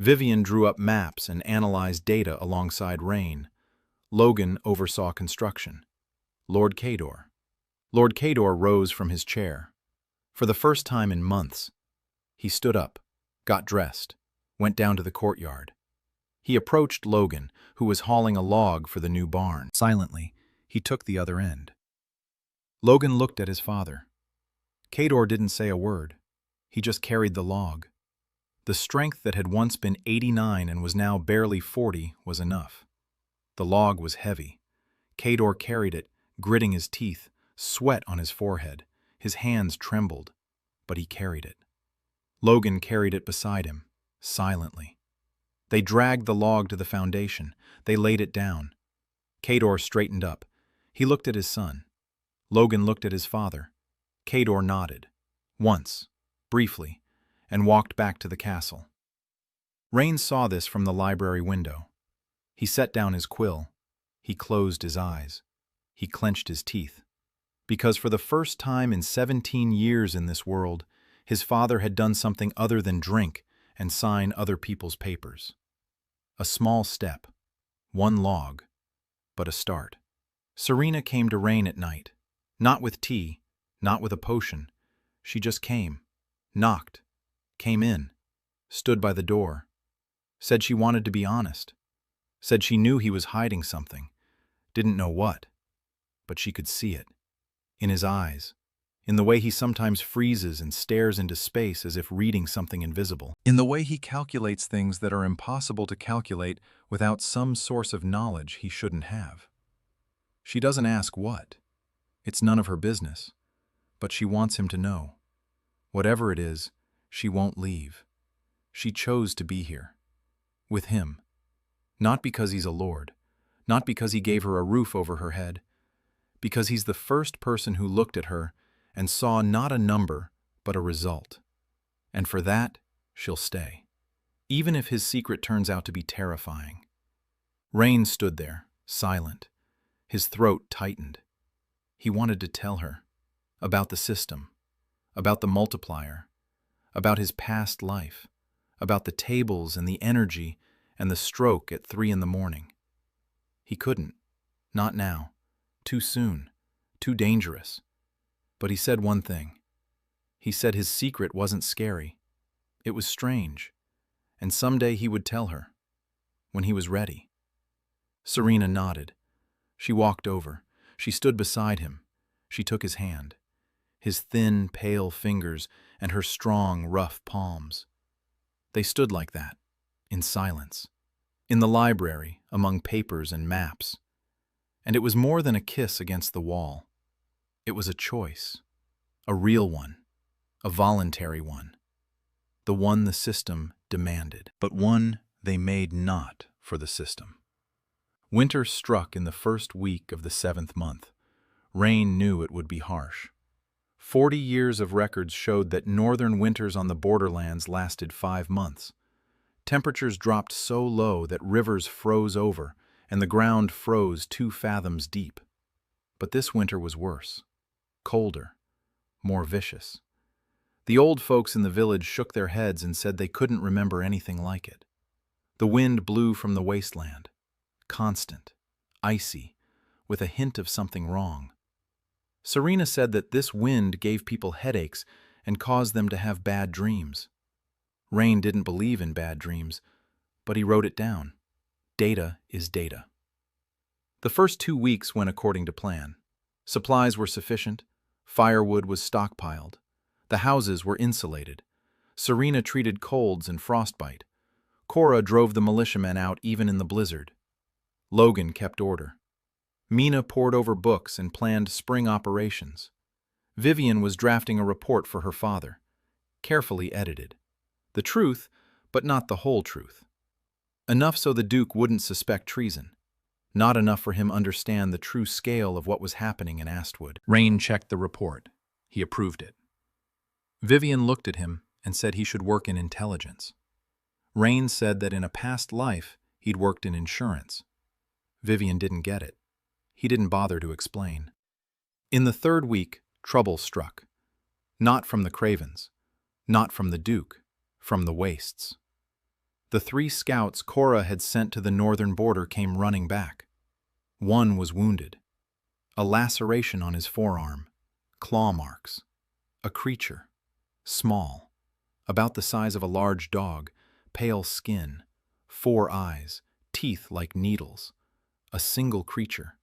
Vivian drew up maps and analyzed data alongside Rain. Logan oversaw construction. Lord Cador rose from his chair. For the first time in months, he stood up, got dressed, went down to the courtyard. He approached Logan, who was hauling a log for the new barn. Silently, he took the other end. Logan looked at his father. Cador didn't say a word. He just carried the log. The strength that had once been 89 and was now barely 40 was enough. The log was heavy. Cador carried it, gritting his teeth, sweat on his forehead. His hands trembled, but he carried it. Logan carried it beside him, silently. They dragged the log to the foundation. They laid it down. Cador straightened up. He looked at his son. Logan looked at his father. Cador nodded, once, briefly, and walked back to the castle. Rain saw this from the library window. He set down his quill. He closed his eyes. He clenched his teeth. Because for the first time in 17 years in this world, his father had done something other than drink and sign other people's papers. A small step, one log, but a start. Serena came to Rain at night, not with tea, not with a potion. She just came, knocked, came in, stood by the door, said she wanted to be honest, said she knew he was hiding something, didn't know what, but she could see it. In his eyes, in the way he sometimes freezes and stares into space as if reading something invisible, in the way he calculates things that are impossible to calculate without some source of knowledge he shouldn't have. She doesn't ask what. It's none of her business, but she wants him to know. Whatever it is, she won't leave. She chose to be here, with him, not because he's a lord, not because he gave her a roof over her head, because he's the first person who looked at her and saw not a number, but a result. And for that, she'll stay, even if his secret turns out to be terrifying. Rain stood there, silent. His throat tightened. He wanted to tell her about the system, about the multiplier, about his past life, about the tables and the energy and the stroke at 3 a.m. He couldn't, not now, too soon, too dangerous. But he said one thing. He said his secret wasn't scary. It was strange, and someday he would tell her, when he was ready. Serena nodded. She walked over. She stood beside him. She took his hand, his thin, pale fingers and her strong, rough palms. They stood like that, in silence, in the library, among papers and maps. And it was more than a kiss against the wall. It was a choice, a real one, a voluntary one, the one the system demanded, but one they made not for the system. Winter struck in the first week of the 7th month. Rain knew it would be harsh. 40 years of records showed that northern winters on the borderlands lasted 5 months. Temperatures dropped so low that rivers froze over and the ground froze 2 fathoms deep. But this winter was worse, colder, more vicious. The old folks in the village shook their heads and said they couldn't remember anything like it. The wind blew from the wasteland, constant, icy, with a hint of something wrong. Serena said that this wind gave people headaches and caused them to have bad dreams. Rain didn't believe in bad dreams, but he wrote it down. Data is data. The first 2 weeks went according to plan. Supplies were sufficient. Firewood was stockpiled. The houses were insulated. Serena treated colds and frostbite. Cora drove the militiamen out even in the blizzard. Logan kept order. Mina pored over books and planned spring operations. Vivian was drafting a report for her father, carefully edited. The truth, but not the whole truth. Enough so the Duke wouldn't suspect treason. Not enough for him to understand the true scale of what was happening in Astwood. Rain checked the report. He approved it. Vivian looked at him and said he should work in intelligence. Rain said that in a past life he'd worked in insurance. Vivian didn't get it. He didn't bother to explain. In the third week, trouble struck. Not from the Cravens, not from the Duke, from the Wastes. The 3 scouts Cora had sent to the northern border came running back. One was wounded. A laceration on his forearm, claw marks. A creature, small, about the size of a large dog, pale skin, 4 eyes, teeth like needles. A single creature,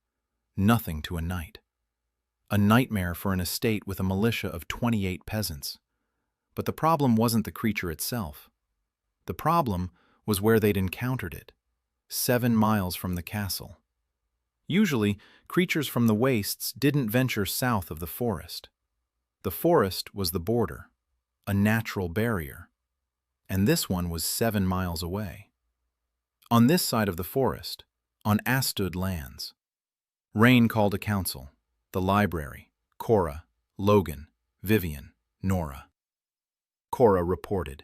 nothing to a knight. A nightmare for an estate with a militia of 28 peasants. But the problem wasn't the creature itself. The problem was where they'd encountered it, 7 miles from the castle. Usually, creatures from the wastes didn't venture south of the forest. The forest was the border, a natural barrier, and this one was 7 miles away. On this side of the forest, on Astwood lands, Rain called a council, the library, Cora, Logan, Vivian, Nora. Cora reported.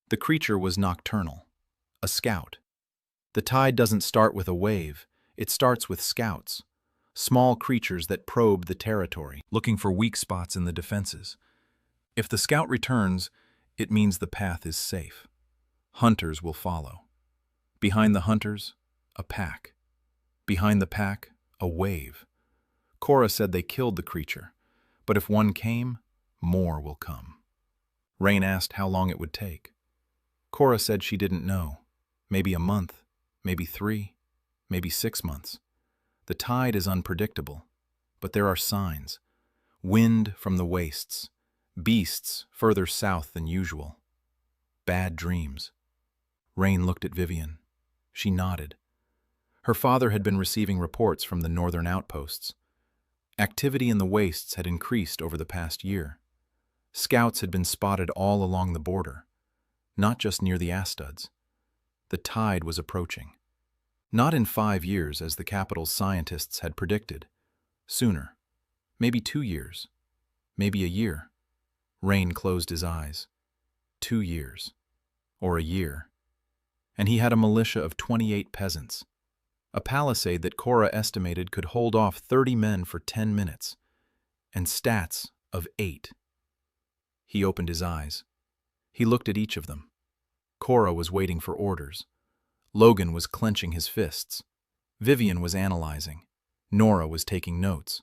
The creature was nocturnal, a scout. The tide doesn't start with a wave, it starts with scouts, small creatures that probe the territory, looking for weak spots in the defenses. If the scout returns, it means the path is safe. Hunters will follow. Behind the hunters, a pack. Behind the pack, a wave. Cora said they killed the creature, but if one came, more will come. Rain asked how long it would take. Cora said she didn't know. Maybe a month, maybe 3, maybe 6 months. The tide is unpredictable, but there are signs. Wind from the wastes, beasts further south than usual. Bad dreams. Rain looked at Vivian. She nodded. Her father had been receiving reports from the northern outposts. Activity in the wastes had increased over the past year. Scouts had been spotted all along the border, not just near the Astuds. The tide was approaching. Not in 5 years, as the capital's scientists had predicted. Sooner. Maybe 2 years. Maybe a year. Rain closed his eyes. 2 years. Or a year. And he had a militia of 28 peasants. A palisade that Cora estimated could hold off 30 men for 10 minutes. And stats of 8. He opened his eyes. He looked at each of them. Cora was waiting for orders. Logan was clenching his fists. Vivian was analyzing. Nora was taking notes.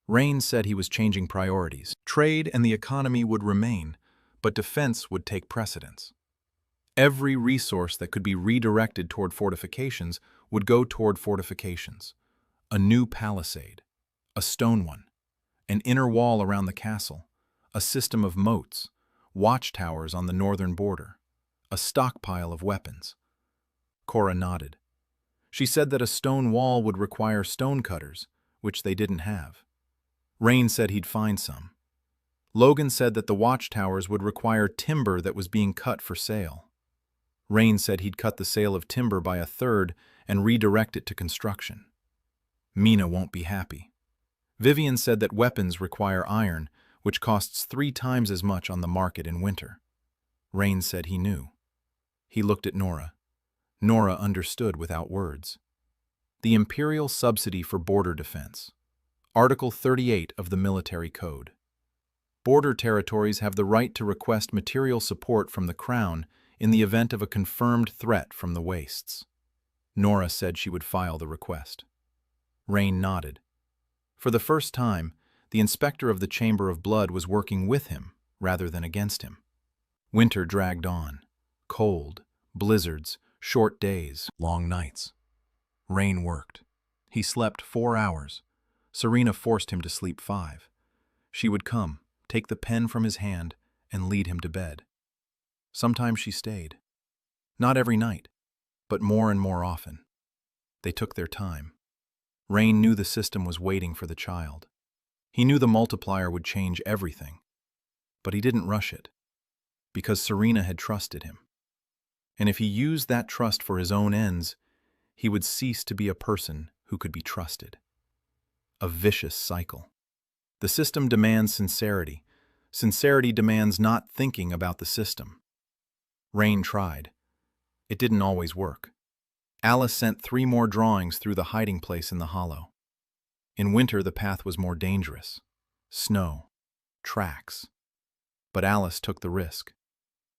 Rain said he was changing priorities. Trade and the economy would remain, but defense would take precedence. Every resource that could be redirected toward fortifications would go toward fortifications. A new palisade, a stone one, an inner wall around the castle, a system of moats, watchtowers on the northern border, a stockpile of weapons. Cora nodded. She said that a stone wall would require stonecutters, which they didn't have. Rain said he'd find some. Logan said that the watchtowers would require timber that was being cut for sale. Rain said he'd cut the sale of timber by 1/3 and redirect it to construction. Mina won't be happy. Vivian said that weapons require iron, which costs 3 times as much on the market in winter. Rain said he knew. He looked at Nora. Nora understood without words. The Imperial Subsidy for Border Defense. Article 38 of the Military Code. Border territories have the right to request material support from the Crown in the event of a confirmed threat from the wastes. Nora said she would file the request. Rain nodded. For the first time, the inspector of the Chamber of Blood was working with him rather than against him. Winter dragged on. Cold, blizzards, short days, long nights. Rain worked. He slept 4 hours. Serena forced him to sleep 5. She would come, take the pen from his hand, and lead him to bed. Sometimes she stayed. Not every night, but more and more often. They took their time. Rain knew the system was waiting for the child. He knew the multiplier would change everything. But he didn't rush it, because Serena had trusted him. And if he used that trust for his own ends, he would cease to be a person who could be trusted. A vicious cycle. The system demands sincerity. Sincerity demands not thinking about the system. Rain tried. It didn't always work. Alice sent 3 more drawings through the hiding place in the hollow. In winter, the path was more dangerous. Snow. Tracks. But Alice took the risk.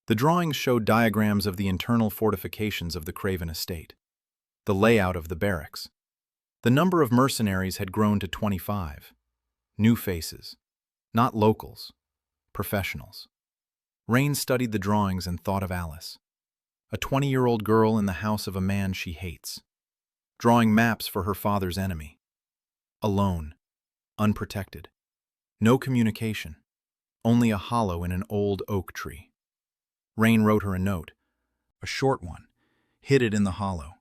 The drawings showed diagrams of the internal fortifications of the Craven estate, the layout of the barracks. The number of mercenaries had grown to 25. New faces. Not locals. Professionals. Rain studied the drawings and thought of Alice, a 20-year-old girl in the house of a man she hates, drawing maps for her father's enemy. Alone. Unprotected. No communication. Only a hollow in an old oak tree. Rain wrote her a note, a short one, hid it in the hollow,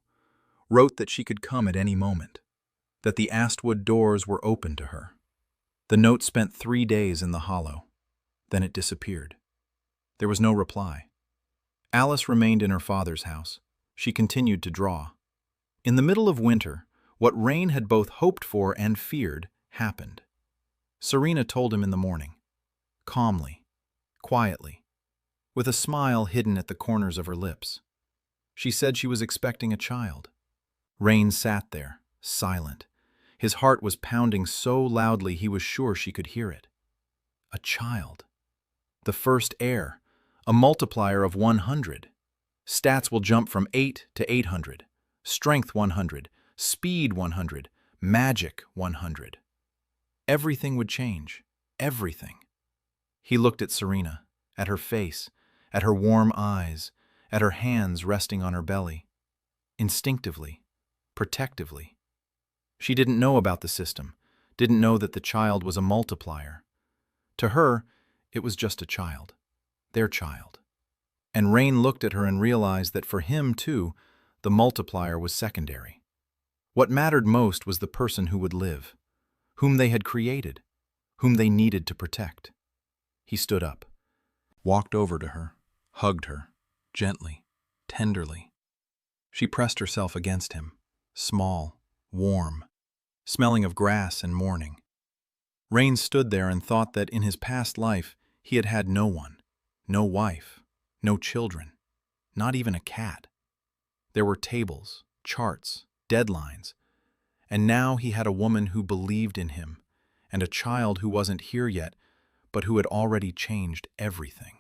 wrote that she could come at any moment, that the Astwood doors were open to her. The note spent 3 days in the hollow. Then it disappeared. There was no reply. Alice remained in her father's house. She continued to draw. In the middle of winter, what Rain had both hoped for and feared happened. Serena told him in the morning, calmly, quietly, with a smile hidden at the corners of her lips. She said she was expecting a child. Rain sat there, silent. His heart was pounding so loudly he was sure she could hear it. A child. The first heir. A multiplier of 100. Stats will jump from 8 to 800. Strength 100. Speed 100. Magic 100. Everything would change. Everything. He looked at Serena, at her face, at her warm eyes, at her hands resting on her belly. Instinctively, protectively. She didn't know about the system, didn't know that the child was a multiplier. To her, it was just a child. Their child. And Rain looked at her and realized that for him, too, the multiplier was secondary. What mattered most was the person who would live, whom they had created, whom they needed to protect. He stood up, walked over to her, hugged her, gently, tenderly. She pressed herself against him, small, warm, smelling of grass and morning. Rain stood there and thought that in his past life he had had no one, no wife, no children, not even a cat. There were tables, charts, deadlines, and now he had a woman who believed in him, and a child who wasn't here yet, but who had already changed everything.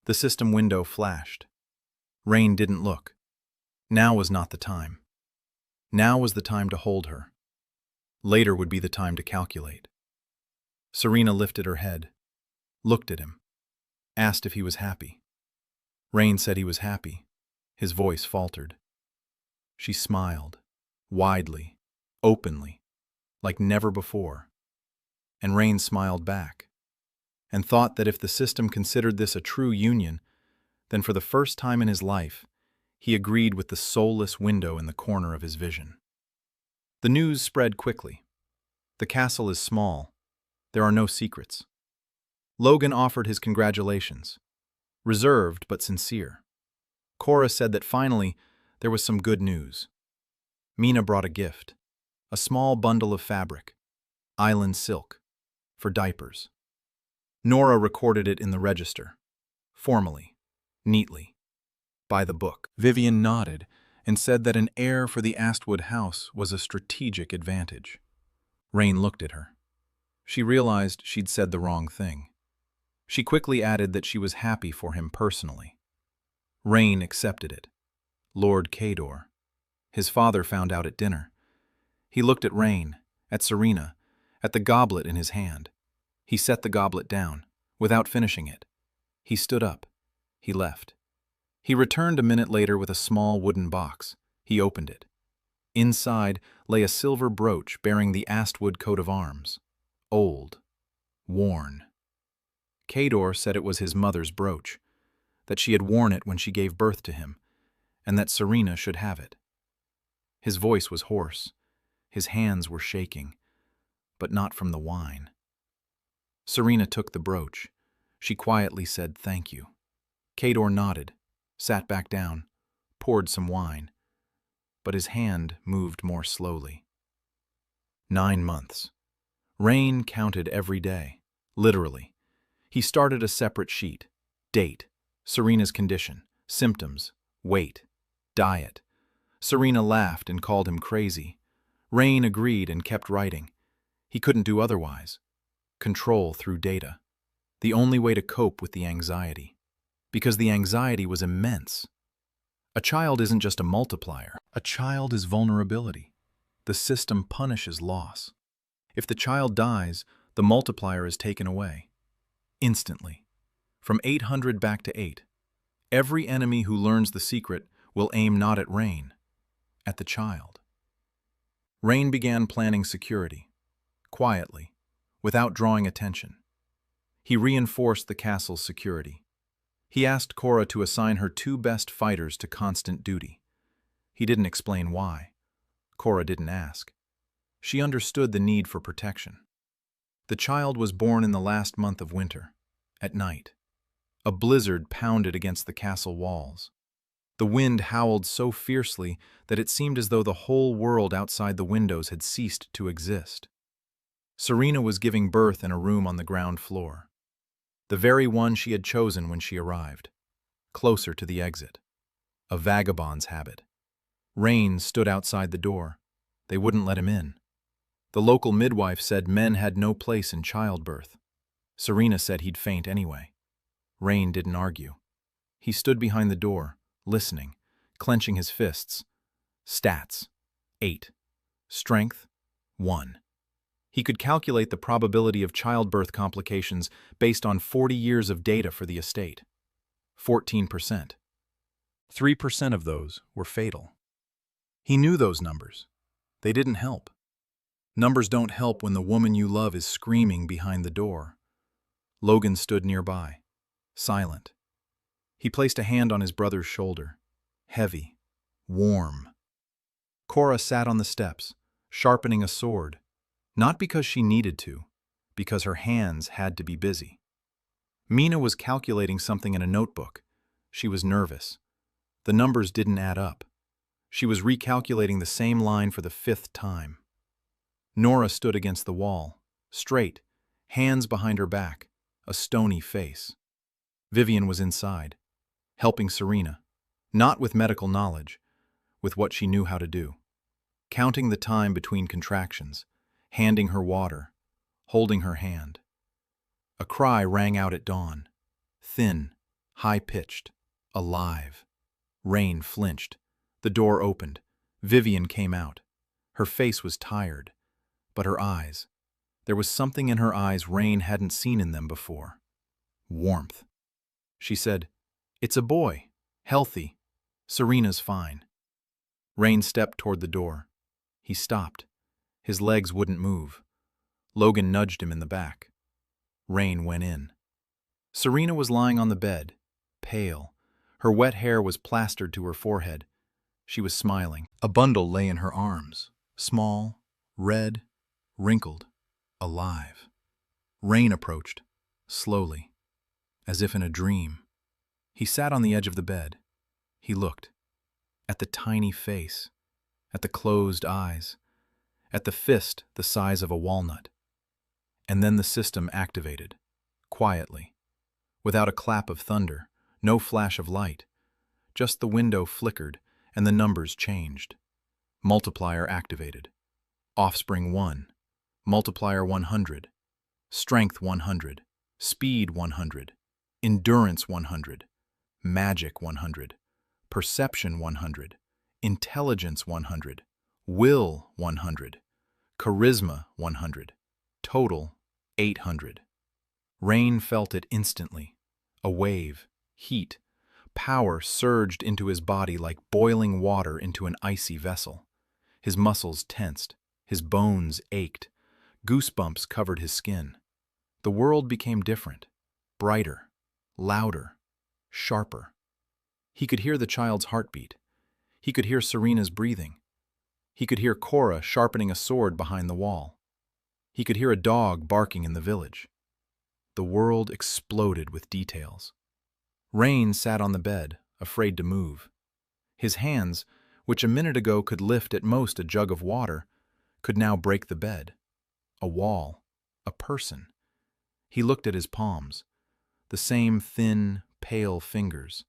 The system window flashed. Rain didn't look. Now was not the time. Now was the time to hold her. Later would be the time to calculate. Serena lifted her head, looked at him, asked if he was happy. Rain said he was happy. His voice faltered. She smiled, widely, openly, like never before. And Rain smiled back, and thought that if the system considered this a true union, then for the first time in his life, he agreed with the soulless window in the corner of his vision. The news spread quickly. The castle is small. There are no secrets. Logan offered his congratulations, reserved but sincere. Cora said that finally there was some good news. Mina brought a gift, a small bundle of fabric, island silk, for diapers. Nora recorded it in the register, formally, neatly, by the book. Vivian nodded and said that an heir for the Astwood house was a strategic advantage. Rain looked at her. She realized she'd said the wrong thing. She quickly added that she was happy for him personally. Rain accepted it. Lord Cador. His father found out at dinner. He looked at Rain, at Serena, at the goblet in his hand. He set the goblet down, without finishing it. He stood up. He left. He returned a minute later with a small wooden box. He opened it. Inside lay a silver brooch bearing the Astwood coat of arms. Old. Worn. Cador said it was his mother's brooch, that she had worn it when she gave birth to him, and that Serena should have it. His voice was hoarse. His hands were shaking, but not from the wine. Serena took the brooch. She quietly said thank you. Kador nodded, sat back down, poured some wine, but his hand moved more slowly. 9 months. Rain counted every day, literally. He started a separate sheet. Date, Serena's condition, symptoms, weight, diet. Serena laughed and called him crazy. Rain agreed and kept writing. He couldn't do otherwise. Control through data. The only way to cope with the anxiety. Because the anxiety was immense. A child isn't just a multiplier. A child is vulnerability. The system punishes loss. If the child dies, the multiplier is taken away. Instantly. From 800 back to 8. Every enemy who learns the secret will aim not at Rain, at the child. Rain began planning security, quietly, without drawing attention. He reinforced the castle's security. He asked Cora to assign her 2 best fighters to constant duty. He didn't explain why. Cora didn't ask. She understood the need for protection. The child was born in the last month of winter, at night. A blizzard pounded against the castle walls. The wind howled so fiercely that it seemed as though the whole world outside the windows had ceased to exist. Serena was giving birth in a room on the ground floor. The very one she had chosen when she arrived, closer to the exit. A vagabond's habit. Rain stood outside the door. They wouldn't let him in. The local midwife said men had no place in childbirth. Serena said he'd faint anyway. Rain didn't argue. He stood behind the door, listening, clenching his fists. Stats: 8. Strength: 1. He could calculate the probability of childbirth complications based on 40 years of data for the estate. 14%. 3% of those were fatal. He knew those numbers. They didn't help. Numbers don't help when the woman you love is screaming behind the door. Logan stood nearby, silent. He placed a hand on his brother's shoulder. Heavy, warm. Cora sat on the steps, sharpening a sword. Not because she needed to, because her hands had to be busy. Mina was calculating something in a notebook. She was nervous. The numbers didn't add up. She was recalculating the same line for the 5th time. Nora stood against the wall, straight, hands behind her back, a stony face. Vivian was inside, helping Serena, not with medical knowledge, with what she knew how to do. Counting the time between contractions, handing her water, holding her hand. A cry rang out at dawn, thin, high-pitched, alive. Rain flinched. The door opened. Vivian came out. Her face was tired, but her eyes, there was something in her eyes Rain hadn't seen in them before. Warmth. She said, "It's a boy, healthy. Serena's fine." Rain stepped toward the door. He stopped. His legs wouldn't move. Logan nudged him in the back. Rain went in. Serena was lying on the bed, pale. Her wet hair was plastered to her forehead. She was smiling. A bundle lay in her arms, small, red, wrinkled, alive. Rain approached, slowly, as if in a dream. He sat on the edge of the bed. He looked. At the tiny face, at the closed eyes, at the fist the size of a walnut. And then the system activated, quietly, without a clap of thunder, no flash of light. Just the window flickered and the numbers changed. Multiplier activated. Offspring 1. Multiplier 100. Strength 100. Speed 100. Endurance 100. Magic 100. Perception 100. Intelligence 100. Will 100. Charisma 100. Total 800. Rain felt it instantly. A wave, heat, power surged into his body like boiling water into an icy vessel. His muscles tensed. His bones ached. Goosebumps covered his skin. The world became different, brighter, louder, sharper. He could hear the child's heartbeat. He could hear Serena's breathing. He could hear Cora sharpening a sword behind the wall. He could hear a dog barking in the village. The world exploded with details. Rain sat on the bed, afraid to move. His hands, which a minute ago could lift at most a jug of water, could now break the bed, a wall, a person. He looked at his palms, the same thin, pale fingers.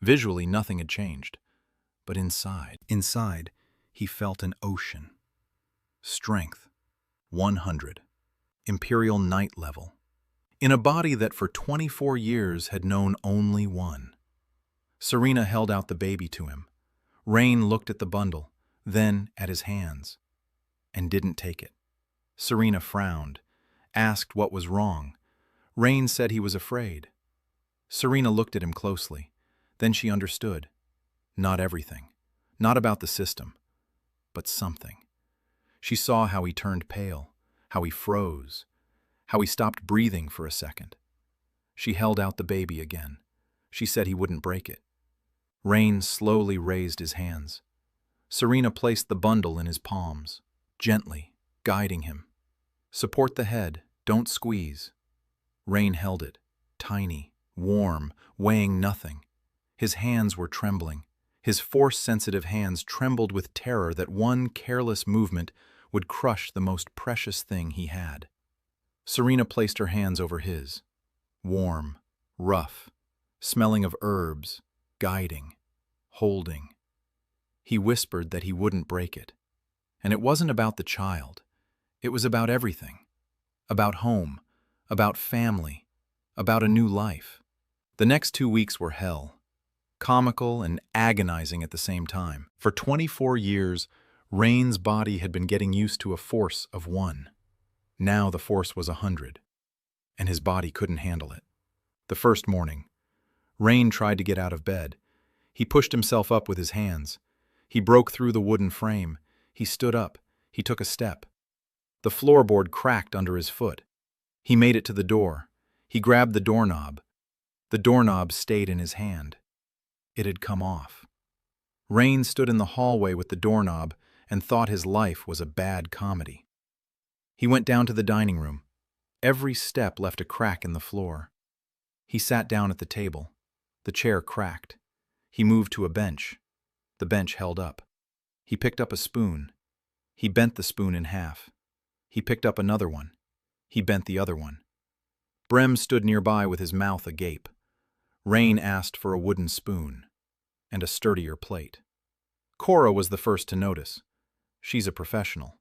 Visually, nothing had changed, but inside, he felt an ocean. Strength, 100. Imperial Knight level. In a body that for 24 years had known only one. Serena held out the baby to him. Rain looked at the bundle, then at his hands, and didn't take it. Serena frowned, asked what was wrong. Rain said he was afraid. Serena looked at him closely. Then she understood. Not everything. Not about the system. But something. She saw how he turned pale, how he froze, how he stopped breathing for a second. She held out the baby again. She said he wouldn't break it. Rain slowly raised his hands. Serena placed the bundle in his palms, gently, guiding him. Support the head, don't squeeze. Rain held it, tiny, warm, weighing nothing. His hands were trembling. His force-sensitive hands trembled with terror that one careless movement would crush the most precious thing he had. Serena placed her hands over his, warm, rough, smelling of herbs, guiding, holding. He whispered that he wouldn't break it. And it wasn't about the child. It was about everything. About home, about family, about a new life. The next 2 weeks were hell. Comical and agonizing at the same time. For 24 years, Rain's body had been getting used to a force of 1. Now the force was 100, and his body couldn't handle it. The first morning, Rain tried to get out of bed. He pushed himself up with his hands. He broke through the wooden frame. He stood up. He took a step. The floorboard cracked under his foot. He made it to the door. He grabbed the doorknob. The doorknob stayed in his hand. It had come off. Rain stood in the hallway with the doorknob and thought his life was a bad comedy. He went down to the dining room. Every step left a crack in the floor. He sat down at the table. The chair cracked. He moved to a bench. The bench held up. He picked up a spoon. He bent the spoon in half. He picked up another one. He bent the other one. Brem stood nearby with his mouth agape. Rain asked for a wooden spoon and a sturdier plate. Cora was the first to notice. She's a professional.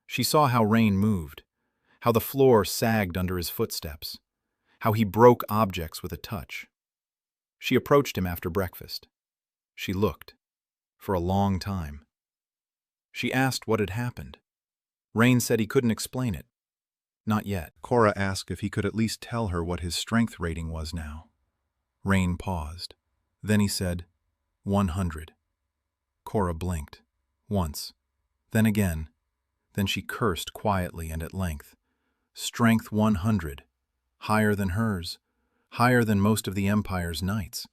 She saw how Rain moved, how the floor sagged under his footsteps, how he broke objects with a touch. She approached him after breakfast. She looked, for a long time. She asked what had happened. Rain said he couldn't explain it. Not yet. Cora asked if he could at least tell her what his strength rating was now. Rain paused. Then he said, 100. Cora blinked. Once. Then again. Then she cursed quietly and at length. Strength 100. Higher than hers. Higher than most of the Empire's knights.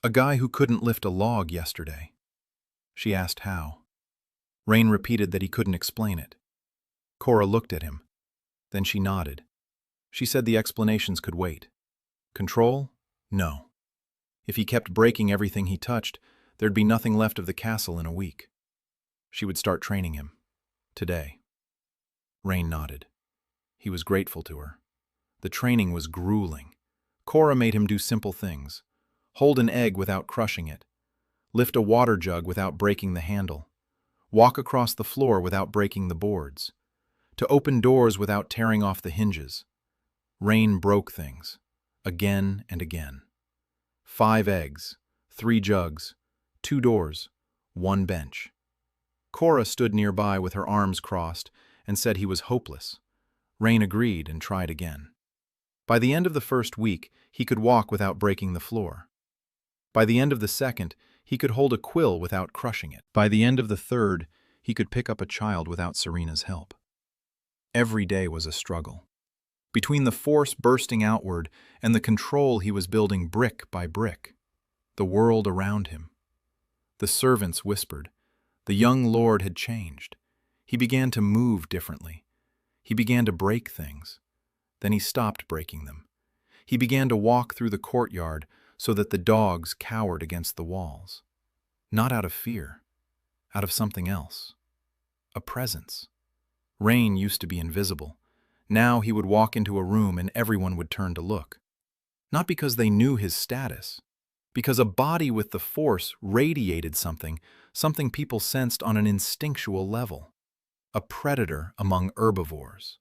A guy who couldn't lift a log yesterday. She asked how. Rain repeated that he couldn't explain it. Cora looked at him. Then she nodded. She said the explanations could wait. Control? No. If he kept breaking everything he touched, there'd be nothing left of the castle in a week. She would start training him. Today. Rain nodded. He was grateful to her. The training was grueling. Cora made him do simple things. Hold an egg without crushing it. Lift a water jug without breaking the handle. Walk across the floor without breaking the boards. To open doors without tearing off the hinges. Rain broke things. Again and again. 5 eggs, 3 jugs, 2 doors, 1 bench. Cora stood nearby with her arms crossed and said he was hopeless. Rain agreed and tried again. By the end of the first week, he could walk without breaking the floor. By the end of the second, he could hold a quill without crushing it. By the end of the third, he could pick up a child without Serena's help. Every day was a struggle. Between the force bursting outward and the control he was building brick by brick, the world around him. The servants whispered, The young lord had changed. He began to move differently. He began to break things. Then he stopped breaking them. He began to walk through the courtyard so that the dogs cowered against the walls. Not out of fear, out of something else. A presence. Rain used to be invisible. Now he would walk into a room and everyone would turn to look. Not because they knew his status, because a body with the force radiated something people sensed on an instinctual level. A predator among herbivores.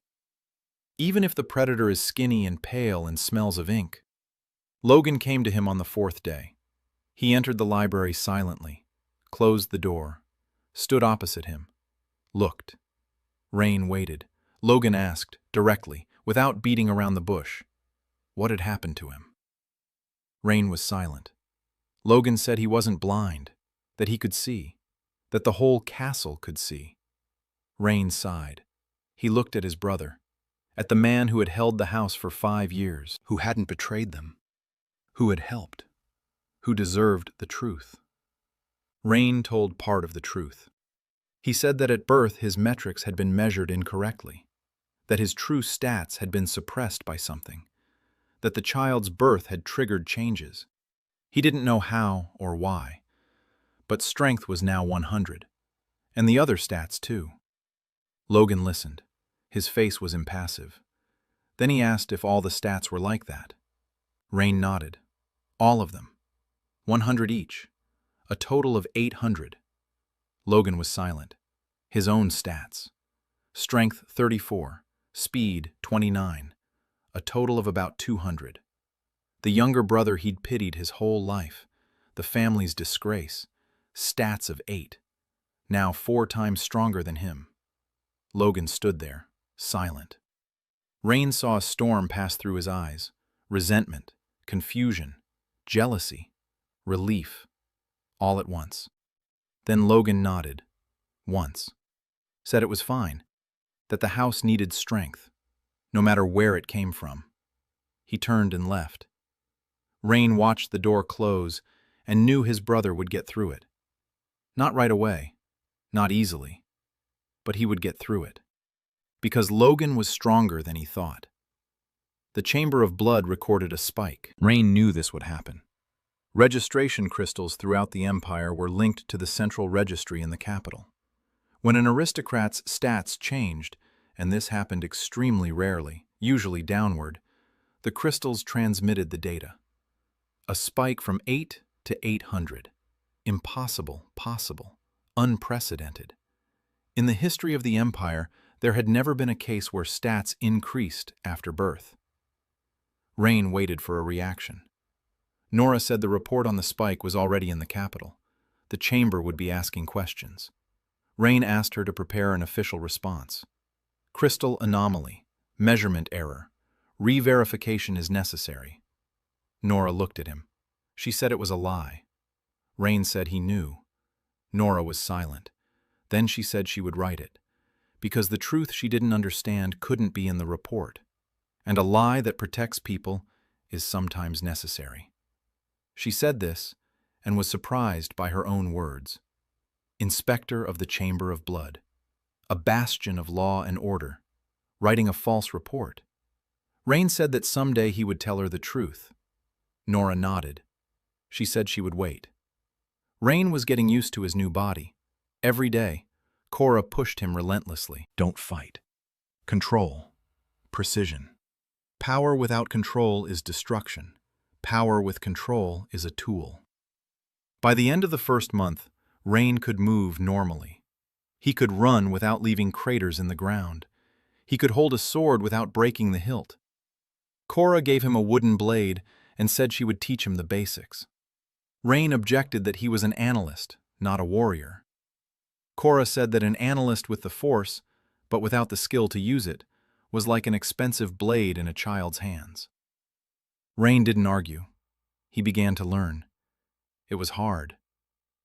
Even if the predator is skinny and pale and smells of ink. Logan came to him on the 4th day. He entered the library silently, closed the door, stood opposite him, looked. Rain waited. Logan asked, directly, without beating around the bush, what had happened to him. Rain was silent. Logan said he wasn't blind, that he could see, that the whole castle could see. Rain sighed. He looked at his brother, at the man who had held the house for 5 years, who hadn't betrayed them, who had helped, who deserved the truth. Rain told part of the truth. He said that at birth his metrics had been measured incorrectly, that his true stats had been suppressed by something, that the child's birth had triggered changes. He didn't know how or why, but strength was now 100, and the other stats too. Logan listened. His face was impassive. Then he asked if all the stats were like that. Rain nodded. All of them. 100 each. A total of 800. Logan was silent. His own stats. Strength 34. Speed 29. A total of about 200. The younger brother he'd pitied his whole life. The family's disgrace. Stats of 8. Now 4 times stronger than him. Logan stood there, silent. Rain saw a storm pass through his eyes. Resentment, confusion, jealousy, relief, all at once. Then Logan nodded, once. Said it was fine, that the house needed strength, no matter where it came from. He turned and left. Rain watched the door close and knew his brother would get through it. Not right away, not easily, but he would get through it. Because Logan was stronger than he thought. The Chamber of Blood recorded a spike. Rain knew this would happen. Registration crystals throughout the Empire were linked to the central registry in the capital. When an aristocrat's stats changed, and this happened extremely rarely, usually downward, the crystals transmitted the data. A spike from 8 to 800. Impossible, possible, unprecedented. In the history of the Empire, there had never been a case where stats increased after birth. Rain waited for a reaction. Nora said the report on the spike was already in the capital. The chamber would be asking questions. Rain asked her to prepare an official response. Crystal anomaly, measurement error, re-verification is necessary. Nora looked at him. She said it was a lie. Rain said he knew. Nora was silent. Then she said she would write it, because the truth she didn't understand couldn't be in the report, and a lie that protects people is sometimes necessary. She said this and was surprised by her own words. Inspector of the Chamber of Blood, a bastion of law and order, writing a false report. Rain said that someday he would tell her the truth. Nora nodded. She said she would wait. Rain was getting used to his new body. Every day, Cora pushed him relentlessly. Don't fight. Control. Precision. Power without control is destruction. Power with control is a tool. By the end of the first month, Rain could move normally. He could run without leaving craters in the ground. He could hold a sword without breaking the hilt. Cora gave him a wooden blade and said she would teach him the basics. Rain objected that he was an analyst, not a warrior. Cora said that an analyst with the force, but without the skill to use it, was like an expensive blade in a child's hands. Rain didn't argue. He began to learn. It was hard.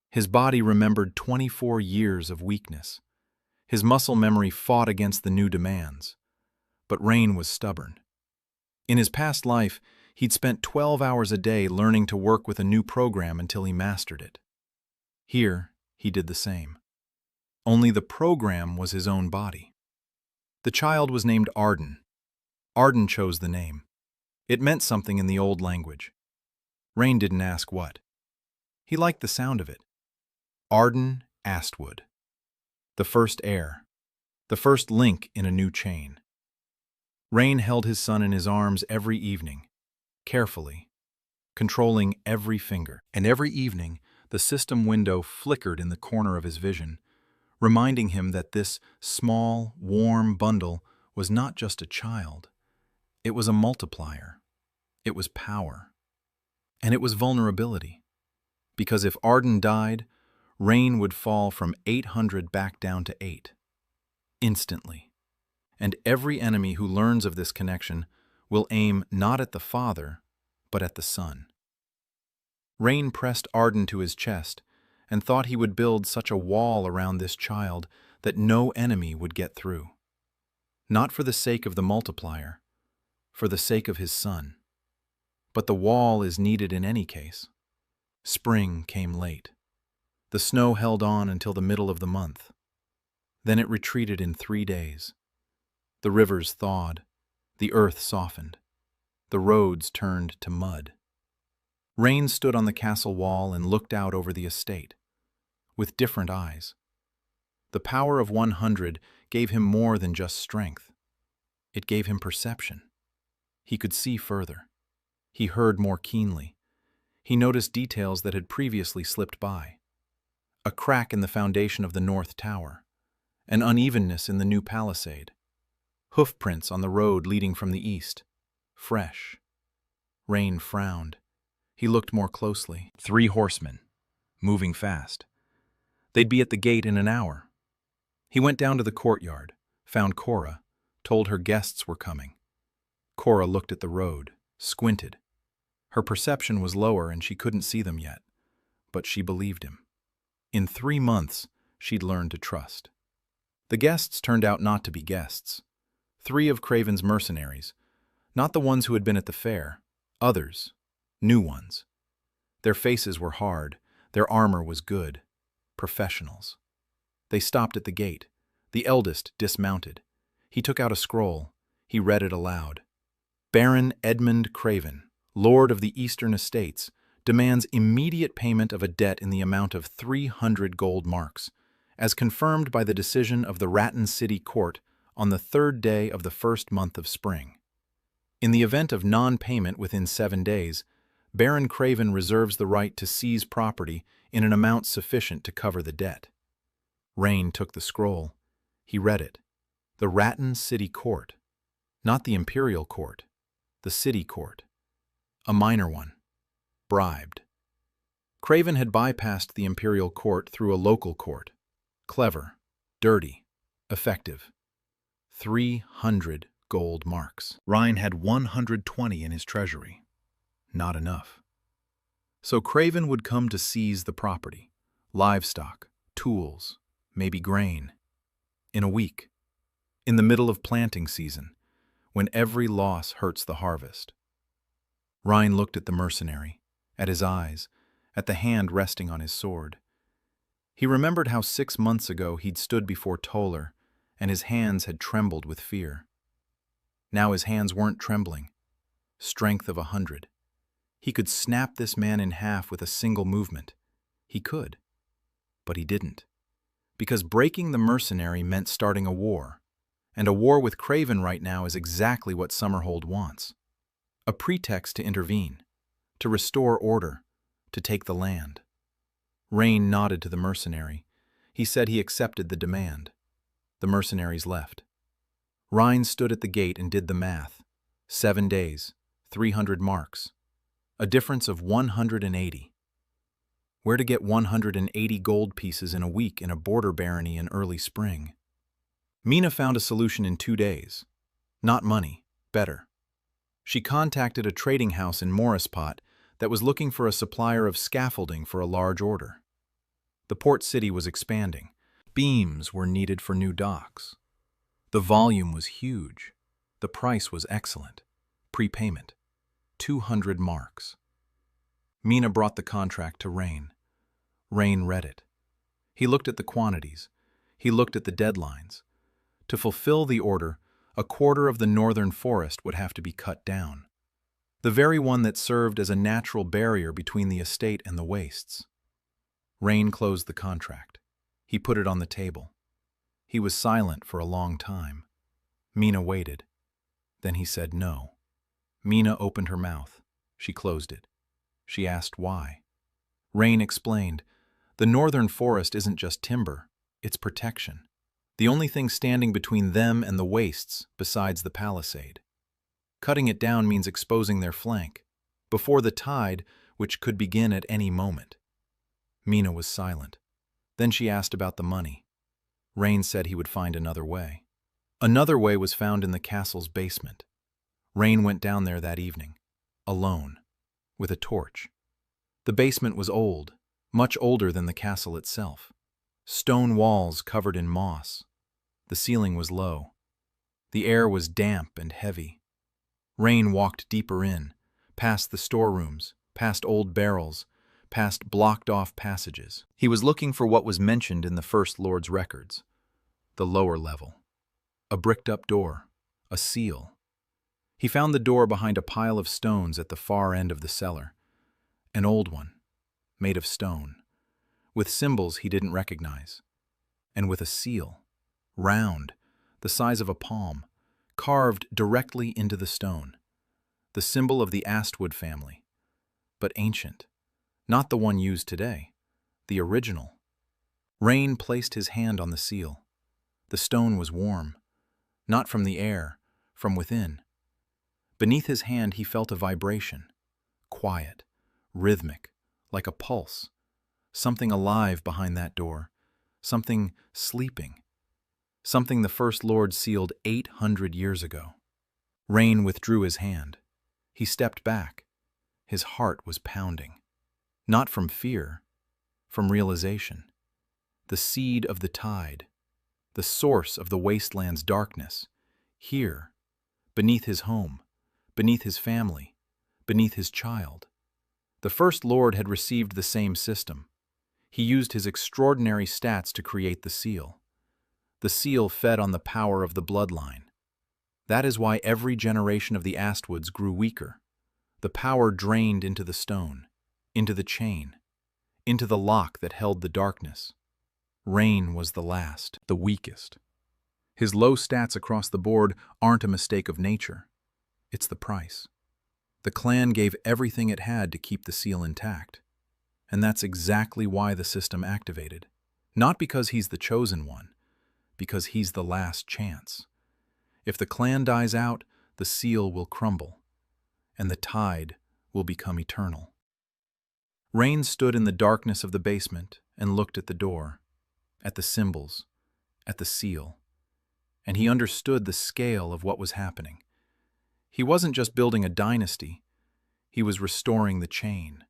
His body remembered 24 years of weakness. His muscle memory fought against the new demands. But Rain was stubborn. In his past life, he'd spent 12 hours a day learning to work with a new program until he mastered it. Here, he did the same. only the program was his own body. The child was named Arden. Arden chose the name. It meant something in the old language. Rain didn't ask what. He liked the sound of it. Arden Astwood. The first heir. The first link in a new chain. Rain held his son in his arms every evening, carefully, controlling every finger. And every evening, the system window flickered in the corner of his vision, reminding him that this small, warm bundle was not just a child. It was a multiplier. It was power. And it was vulnerability. Because if Arden died, Rain would fall from 800 back down to 8. Instantly. And every enemy who learns of this connection will aim not at the father, but at the son. Rain pressed Arden to his chest and thought he would build such a wall around this child that no enemy would get through. Not for the sake of the multiplier, for the sake of his son. But the wall is needed in any case. Spring came late. The snow held on until the middle of the month. Then it retreated in 3 days. The rivers thawed. The earth softened. The roads turned to mud. Rain stood on the castle wall and looked out over the estate, with different eyes. The power of 100 gave him more than just strength. It gave him perception. He could see further. He heard more keenly. He noticed details that had previously slipped by. A crack in the foundation of the north tower. An unevenness in the new palisade. Hoofprints on the road leading from the east. Fresh. Rain frowned. He looked more closely. 3 horsemen, moving fast. They'd be at the gate in an hour. He went down to the courtyard, found Cora, told her guests were coming. Cora looked at the road, squinted. Her perception was lower and she couldn't see them yet, but she believed him. In 3 months, she'd learned to trust. The guests turned out not to be guests. 3 of Craven's mercenaries, not the ones who had been at the fair, others, new ones. Their faces were hard, their armor was good, professionals. They stopped at the gate. The eldest dismounted. He took out a scroll. He read it aloud. Baron Edmund Craven, Lord of the Eastern Estates, demands immediate payment of a debt in the amount of 300 gold marks, as confirmed by the decision of the Ratton City Court on the 3rd day of the 1st month of spring. In the event of non-payment within 7 days, Baron Craven reserves the right to seize property in an amount sufficient to cover the debt. Rain took the scroll. He read it. The Ratton City Court. Not the Imperial Court. The City Court. A minor one. Bribed. Craven had bypassed the Imperial Court through a local court. Clever. Dirty. Effective. 300 gold marks. Rhine had 120 in his treasury. Not enough. So Craven would come to seize the property. Livestock, tools, maybe grain. In a week. In the middle of planting season, when every loss hurts the harvest. Rhine looked at the mercenary, at his eyes, at the hand resting on his sword. He remembered how 6 months ago he'd stood before Toller, and his hands had trembled with fear. Now his hands weren't trembling. Strength of 100. He could snap this man in half with a single movement. He could. But he didn't. Because breaking the mercenary meant starting a war. And a war with Craven right now is exactly what Summerhold wants. A pretext to intervene. To restore order. To take the land. Rain nodded to the mercenary. He said he accepted the demand. The mercenaries left. Rhine stood at the gate and did the math. 7 days, 300 marks. A difference of 180. Where to get 180 gold pieces in a week in a border barony in early spring? Mina found a solution in 2 days. Not money, better. She contacted a trading house in Morrispot that was looking for a supplier of scaffolding for a large order. The port city was expanding. Beams were needed for new docks. The volume was huge. The price was excellent. Prepayment. 200 marks. Mina brought the contract to Rain. Rain read it. He looked at the quantities. He looked at the deadlines. To fulfill the order, a quarter of the northern forest would have to be cut down. The very one that served as a natural barrier between the estate and the wastes. Rain closed the contract. He put it on the table. He was silent for a long time. Mina waited. Then he said no. Mina opened her mouth. She closed it. She asked why. Rain explained, the northern forest isn't just timber, it's protection. The only thing standing between them and the wastes besides the palisade. Cutting it down means exposing their flank, before the tide, which could begin at any moment. Mina was silent. Then she asked about the money. Rain said he would find another way. Another way was found in the castle's basement. Rain went down there that evening, alone, with a torch. The basement was old, much older than the castle itself. Stone walls covered in moss. The ceiling was low. The air was damp and heavy. Rain walked deeper in, past the storerooms, past old barrels, past blocked-off passages. He was looking for what was mentioned in the First Lord's records. The lower level. A bricked-up door. A seal. He found the door behind a pile of stones at the far end of the cellar. An old one, made of stone, with symbols he didn't recognize, and with a seal, round, the size of a palm, carved directly into the stone. The symbol of the Astwood family, but ancient, not the one used today, the original. Rain placed his hand on the seal. The stone was warm, not from the air, from within. Beneath his hand he felt a vibration, quiet, rhythmic, like a pulse. Something alive behind that door, something sleeping. Something the First Lord sealed 800 years ago. Rain withdrew his hand. He stepped back. His heart was pounding. Not from fear, from realization. The seed of the tide, the source of the wasteland's darkness, here, beneath his home, beneath his family, beneath his child. The First Lord had received the same system. He used his extraordinary stats to create the seal. The seal fed on the power of the bloodline. That is why every generation of the Astwoods grew weaker. The power drained into the stone, into the chain, into the lock that held the darkness. Rain was the last, the weakest. His low stats across the board aren't a mistake of nature. It's the price. The clan gave everything it had to keep the seal intact. And that's exactly why the system activated. Not because he's the chosen one, because he's the last chance. If the clan dies out, the seal will crumble, and the tide will become eternal. Rain stood in the darkness of the basement and looked at the door, at the symbols, at the seal, and he understood the scale of what was happening. He wasn't just building a dynasty, he was restoring the chain.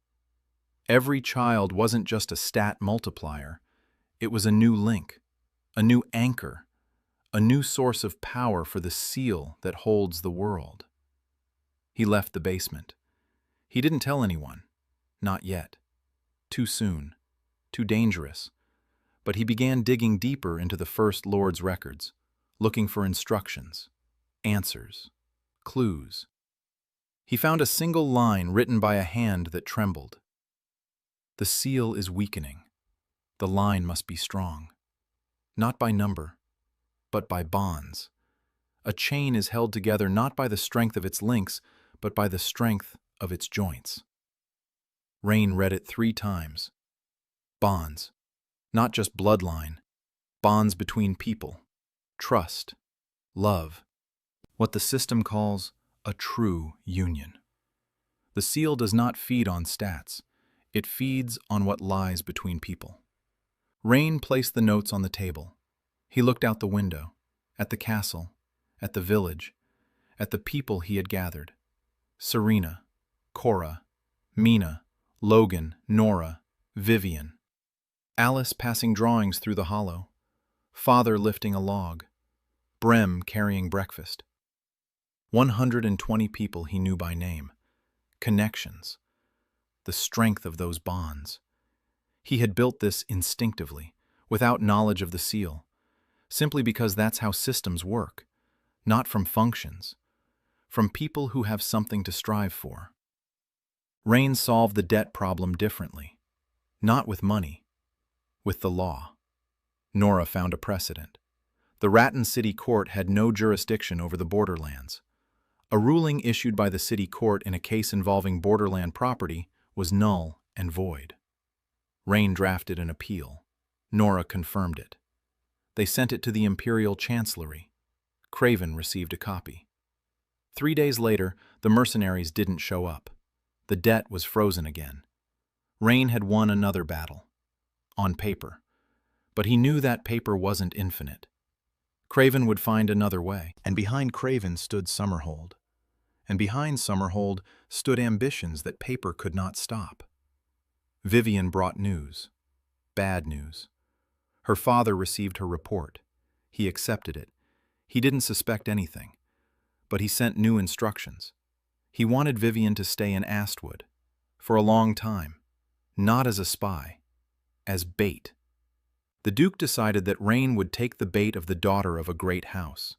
Every child wasn't just a stat multiplier, it was a new link, a new anchor, a new source of power for the seal that holds the world. He left the basement. He didn't tell anyone, not yet. Too soon, too dangerous. But he began digging deeper into the First Lord's records, looking for instructions, answers, clues. He found a single line written by a hand that trembled. The seal is weakening. The line must be strong. Not by number, but by bonds. A chain is held together not by the strength of its links, but by the strength of its joints. Rain read it 3 times. Bonds. Not just bloodline. Bonds between people. Trust. Love. What the system calls a true union. The seal does not feed on stats. It feeds on what lies between people. Rain placed the notes on the table. He looked out the window, at the castle, at the village, at the people he had gathered. Serena, Cora, Mina, Logan, Nora, Vivian. Alice passing drawings through the hollow. Father lifting a log. Brem carrying breakfast. 120 people he knew by name. Connections. The strength of those bonds. He had built this instinctively, without knowledge of the seal, simply because that's how systems work, not from functions, from people who have something to strive for. Rain solved the debt problem differently, not with money, with the law. Nora found a precedent. The Rattan City Court had no jurisdiction over the borderlands. A ruling issued by the city court in a case involving borderland property was null and void. Rain drafted an appeal. Nora confirmed it. They sent it to the Imperial Chancellery. Craven received a copy. 3 days later, the mercenaries didn't show up. The debt was frozen again. Rain had won another battle. On paper. But he knew that paper wasn't infinite. Craven would find another way. And behind Craven stood Summerhold. And behind Summerhold stood ambitions that paper could not stop. Vivian brought news. Bad news. Her father received her report. He accepted it. He didn't suspect anything. But he sent new instructions. He wanted Vivian to stay in Astwood. For a long time. Not as a spy. As bait. The Duke decided that Rain would take the bait of the daughter of a great house.